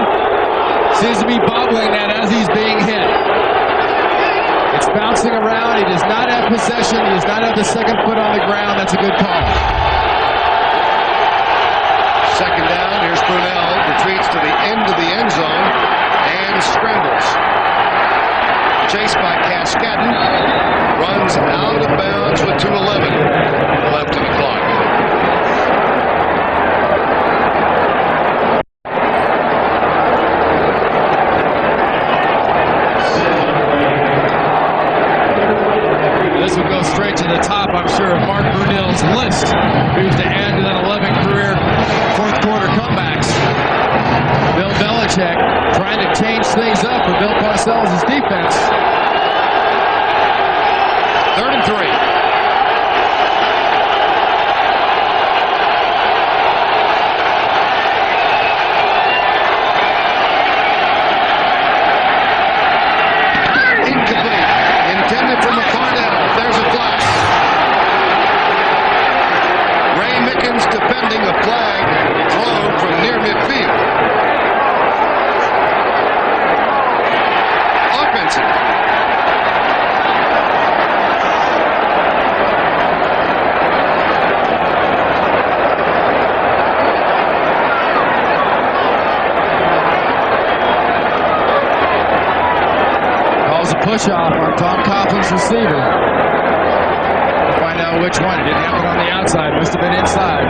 seems to be bobbling that as he's being hit. It's bouncing around. He does not have possession. He does not have the second foot on the ground. That's a good call. Second down. Here's Brunell. Retreats to the end of the end zone and scrambles. Chased by Cascadden. Runs out of bounds with 2:11 left in the clock. Belichick trying to change things up for Bill Parcells' defense. 3rd and 3. Incomplete. Intended for McCardell. There's a flag. Ray Mickens defending a flag thrown from near midfield. Offensive. Calls a push-off on Tom Coughlin's receiver. We'll find out which one. It didn't happen on the outside. Must have been inside.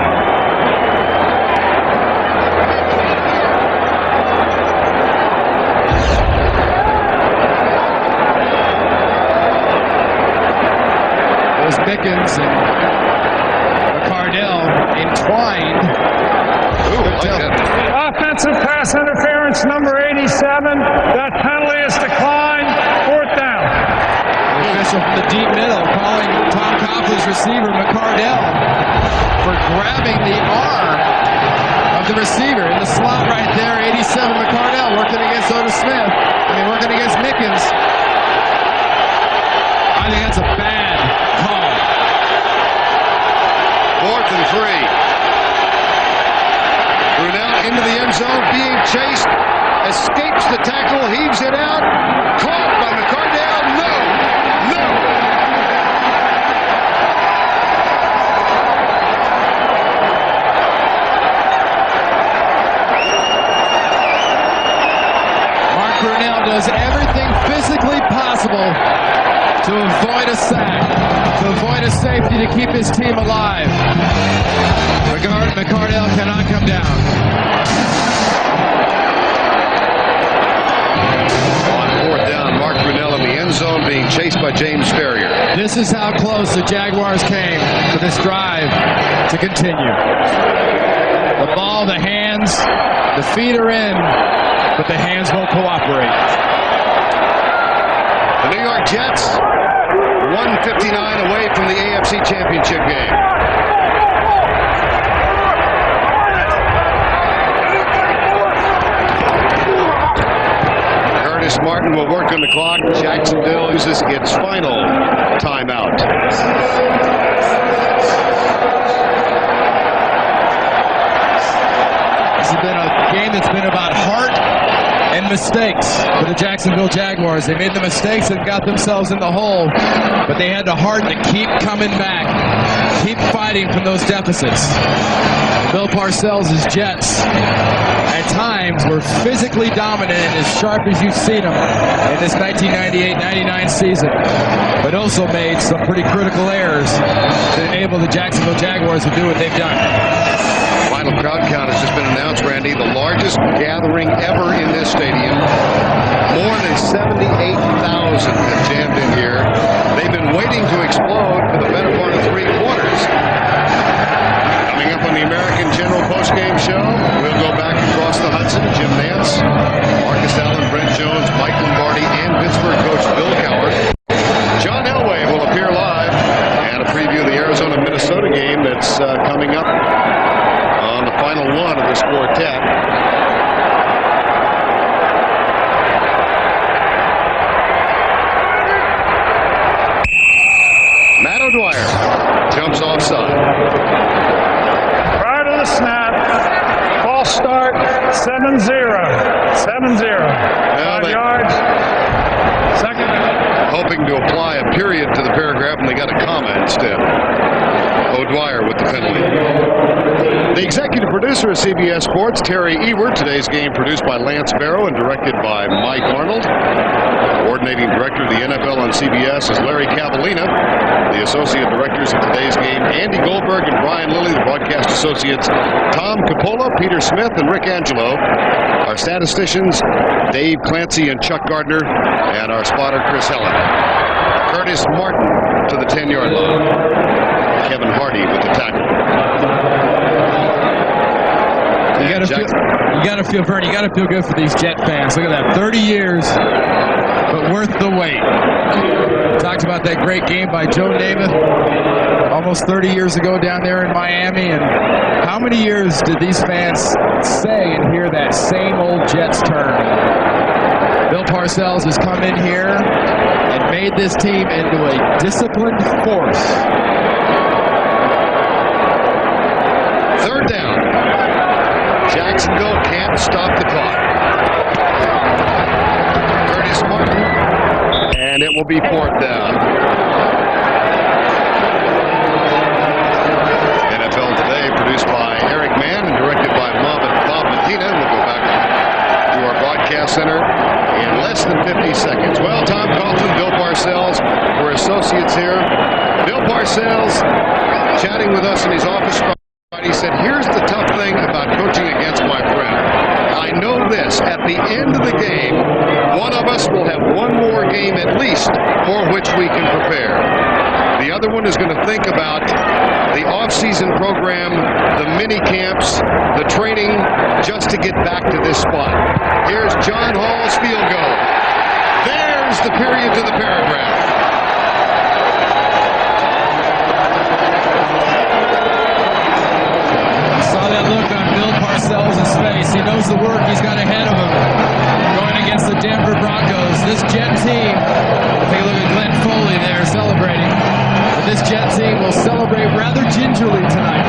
There's Mickens and McCardell entwined. Offensive pass interference number 87. That penalty is declined. 4th down. The official from the deep middle calling Tom Coughlin's receiver McCardell for grabbing the arm of the receiver in the slot right there. 87 McCardell working against working against Mickens. I think that's a bad call. 4th and 3. Brunell into the end zone, being chased, escapes the tackle, heaves it out, caught by McCardell. No. Mark Brunell does everything physically possible to avoid a sack, to avoid a safety, to keep his team alive. McCardell cannot come down. On 4th down, Mark Brunell in the end zone being chased by James Ferrier. This is how close the Jaguars came to this drive to continue. The ball, the hands, the feet are in, but the hands won't cooperate. The New York Jets, 1:59 away from the AFC Championship game. Curtis Martin will work on the clock. Jacksonville uses its final timeout. This has been a game that's been about heart and mistakes for the Jacksonville Jaguars. They made the mistakes and got themselves in the hole, but they had the heart to keep coming back, keep fighting from those deficits. Bill Parcells' Jets at times were physically dominant and as sharp as you've seen them in this 1998-99 season, but also made some pretty critical errors to enable the Jacksonville Jaguars to do what they've done. Final crowd count has just been announced, Randy. The largest gathering ever in this stadium. More than 78,000 have jammed in here. They've been waiting to explode for the better part of 3 quarters. Coming up on the American General postgame show, we'll go back across the Hudson. Jim Nance, Marcus Allen, Brent Jones, Mike Lombardi, and Pittsburgh coach Bill Cowher. John Elway will appear live and a preview of the Arizona-Minnesota game that's coming up on the final one of this quartet. Matt O'Dwyer jumps offside. Prior to the snap, false start, 7-0. 7-0. 5 yards. Second. Hoping to apply a period to the paragraph, and they got a comma instead. O'Dwyer with the penalty. The executive producer of CBS Sports, Terry Ewert. Today's game produced by Lance Barrow and directed by Mike Arnold. Coordinating director of the NFL on CBS is Larry Cavallina. The associate directors of today's game, Andy Goldberg and Brian Lilly. The broadcast associates, Tom Coppola, Peter Smith, and Rick Angelo. Our statisticians, Dave Clancy and Chuck Gardner. And our spotter, Chris Helen. Curtis Martin to the 10-yard line. Kevin Hardy with the tackle. You got to feel, Vern, you got to feel good for these Jet fans. Look at that, 30 years, but worth the wait. Talked about that great game by Joe Namath almost 30 years ago down there in Miami, and how many years did these fans say and hear that same old Jets term? Bill Parcells has come in here and made this team into a disciplined force. Third down. Jacksonville can't stop the clock. Curtis Martin, and it will be fourth down. NFL Today, produced by Eric Mann and directed by Bob Medina. We'll go back to our broadcast center in less than 50 seconds. Well, Tom Coughlin, Bill Parcells were associates here. Bill Parcells chatting with us in his office. He said, here's the tough thing about coaching against my friend. I know this, at the end of the game, one of us will have one more game at least for which we can prepare. The other one is going to think about the off-season program, the mini camps, the training, just to get back to this spot. Here's John Hall's field goal. There's the period to the paragraph. Saw that look on Bill Parcells' face. He knows the work he's got ahead of him going against the Denver Broncos. This Jet team, take a look at Glenn Foley there celebrating. But this Jet team will celebrate rather gingerly tonight.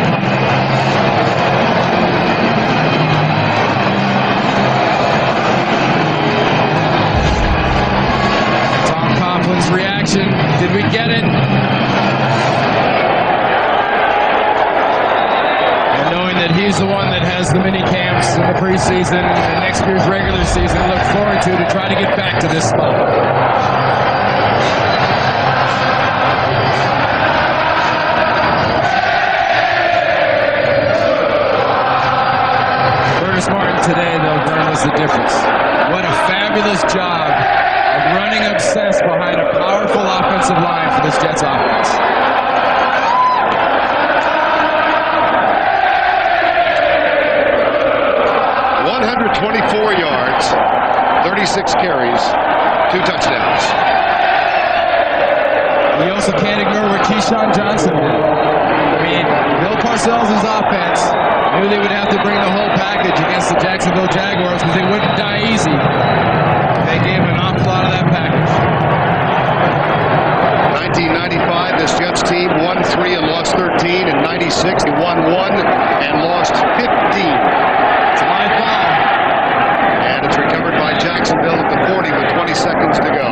Tom Coughlin's reaction. Did we get it? That he's the one that has the mini camps in the preseason and next year's regular season to look forward to try to get back to this spot. Curtis Martin today, though, Vern, was the difference. What a fabulous job of running obsessed behind a powerful offensive line for this Jets offense. 124 yards, 36 carries, 2 touchdowns. We also can't ignore what Keyshawn Johnson did. I mean, Bill Parcells' offense knew they would have to bring the whole package against the Jacksonville Jaguars because they wouldn't die easy. They gave an awful lot of that package. 1995, this Jets team won 3 and lost 13. In 96, they won 1 and lost 15. It's a high foul. And it's recovered by Jacksonville at the 40 with 20 seconds to go.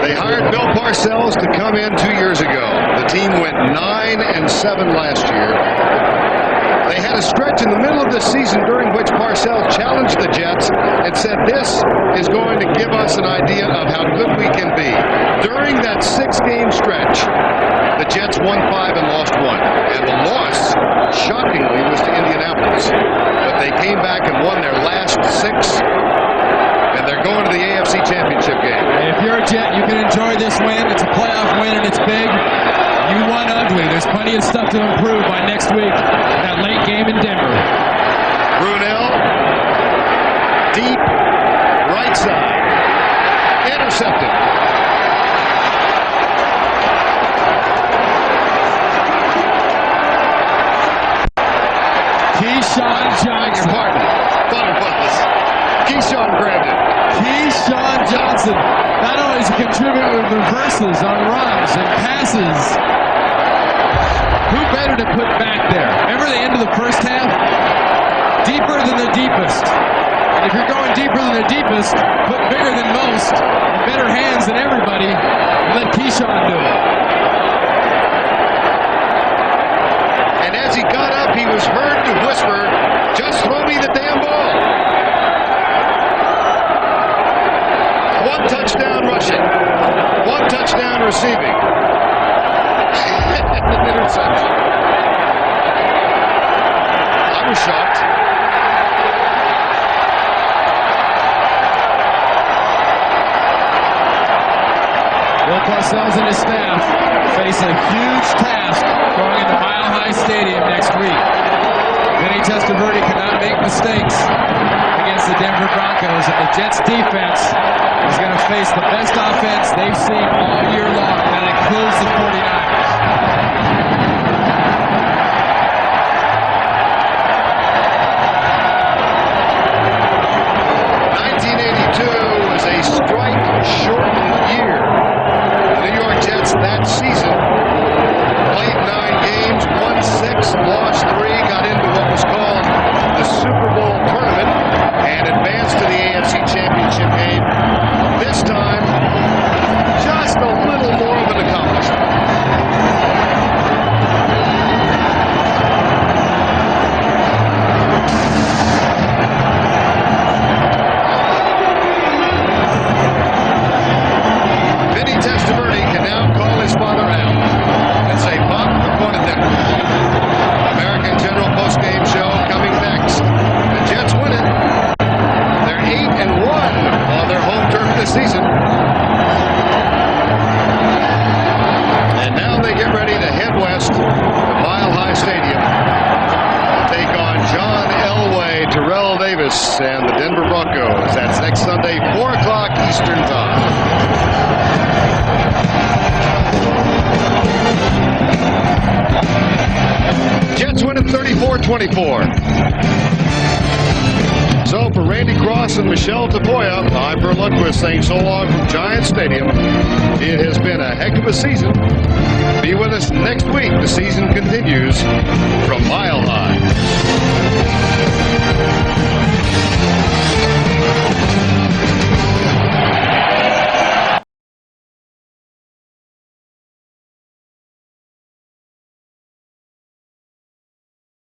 They hired Bill Parcells to come in 2 years ago. The team went 9-7 last year. They had a stretch in the middle of the season during which Parcells challenged the Jets and said, this is going to give us an idea of how good we can be. During that 6-game stretch, the Jets won 5 and lost 1. And the loss, shockingly, was to Indianapolis. But they came back and won their last 6. And they're going to the AFC Championship game. If you're a Jet, you can enjoy this win. It's a playoff win and it's big. You won ugly. There's plenty of stuff to improve by next week. That late game in Denver. Brunell, deep, right side. Intercepted. Keyshawn Johnson. Keyshawn grabbed it. Keyshawn Johnson. Not only is he contributing with reversals on runs and passes. Who better to put back there? Remember the end of the first half? Deeper than the deepest. And if you're going deeper than the deepest, put bigger than most, and better hands than everybody, and let Keyshawn do it. And as he got up, he was heard to whisper, just throw me the damn ball. 1 touchdown rushing. 1 touchdown receiving. An interception. I was shocked. Bill Parcells and his staff face a huge task going into Mile High Stadium next week. Vinny Testaverde cannot make mistakes against the Denver Broncos, and the Jets defense is going to face the best offense they've seen all year long, and that includes the 49ers. Was a strike-shortened year. The New York Jets that season played 9 games, won 6, lost 3, got into what was called the Super Bowl tournament, and advanced to the AFC Championship game. This time, just a little more of an accomplishment. His father out and say, "Pop, we're going to dinner." American General postgame show coming next. The Jets win it. They're 8-1 on their home turf this season. And now they get ready to head west to Mile High Stadium to take on John Elway, Terrell Davis, and the Denver Broncos. That's next Sunday, 4 o'clock Eastern Time. Jets win it 34-24. So for Randy Cross and Michelle Tapoya, I'm Bert Lundquist saying so long from Giant Stadium. It has been a heck of a season. Be with us next week. The season continues from Mile High.